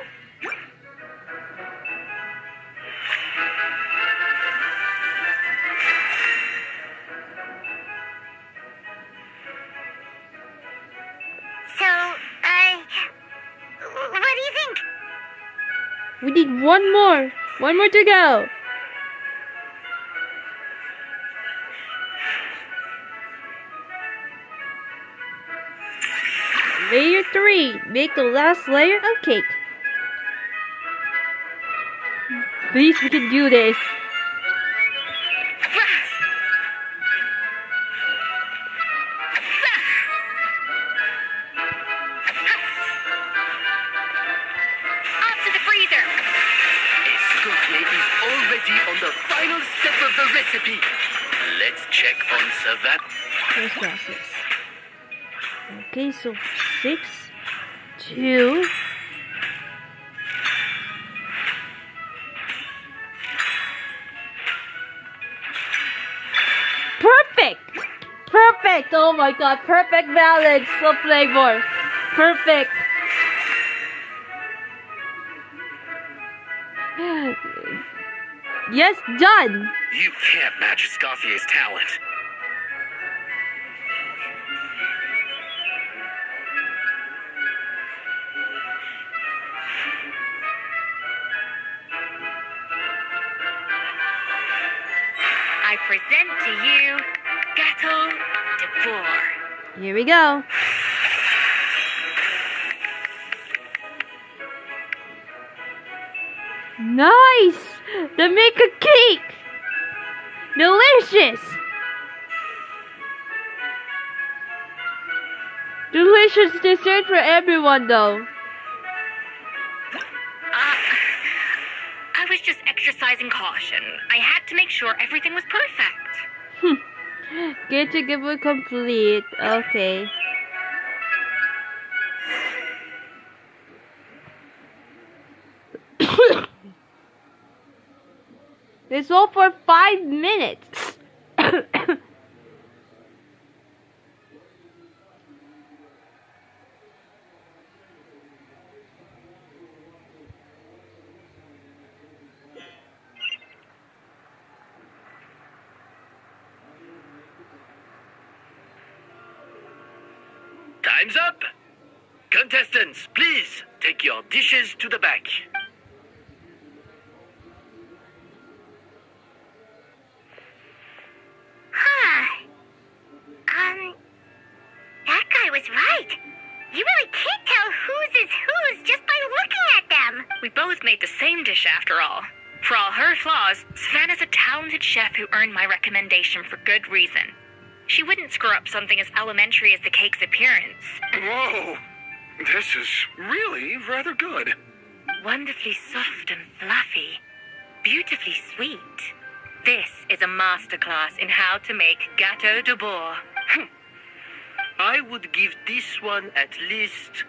So, what do you think? We need one more. One more to go. Layer 3. Make the last layer of cake. Please, we can do this. Up to the freezer! Escoffier is already on the final step of the recipe. Let's check on Savannah. First process. Okay, so 6, 2. Perfect! Perfect! Oh my god, perfect balance of flavor. Perfect. Yes, done. You can't match Escoffier's talent. I present to you Gâteau de Bourg. Here we go. Nice! They make a cake! Delicious! Delicious dessert for everyone though. I was just exercising caution. I had to make sure everything was perfect. Get to give it complete. Okay. It's all for 5 minutes. Time's up! Contestants, please take your dishes to the back. That guy was right. You really can't tell whose is whose just by looking at them. We both made the same dish after all. For all her flaws, Savannah's a talented chef who earned my recommendation for good reason. She wouldn't screw up something as elementary as the cake's appearance. Whoa! This is really rather good. Wonderfully soft and fluffy. Beautifully sweet. This is a masterclass in how to make Gâteau de Bourg. I would give this one at least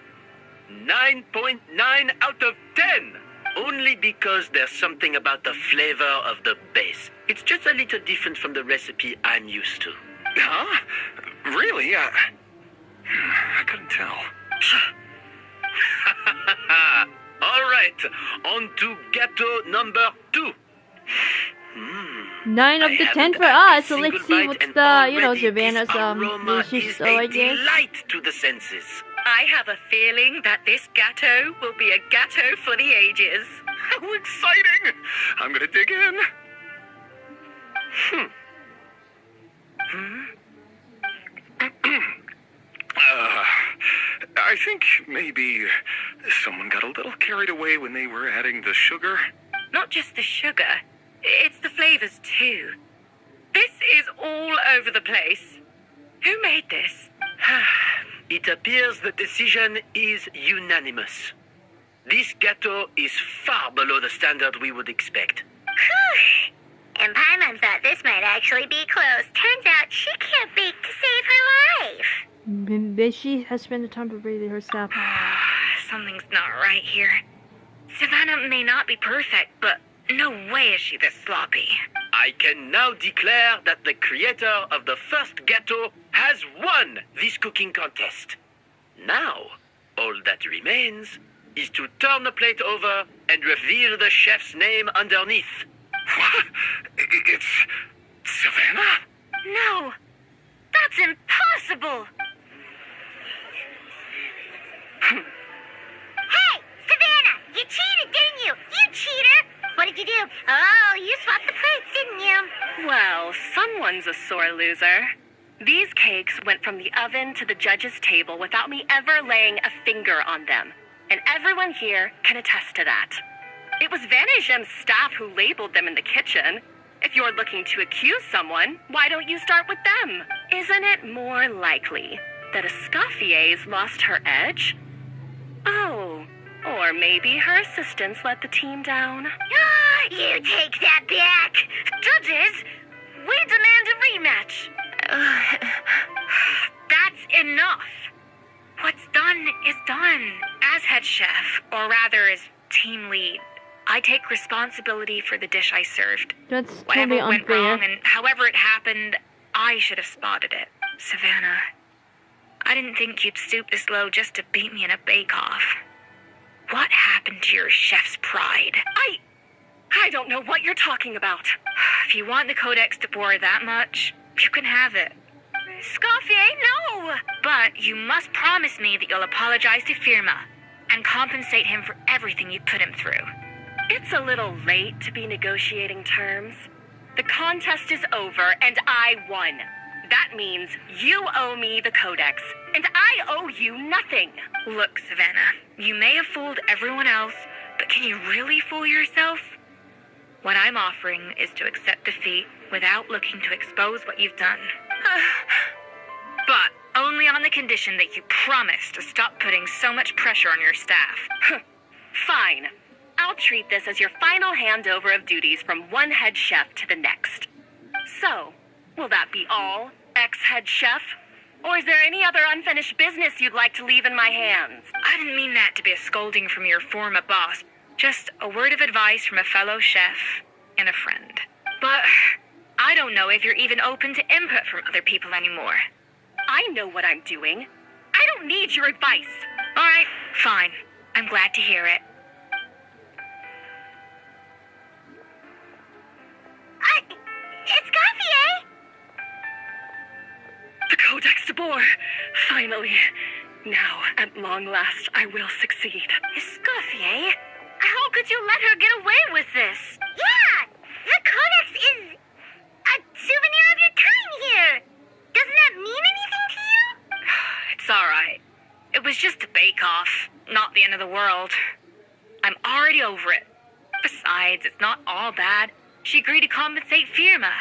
9.9 out of 10. Only because there's something about the flavor of the base. It's just a little different from the recipe I'm used to. Huh? Really? I couldn't tell. All right, on to gâteau number 2. 9 of the 10 for us. So let's see what's the, Savannah's dishes are, I guess. Delight to the senses. I have a feeling that this gâteau will be a gâteau for the ages. How exciting! I'm gonna dig in. I think maybe someone got a little carried away when they were adding the sugar. Not just the sugar, it's the flavors too. This is all over the place. Who made this? It appears the decision is unanimous. This gâteau is far below the standard we would expect. Whew. And Paimon thought this might actually be close. Turns out she can't bake to save her life. She has spent the time preparing herself. Something's not right here. Savannah may not be perfect, but no way is she this sloppy. I can now declare that the creator of the first gâteau has won this cooking contest. Now, all that remains is to turn the plate over and reveal the chef's name underneath. What? It's Savannah? No, that's impossible. Hey, Savannah, you cheated, didn't you? You cheater! What did you do? Oh, you swapped the plates, didn't you? Well, someone's a sore loser. These cakes went from the oven to the judge's table without me ever laying a finger on them. And everyone here can attest to that. It was Van Gem's staff who labeled them in the kitchen. If you're looking to accuse someone, why don't you start with them? Isn't it more likely that Escoffier's lost her edge? Oh, or maybe her assistants let the team down. You take that back. Judges, we demand a rematch. That's enough. What's done is done. As head chef, or rather as team lead, I take responsibility for the dish I served. That's Whatever totally went unfair. wrong and however it happened, I should have spotted it. Savannah, I didn't think you'd stoop this low just to beat me in a bake-off. What happened to your chef's pride? I don't know what you're talking about. If you want the Codex de Boer that much, you can have it. Escoffier, no! But you must promise me that you'll apologize to Firma and compensate him for everything you put him through. It's a little late to be negotiating terms. The contest is over, and I won. That means you owe me the codex, and I owe you nothing. Look, Savannah, you may have fooled everyone else, but can you really fool yourself? What I'm offering is to accept defeat without looking to expose what you've done. But only on the condition that you promise to stop putting so much pressure on your staff. Fine. I'll treat this as your final handover of duties from one head chef to the next. So, will that be all, ex-head chef? Or is there any other unfinished business you'd like to leave in my hands? I didn't mean that to be a scolding from your former boss. Just a word of advice from a fellow chef and a friend. But I don't know if you're even open to input from other people anymore. I know what I'm doing. I don't need your advice. All right, fine. I'm glad to hear it. Escoffier! The Codex de Boer! Finally. Now, at long last, I will succeed. Escoffier? How could you let her get away with this? Yeah! The Codex is a souvenir of your time here! Doesn't that mean anything to you? It's all right. It was just a bake-off, not the end of the world. I'm already over it. Besides, it's not all bad. She agreed to compensate Firma.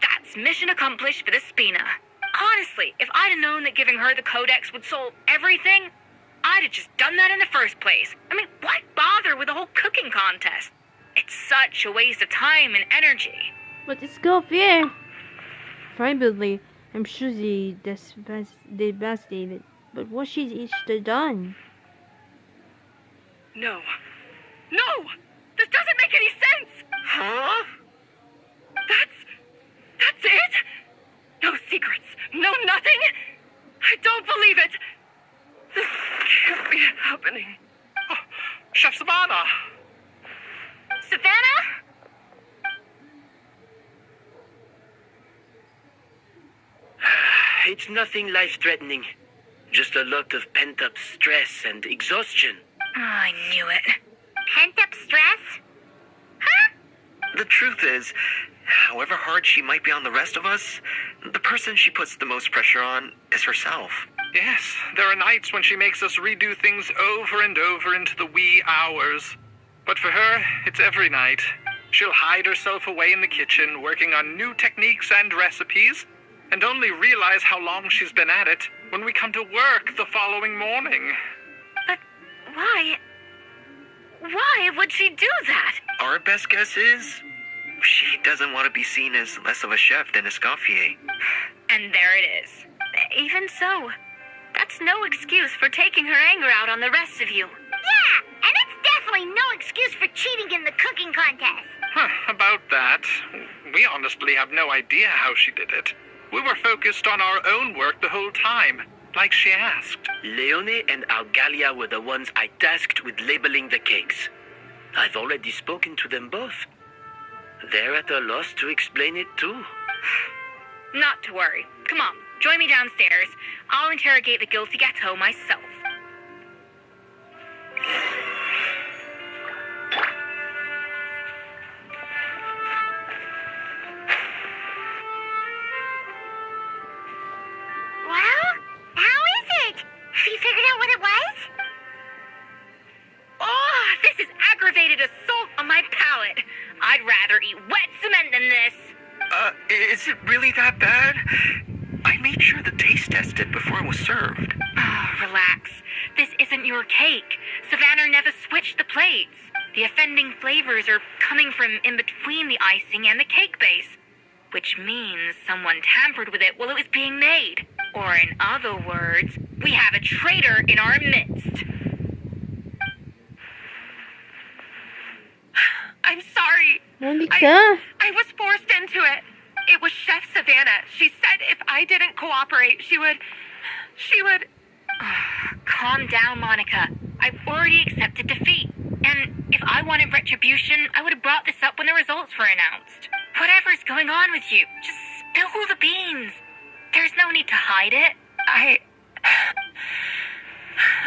That's mission accomplished for the Spina. Honestly, if I'd have known that giving her the Codex would solve everything, I'd have just done that in the first place. I mean, why bother with the whole cooking contest? It's such a waste of time and energy. But Escoffier, privately, I'm sure they devastated. But what she's done? No. No! This doesn't make any sense! Huh? That's it? No secrets, no nothing? I don't believe it! This can't be happening. Oh, Chef Savannah! Savannah? It's nothing life-threatening. Just a lot of pent-up stress and exhaustion. Oh, I knew it. Pent-up stress? Huh? The truth is, however hard she might be on the rest of us, the person she puts the most pressure on is herself. Yes, there are nights when she makes us redo things over and over into the wee hours. But for her, it's every night. She'll hide herself away in the kitchen, working on new techniques and recipes, and only realize how long she's been at it when we come to work the following morning. But why? Why would she do that? Our best guess is she doesn't want to be seen as less of a chef than Escoffier. And there it is. Even so, that's no excuse for taking her anger out on the rest of you. Yeah, and it's definitely no excuse for cheating in the cooking contest. About that, we honestly have no idea how she did it. We were focused on our own work the whole time, like she asked. Leone and Algalia were the ones I tasked with labeling the cakes. I've already spoken to them both. They're at a loss to explain it too. Not to worry. Come on, join me downstairs. I'll interrogate the guilty gâteau myself. Well, how is it? Have you figured out what it was? Oh, this is aggravated assault on my palate. I'd rather eat wet cement than this. Is it really that bad? I made sure the taste tested before it was served. Oh, relax. This isn't your cake. Savannah never switched the plates. The offending flavors are coming from in between the icing and the cake base, which means someone tampered with it while it was being made. Or in other words, we have a traitor in our midst. I'm sorry. Monica? I was forced into it. It was Chef Savannah. She said if I didn't cooperate, she would... Calm down, Monica. I've already accepted defeat. And if I wanted retribution, I would have brought this up when the results were announced. Whatever's going on with you, just spill the beans. There's no need to hide it.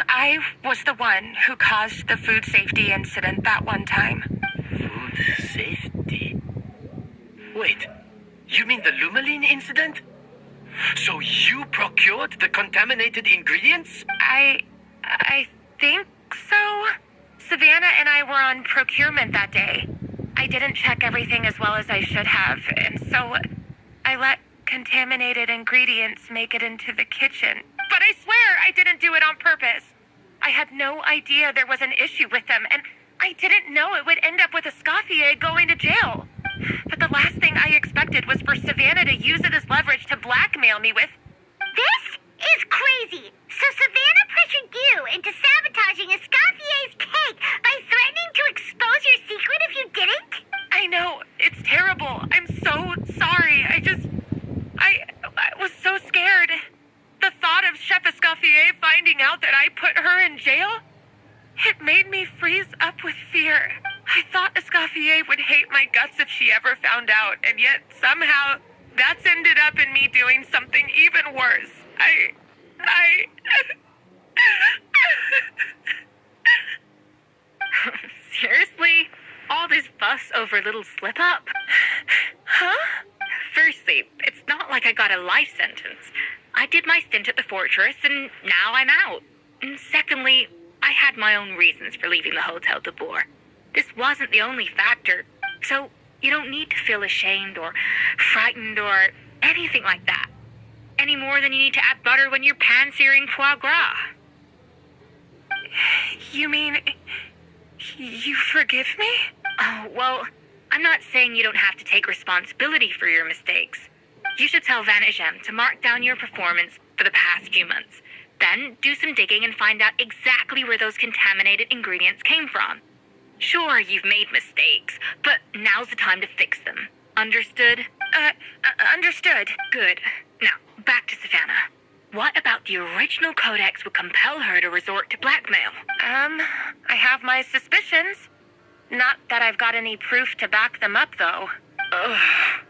I was the one who caused the food safety incident that one time. Food safety? Wait, you mean the Lumaline incident? So you procured the contaminated ingredients? I think so. Savannah and I were on procurement that day. I didn't check everything as well as I should have, and so I let contaminated ingredients make it into the kitchen. But I swear I didn't do it on purpose. I had no idea there was an issue with them, and I didn't know it would end up with Escoffier going to jail. But the last thing I expected was for Savannah to use it as leverage to blackmail me with... This is crazy! So Savannah pressured you into sabotaging Escoffier's cake by threatening to expose your secret if you didn't? I know, it's terrible. I'm so sorry. I was so scared. The thought of Chef Escoffier finding out that I put her in jail, it made me freeze up with fear. I thought Escoffier would hate my guts if she ever found out, and yet somehow that's ended up in me doing something even worse. Seriously? All this fuss over a little slip-up? Huh? Firstly, it's not like I got a life sentence. I did my stint at the fortress, and now I'm out. And secondly, I had my own reasons for leaving the Hotel de Boer. This wasn't the only factor, so you don't need to feel ashamed or frightened or anything like that. Any more than you need to add butter when you're pan-searing foie gras. You mean... you forgive me? Oh, well, I'm not saying you don't have to take responsibility for your mistakes. You should tell Van Ejem to mark down your performance for the past few months. Then do some digging and find out exactly where those contaminated ingredients came from. Sure, you've made mistakes, but now's the time to fix them. Understood? Understood. Good. Now, back to Savannah. What about the original codex would compel her to resort to blackmail? I have my suspicions. Not that I've got any proof to back them up, though. Ugh.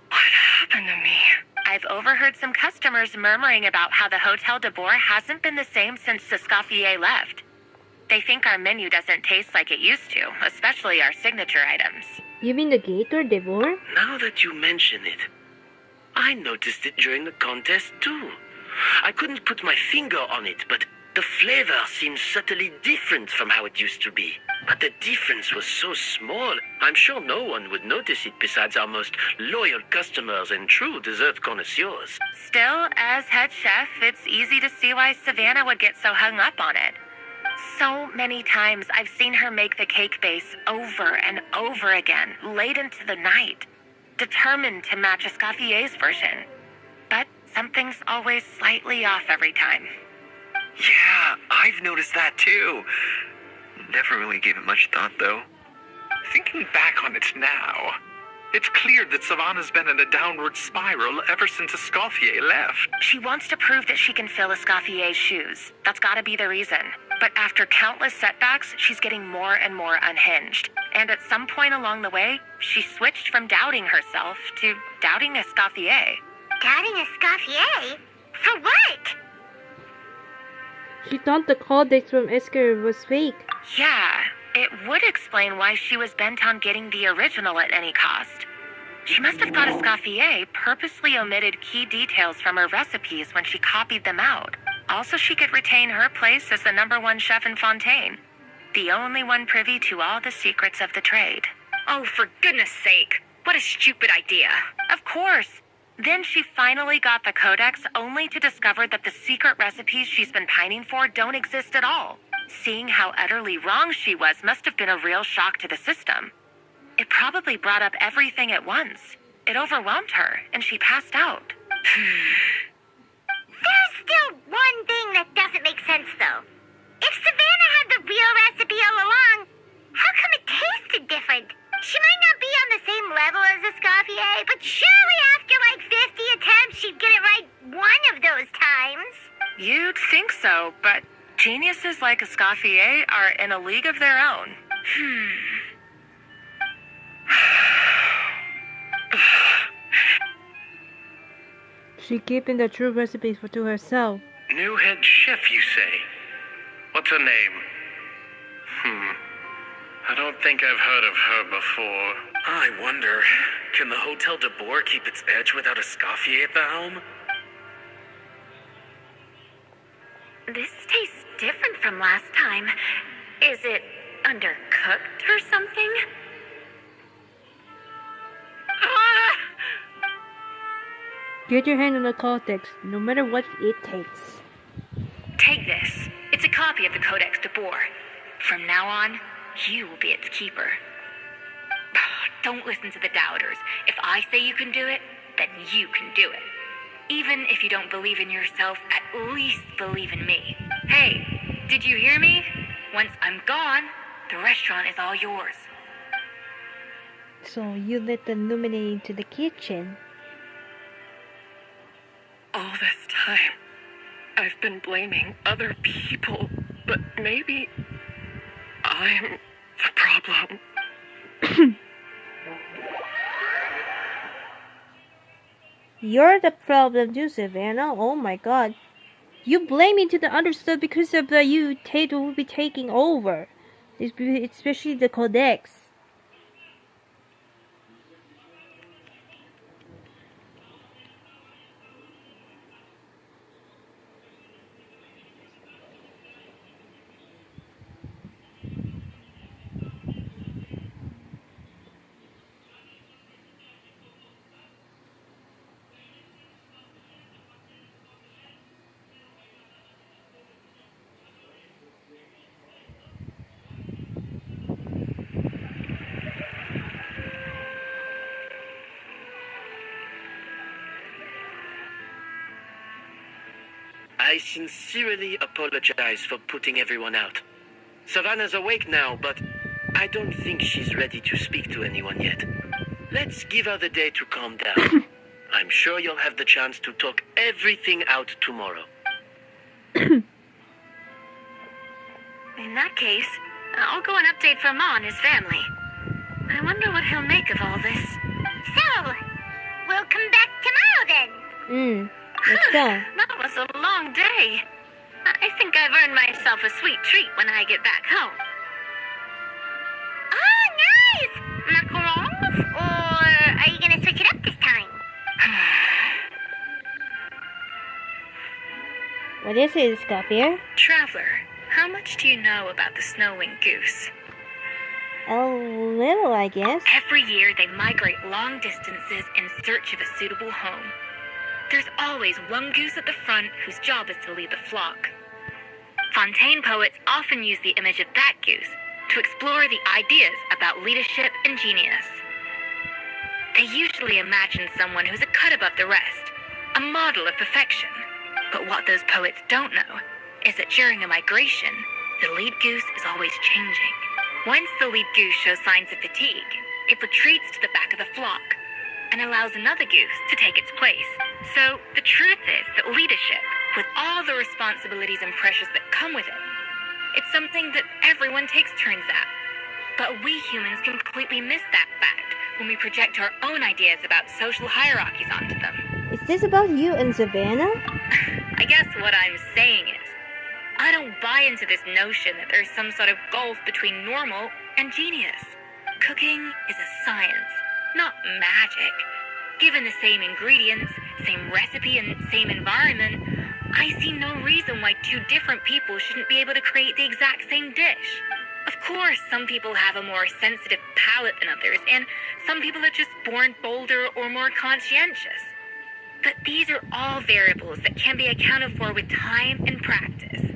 What happened to me? I've overheard some customers murmuring about how the Hotel de Boer hasn't been the same since Escoffier left. They think our menu doesn't taste like it used to, especially our signature items. You mean the Gator de Boer? Now that you mention it, I noticed it during the contest too. I couldn't put my finger on it, but the flavor seems subtly different from how it used to be. But the difference was so small, I'm sure no one would notice it besides our most loyal customers and true dessert connoisseurs. Still, as head chef, it's easy to see why Savannah would get so hung up on it. So many times I've seen her make the cake base over and over again, late into the night, determined to match Escoffier's version. But something's always slightly off every time. Yeah, I've noticed that too. Never really gave it much thought, though. Thinking back on it now, it's clear that Savannah's been in a downward spiral ever since Escoffier left. She wants to prove that she can fill Escoffier's shoes. That's gotta be the reason. But after countless setbacks, she's getting more and more unhinged. And at some point along the way, she switched from doubting herself to doubting Escoffier. Doubting Escoffier? For what? She thought the codex from Escoffier was fake. Yeah, it would explain why she was bent on getting the original at any cost. She must have thought Escoffier purposely omitted key details from her recipes when she copied them out. Also, she could retain her place as the #1 chef in Fontaine, the only one privy to all the secrets of the trade. Oh, for goodness sake. What a stupid idea. Of course. Then she finally got the codex only to discover that the secret recipes she's been pining for don't exist at all. Seeing how utterly wrong she was must have been a real shock to the system. It probably brought up everything at once. It overwhelmed her, and she passed out. There's still one thing that doesn't make sense, though. If Savannah had the real recipe all along, how come it tasted different? She might not be on the same level as Escoffier, but surely after like 50 attempts, she'd get it right one of those times. You'd think so, but geniuses like Escoffier are in a league of their own. She keeping the true recipes to herself. New head chef, you say? What's her name? I don't think I've heard of her before. I wonder, Can the Hotel de Boer keep its edge without Escoffier at the helm? This tastes different from last time. Is it undercooked or something? Get your hand on the Codex, no matter what it takes. Take this. It's a copy of the Codex de Boer. From now on, you will be its keeper. Don't listen to the doubters. If I say you can do it, then you can do it. Even if you don't believe in yourself, at least believe in me. Hey, did you hear me? Once I'm gone, the restaurant is all yours. So you let the illuminate into the kitchen. All this time, I've been blaming other people, but maybe I'm the problem. You're the problem too, Savannah. Oh my god. You blame me to the other stuff because of you Tato will be taking over. Especially the Codex. I sincerely apologize for putting everyone out. Savannah's awake now, but I don't think she's ready to speak to anyone yet. Let's give her the day to calm down. I'm sure you'll have the chance to talk everything out tomorrow. In that case, I'll go and update for Ma and his family. I wonder what he'll make of all this. So, we'll come back tomorrow then. Let's go. That was a long day. I think I've earned myself a sweet treat when I get back home. Oh, nice! Macarons? Or are you gonna switch it up this time? What is it, Escoffier? Traveler, how much do you know about the snow-winged goose? A little, I guess. Every year they migrate long distances in search of a suitable home. There's always one goose at the front whose job is to lead the flock. Fontaine poets often use the image of that goose to explore the ideas about leadership and genius. They usually imagine someone who's a cut above the rest, a model of perfection. But what those poets don't know is that during a migration, the lead goose is always changing. Once the lead goose shows signs of fatigue, it retreats to the back of the flock and allows another goose to take its place. So the truth is that leadership, with all the responsibilities and pressures that come with it, it's something that everyone takes turns at. But we humans completely miss that fact when we project our own ideas about social hierarchies onto them. Is this about you and Savannah? I guess what I'm saying is, I don't buy into this notion that there's some sort of gulf between normal and genius. Cooking is a science, not magic. Given the same ingredients, same recipe, and same environment, I see no reason why two different people shouldn't be able to create the exact same dish. Of course, some people have a more sensitive palate than others, and some people are just born bolder or more conscientious. But these are all variables that can be accounted for with time and practice.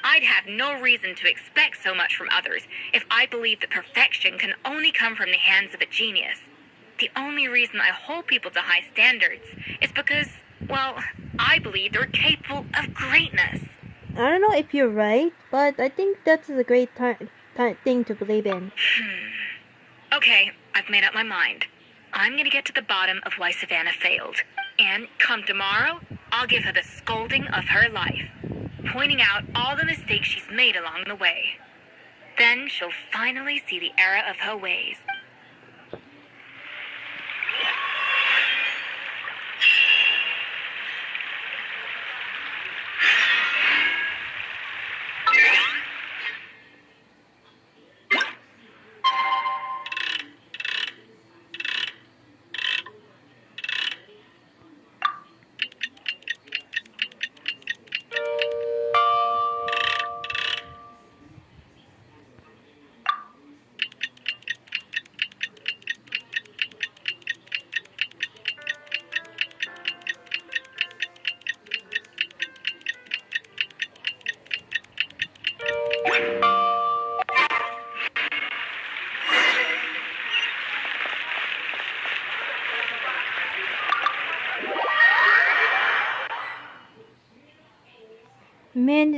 I'd have no reason to expect so much from others if I believed that perfection can only come from the hands of a genius. The only reason I hold people to high standards is because, well, I believe they're capable of greatness. I don't know if you're right, but I think that's a great thing to believe in. Okay, I've made up my mind. I'm gonna get to the bottom of why Savannah failed. And come tomorrow, I'll give her the scolding of her life, pointing out all the mistakes she's made along the way. Then she'll finally see the error of her ways.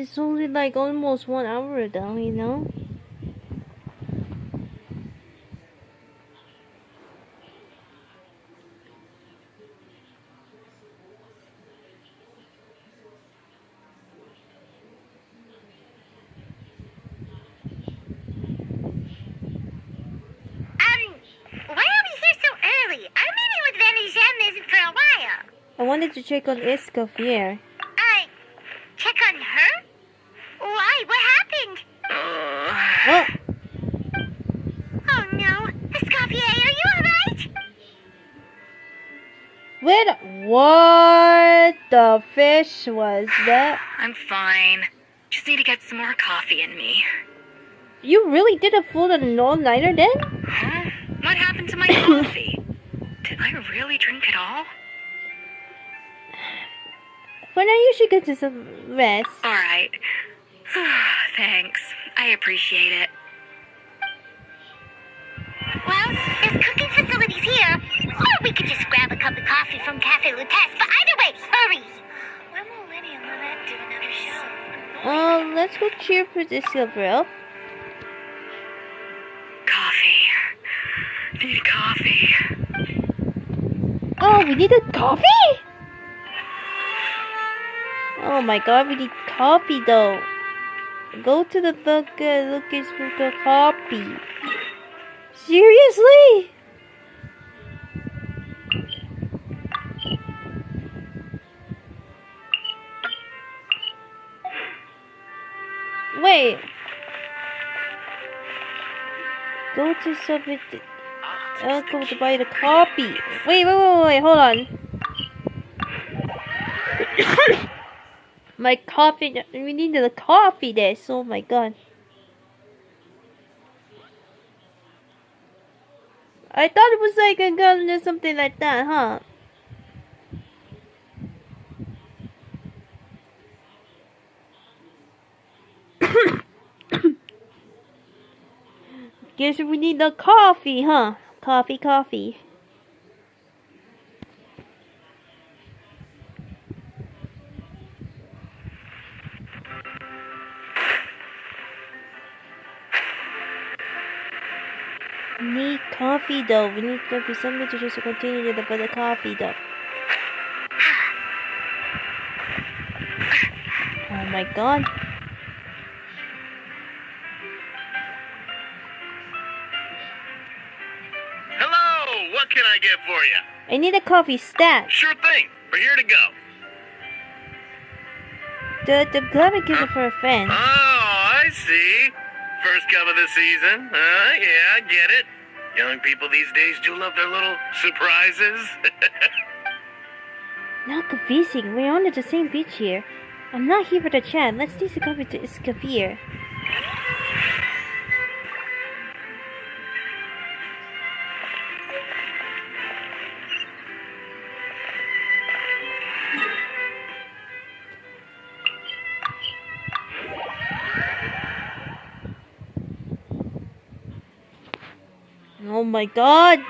it's only like almost 1 hour though, you know? Why are we here so early? Our meeting with Van isn't for a while. I wanted to check on Escoffier. Check on her? Why? What happened? Oh! Oh no. Escoffier, are you alright? What the fish was that? I'm fine. Just need to get some more coffee in me. You really did a full all-nighter then? Huh? What happened to my coffee? Did I really drink it all? For now, you should get to some rest. Alright. Thanks. I appreciate it. Well, there's cooking facilities here. Or we could just grab a cup of coffee from Cafe Lutece. But either way, hurry! When will Lenny and Lynette do another show? Let's go cheer for this girl. Coffee. Need coffee. Oh, we need a coffee? Oh my god, we need coffee though. Go to the book looking for the coffee. Seriously? Wait. Go to submit. I'll go to buy the coffee. Wait, hold on. My coffee, we need the coffee there, oh my god. I thought it was like a gun or something like that, huh? Guess we need the coffee, huh? Coffee. Need coffee though. We need to be something to just continue to the coffee though. Oh my god. Hello, what can I get for you? I need a coffee stat. Sure thing. We're here to go. The glove is given for a friend. Oh, I see. First cup of the season. Yeah, I get it. Young people these days do love their little surprises. Not confusing. We're on the same beach here. I'm not here for the chat. Let's teach the coffee to Escoffier. Oh my god!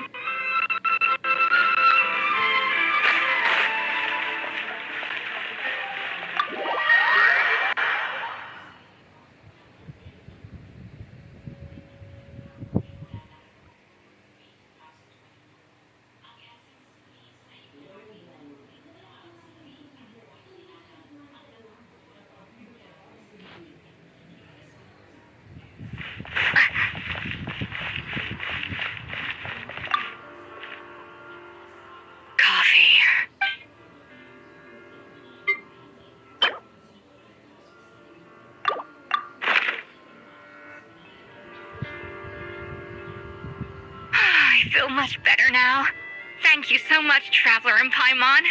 I feel much better now. Thank you so much, Traveler and Paimon.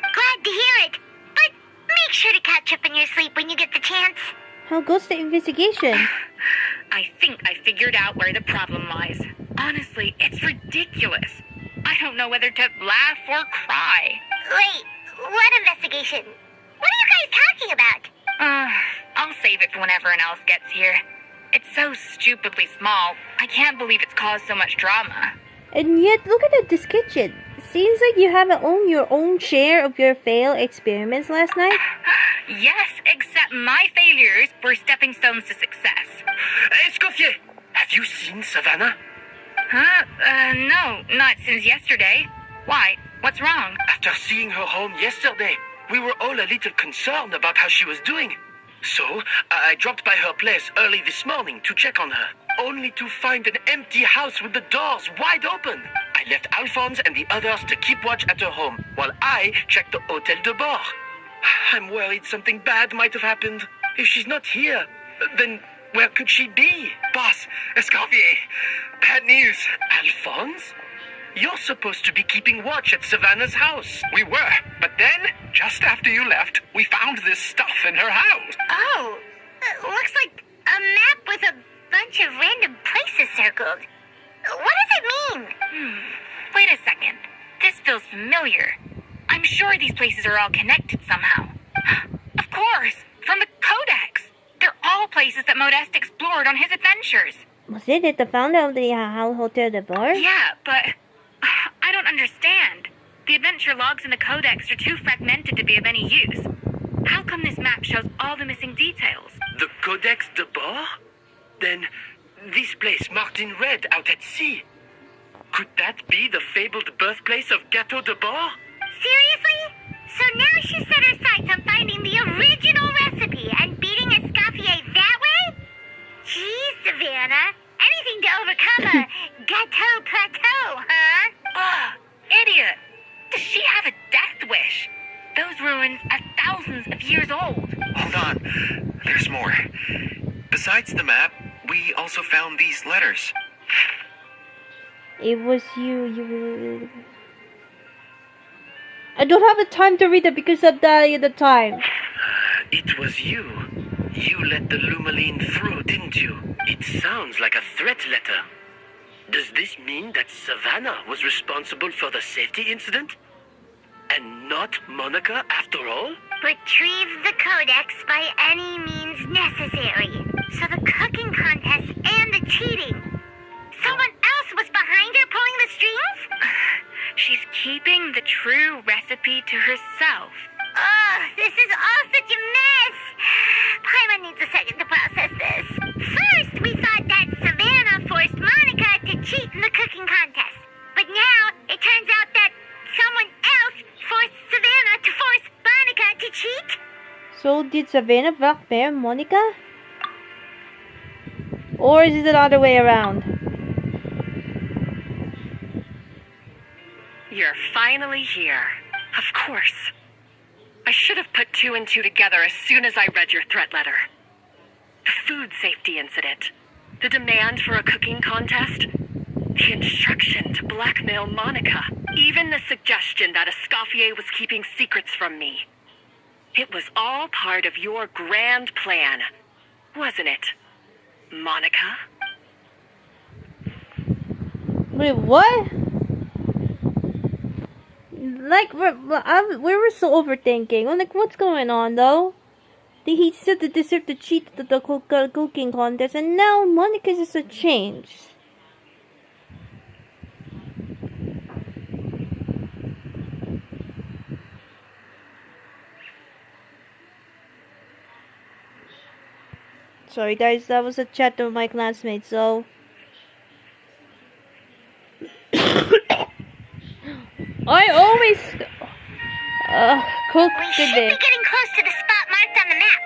Glad to hear it. But make sure to catch up in your sleep when you get the chance. How goes the investigation? I think I figured out where the problem lies. Honestly, it's ridiculous. I don't know whether to laugh or cry. Wait, what investigation? What are you guys talking about? I'll save it for when everyone else gets here. It's so stupidly small. I can't believe it's caused so much drama. And yet, look at this kitchen. seems like you haven't owned your own share of your failed experiments last night. Yes, except my failures were stepping stones to success. Escoffier, have you seen Savannah? Huh? No, not since yesterday. Why? What's wrong? After seeing her home yesterday, we were all a little concerned about how she was doing. So, I dropped by her place early this morning to check on her, only to find an empty house with the doors wide open. I left Alphonse and the others to keep watch at her home, while I checked the Hotel de Bord. I'm worried something bad might have happened. If she's not here, then where could she be? Boss, Escoffier, bad news. Alphonse? You're supposed to be keeping watch at Savannah's house. We were, but then, just after you left, we found this stuff in her house. Oh, looks like a map with a bunch of random places circled. What does it mean? Wait a second. This feels familiar. I'm sure these places are all connected somehow. Of course, from the Codex. They're all places that Modeste explored on his adventures. Was it the founder of the Hotel de Bord? Yeah, but I don't understand. The adventure logs in the Codex are too fragmented to be of any use. How come this map shows all the missing details? The Codex de Bord? Then, this place marked in red out at sea. Could that be the fabled birthplace of Gâteau de Bord? Seriously? So now she set her sights on finding the original recipe and beating Escoffier that way? Geez, Savannah. Anything to overcome a gâteau plateau, huh? Ugh, idiot! Does she have a death wish? Those ruins are thousands of years old. Hold on. There's more. Besides the map, we also found these letters. It was you. I don't have the time to read it because I'm dying at the time. It was you. You let the Lumaline through, didn't you? It sounds like a threat letter. Does this mean that Savannah was responsible for the safety incident? And not Monica after all? Retrieve the Codex by any means necessary. So the cooking contest and the cheating. Someone else was behind her pulling the strings? She's keeping the true recipe to herself. Oh, this is all such a mess. Paimon needs a second to process this. First, we thought that Savannah forced Monica to cheat in the cooking contest. But now, it turns out that someone else forced Savannah to force Monica to cheat? So did Savannah blackmail Monica? Or is it the other way around? You're finally here. Of course. I should have put two and two together as soon as I read your threat letter. The food safety incident. The demand for a cooking contest. The instruction to blackmail Monica. Even the suggestion that Escoffier was keeping secrets from me. It was all part of your grand plan, wasn't it, Monica? Wait, what? Like, we were so overthinking. I'm like, what's going on, though? He said that they deserved to cheat at the cooking contest, and now Monica's just a change. Sorry, guys, that was a chat with my classmates, so... I always cook We should today. be getting close to the spot marked on the map.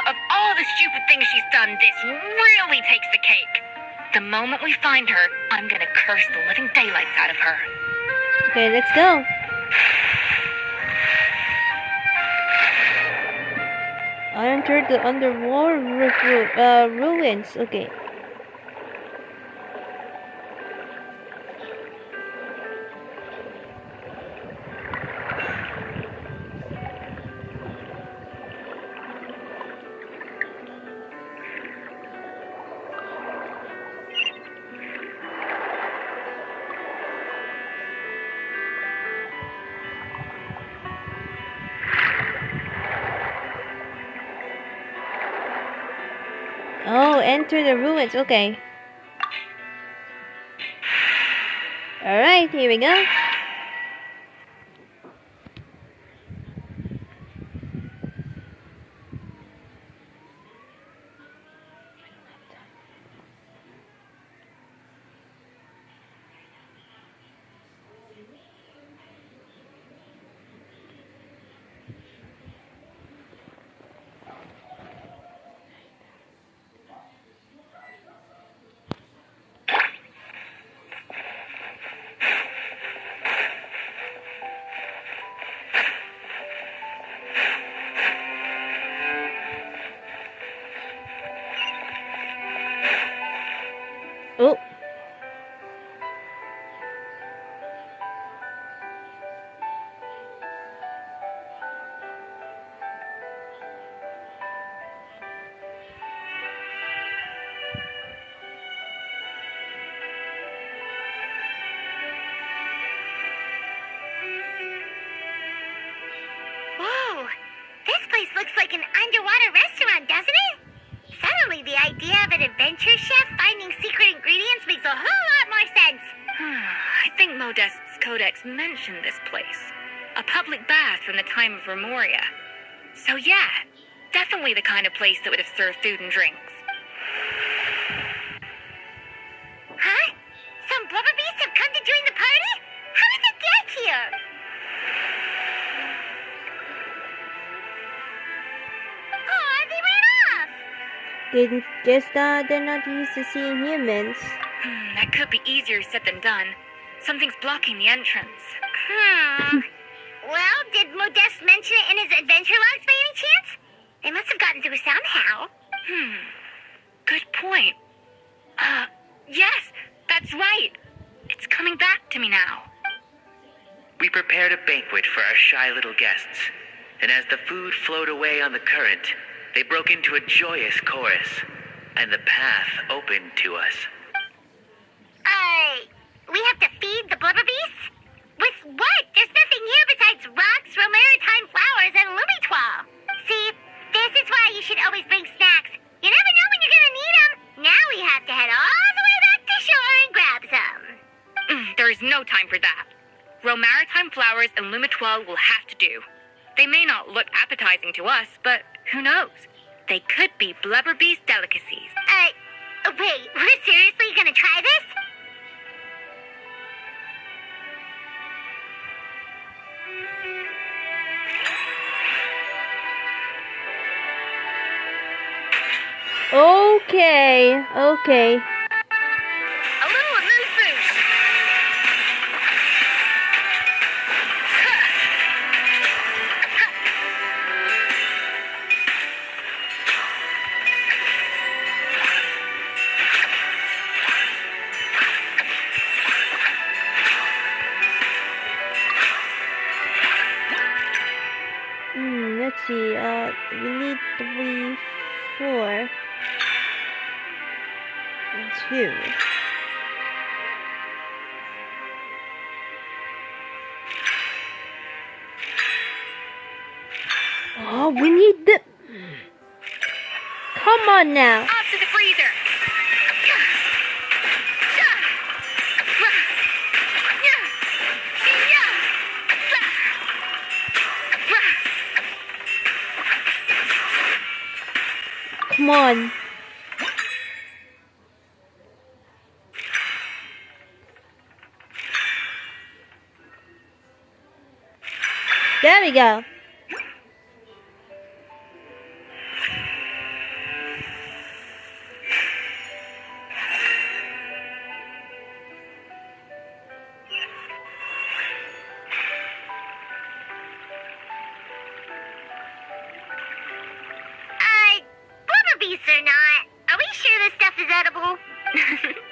Of all the stupid things she's done, this really takes the cake. The moment we find her, I'm gonna curse the living daylights out of her. Okay, let's go. I entered the underwater ruins. Okay. Oh, enter the ruins. Okay. Alright, here we go. Oh. Whoa! This place looks like an underwater restaurant, doesn't it? Suddenly, the idea of an adventure chef finding secret ingredients makes a whole lot more sense. I think Modest's codex mentioned this place. A public bath from the time of Remoria. So yeah, definitely the kind of place that would have served food and drinks. Huh? Some blubber beasts have come to join the party? How did they get here? Oh, they ran off! Didn't guess that they're not used to seeing humans. That could be easier said than done. Something's blocking the entrance. Well, did Modeste mention it in his adventure logs by any chance? They must have gotten through somehow. Good point. Yes, that's right. It's coming back to me now. We prepared a banquet for our shy little guests, and as the food flowed away on the current, they broke into a joyous chorus, and the path opened to us. We have to feed the blubber beasts? With what? There's nothing here besides rocks, romaritime flowers, and lumitoir. See, this is why you should always bring snacks. You never know when you're gonna need them. Now we have to head all the way back to shore and grab some. There is no time for that. Romaritime flowers and lumitoir will have to do. They may not look appetizing to us, but who knows? They could be blubber beast delicacies. Wait, we're seriously gonna try this? Okay. A little mood boost. Let's see. We need 3, 4, and 2. Oh, we need the... Come on now. Off to the freezer. Come on. There we go. Blubber beasts or not, are we sure this stuff is edible?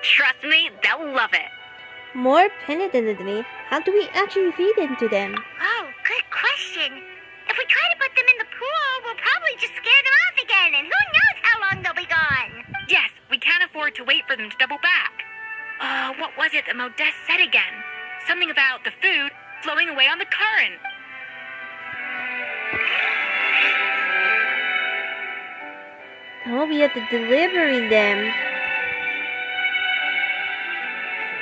Trust me, they'll love it. More penitently, how do we actually feed into them? Oh, good question. If we try to put them in the pool, we'll probably just scare them off again, and who knows how long they'll be gone. Yes, we can't afford to wait for them to double back. What was it that Modeste said again? Something about the food flowing away on the current. Oh, we have to deliver them.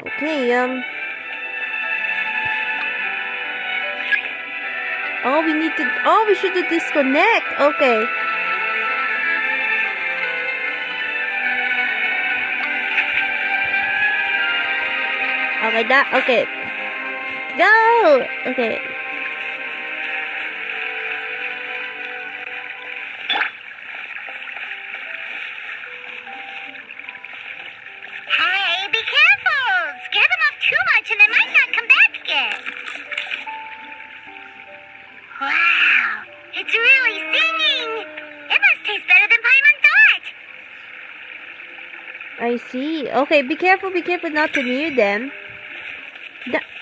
Okay, Oh, we should disconnect. Okay. Okay. Go! Okay. Hey, be careful! Scare them off too much and they might not come back again. Wow, it's really singing! It must taste better than Paimon thought. I see. Okay, be careful not to near them.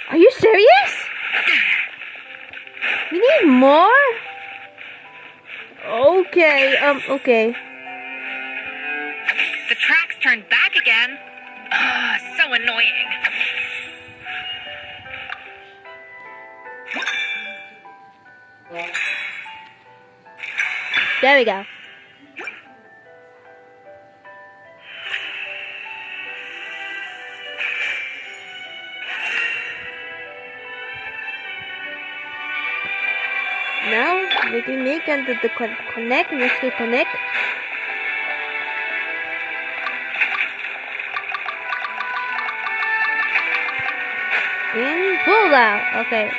Are you serious? We need more? Okay, okay. The tracks turned back again. Ugh, so annoying. There we go. Now we can make the connect. Let's go connect. And pull out. Okay.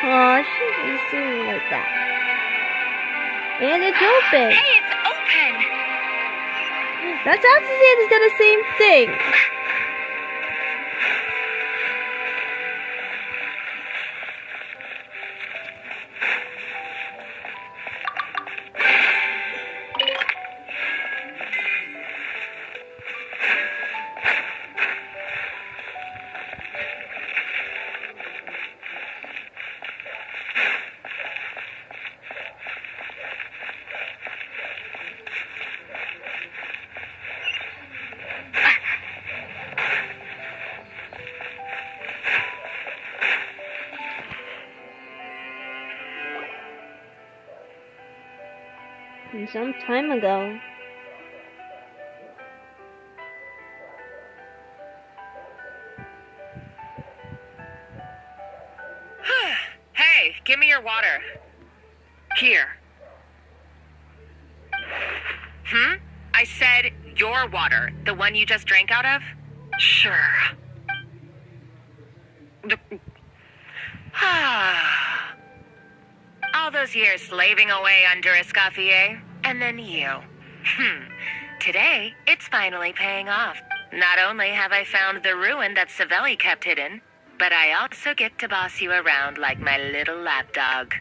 Oh, she's singing like that. And it's open. Hey, it's open. That sounds as if it's got the same thing. Some time ago. Hey, give me your water. Here. I said your water, the one you just drank out of? Sure. All those years slaving away under Escoffier, and then you. Today, it's finally paying off. Not only have I found the ruin that Savelli kept hidden, but I also get to boss you around like my little lapdog.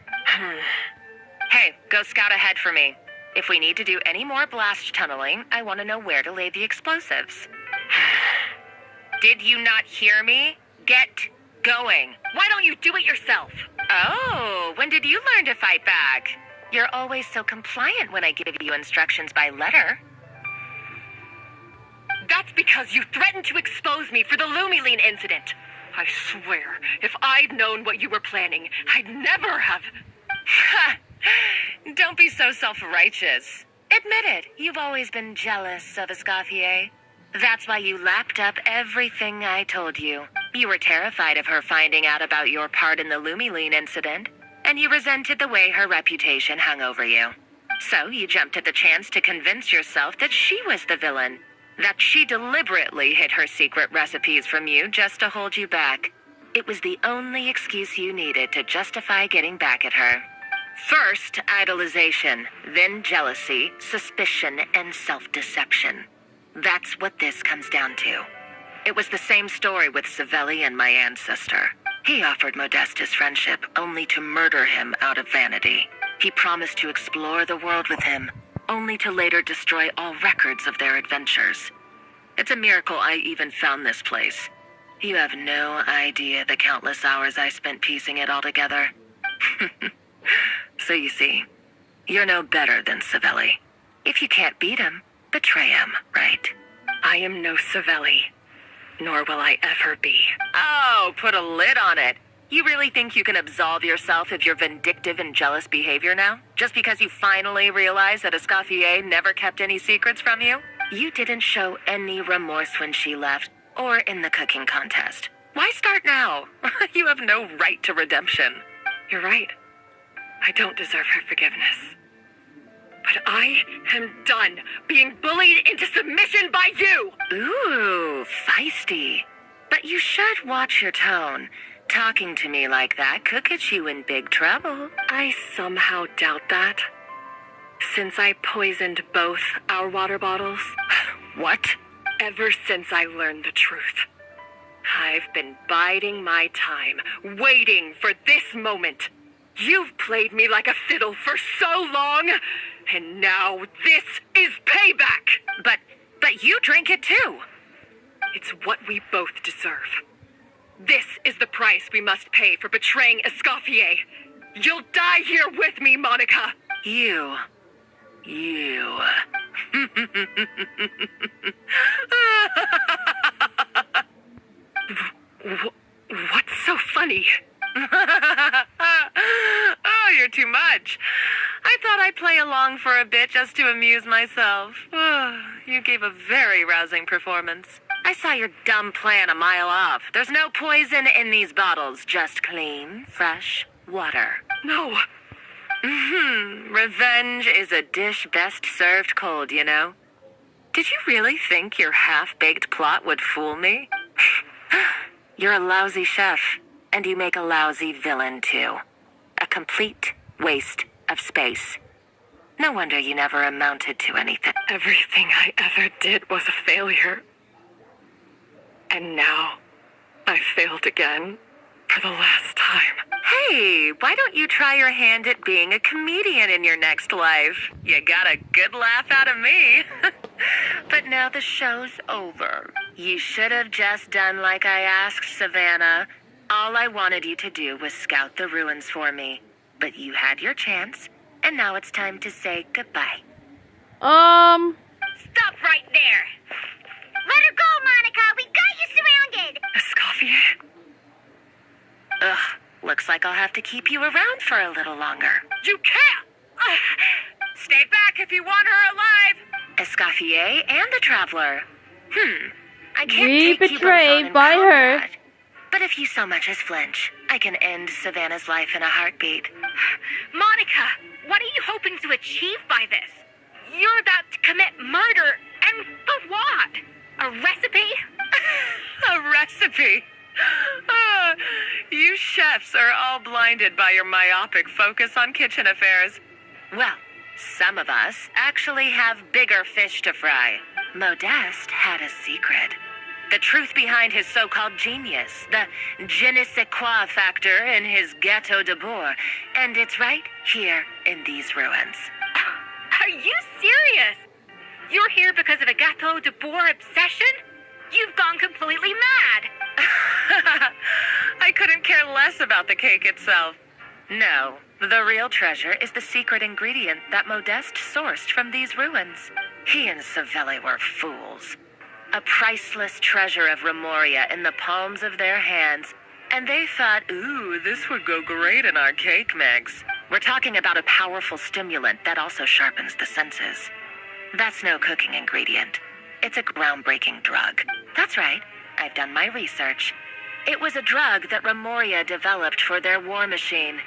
Hey, go scout ahead for me. If we need to do any more blast tunneling, I want to know where to lay the explosives. Did you not hear me? Get going. Why don't you do it yourself? Oh, when did you learn to fight back? You're always so compliant when I give you instructions by letter. That's because you threatened to expose me for the Lumiline incident. I swear, if I'd known what you were planning, I'd never have... Don't be so self-righteous. Admit it, you've always been jealous of Escoffier. That's why you lapped up everything I told you. You were terrified of her finding out about your part in the Lumiline incident, and you resented the way her reputation hung over you. So you jumped at the chance to convince yourself that she was the villain, that she deliberately hid her secret recipes from you just to hold you back. It was the only excuse you needed to justify getting back at her. First, idolization, then jealousy, suspicion, and self-deception. That's what this comes down to. It was the same story with Savelli and my ancestor. He offered Modeste his friendship, only to murder him out of vanity. He promised to explore the world with him, only to later destroy all records of their adventures. It's a miracle I even found this place. You have no idea the countless hours I spent piecing it all together. So you see, you're no better than Savelli. If you can't beat him, betray him, right? I am no Savelli. nor will I ever be. Oh, put a lid on it. You really think you can absolve yourself of your vindictive and jealous behavior now? Just because you finally realized that Escoffier never kept any secrets from you? You didn't show any remorse when she left, or in the cooking contest. Why start now? You have no right to redemption. You're right. I don't deserve her forgiveness. But I am done being bullied into submission by you! Ooh, feisty. But you should watch your tone. Talking to me like that could get you in big trouble. I somehow doubt that. Since I poisoned both our water bottles. What? Ever since I learned the truth. I've been biding my time, waiting for this moment. You've played me like a fiddle for so long, and now this is payback! But you drink it too. It's what we both deserve. This is the price we must pay for betraying Escoffier. You'll die here with me, Monica! You. What's so funny? Oh, you're too much. I thought I'd play along for a bit just to amuse myself. You gave a very rousing performance. I saw your dumb plan a mile off. There's no poison in these bottles, just clean, fresh water. No. Revenge is a dish best served cold, you know? Did you really think your half-baked plot would fool me? You're a lousy chef, and you make a lousy villain, too. A complete waste of space. No wonder you never amounted to anything. Everything I ever did was a failure. And now, I failed again, for the last time. Hey, why don't you try your hand at being a comedian in your next life? You got a good laugh out of me. But now the show's over. You should have just done like I asked, Savannah. All I wanted you to do was scout the ruins for me. But you had your chance, and now it's time to say goodbye. Stop right there! Let her go, Monica! We've got you surrounded! Escoffier? Ugh, looks like I'll have to keep you around for a little longer. You can't! Stay back if you want her alive! Escoffier and the Traveler. I can't We take you both on betrayed in by her. combat. But if you so much as flinch, I can end Savannah's life in a heartbeat. Monica, what are you hoping to achieve by this? You're about to commit murder, and for what? A recipe? A recipe? You chefs are all blinded by your myopic focus on kitchen affairs. Well, some of us actually have bigger fish to fry. Modeste had a secret. The truth behind his so-called genius, the je ne sais quoi factor in his Gâteau de Bourg, and it's right here in these ruins. Are you serious? You're here because of a Gâteau de Bourg obsession? You've gone completely mad. I couldn't care less about the cake itself. No, the real treasure is the secret ingredient that Modeste sourced from these ruins. He and Savelli were fools. A priceless treasure of Remoria in the palms of their hands, and they thought, ooh, this would go great in our cake mix. We're talking about a powerful stimulant that also sharpens the senses. That's no cooking ingredient. It's a groundbreaking drug. That's right, I've done my research. It was a drug that Remoria developed for their war machine.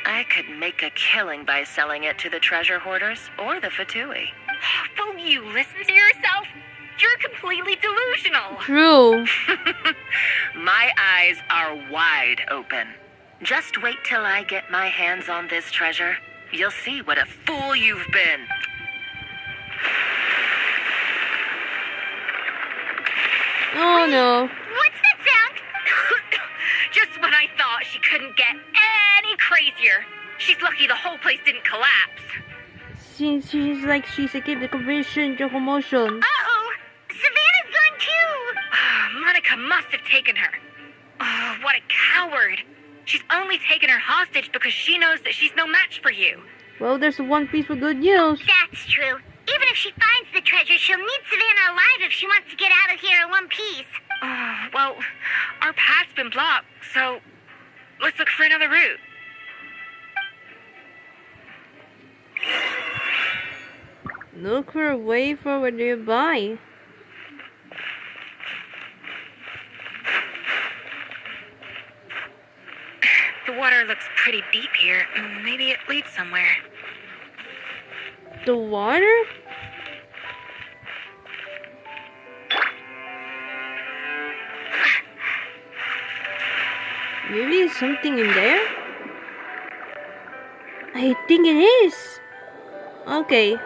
I could make a killing by selling it to the treasure hoarders or the Fatui. Don't you listen to yourself? You're completely delusional. True. My eyes are wide open. Just wait till I get my hands on this treasure. You'll see what a fool you've been. Oh no. What's that sound? Just when I thought she couldn't get any crazier. She's lucky the whole place didn't collapse. She's a kid with conviction to commotion. Uh-oh! Savannah's gone too! Monica must have taken her. Oh, what a coward. She's only taken her hostage because she knows that she's no match for you. Well, there's one piece of good news. That's true. Even if she finds the treasure, she'll need Savannah alive if she wants to get out of here in one piece. Well, our path's been blocked, so let's look for another route. Look for a way forward nearby. The water looks pretty deep here. Maybe it leads somewhere. The water? Maybe there's something in there? I think it is. Okay.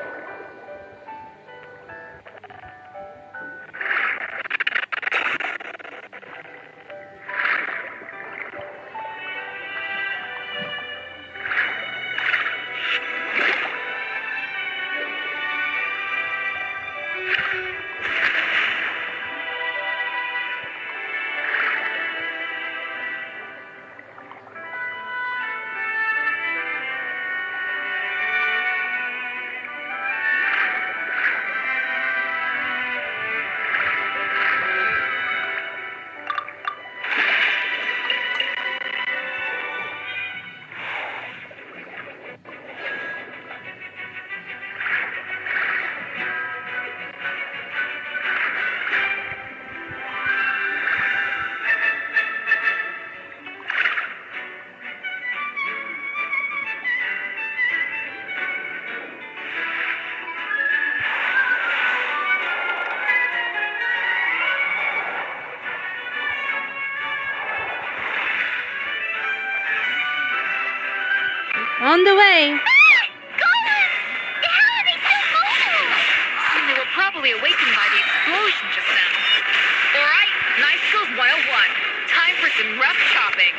On the way! They were probably awakened by the explosion just then. Alright, Knife Skills 101. Time for some rough chopping.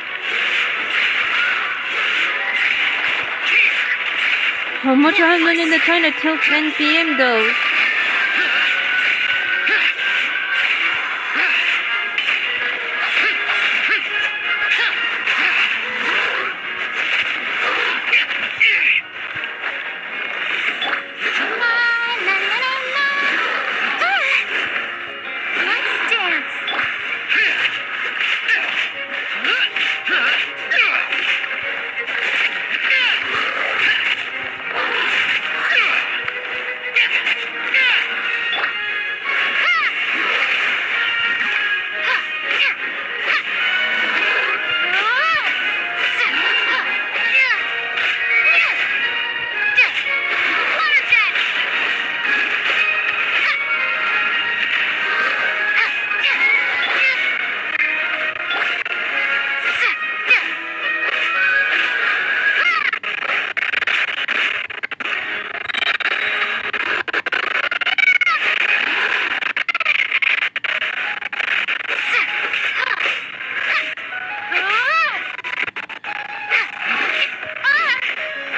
How much I have in the time until 10 p.m. though?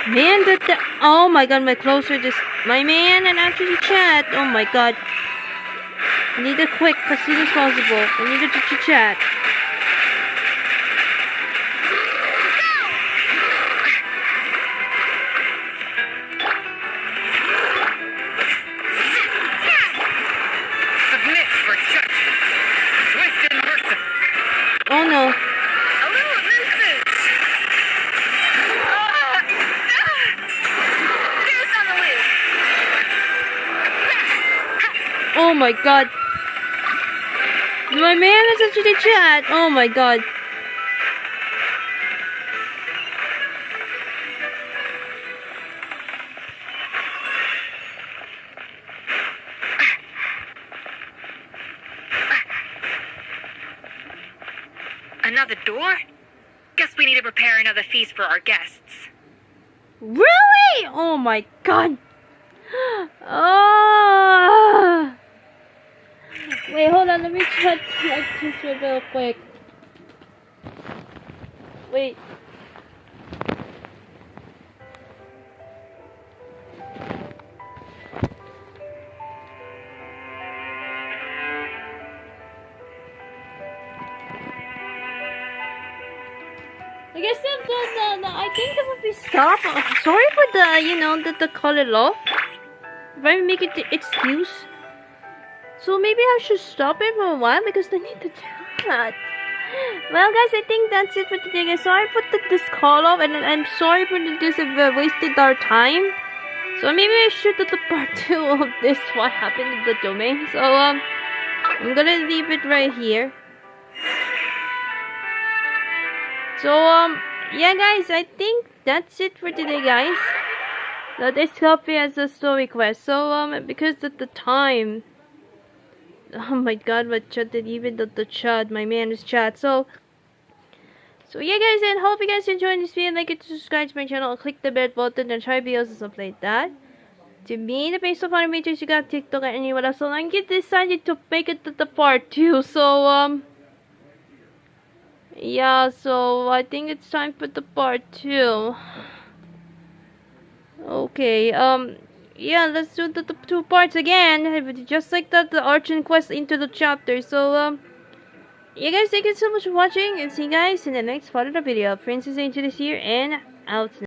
Man, oh my god, my clothes are just, my man, and actually chat. Oh my god. I need it quick, as soon as possible. I need to chat. Submit for judgment. Swift and merciful. Oh no. Oh my god. My man is actually chat. Oh my god. Another door? Guess we need to prepare another feast for our guests. Really? Oh my god. Oh. Wait, hold on. Let me check this real quick. Wait. I guess I think that would be stop. Sorry for the, the call it off. If I make it the excuse. So maybe I should stop it for a while because I need to chat. Well guys, I think that's it for today guys. Sorry for this call off, and I'm sorry for this if we wasted our time. So maybe I should do the part 2 of this, what happened in the domain. So I'm gonna leave it right here. So yeah guys, I think that's it for today guys. That Escoffier has a story quest. So because of the time, oh my god, what chat did even the chat, my man is chat. So yeah guys, and hope you guys enjoyed this video. Like it, subscribe to my channel, click the bell button, and try videos and stuff like that. To me, the base of animators, you got TikTok and anyone else. So I decided to make it to the part 2. So yeah, so I think it's time for the part 2. Okay, yeah, let's do the 2 parts again, just like the Archon quest into the chapter. So yeah guys, thank you so much for watching, and see you guys in the next part of the video. Princess Angel is here, and out now.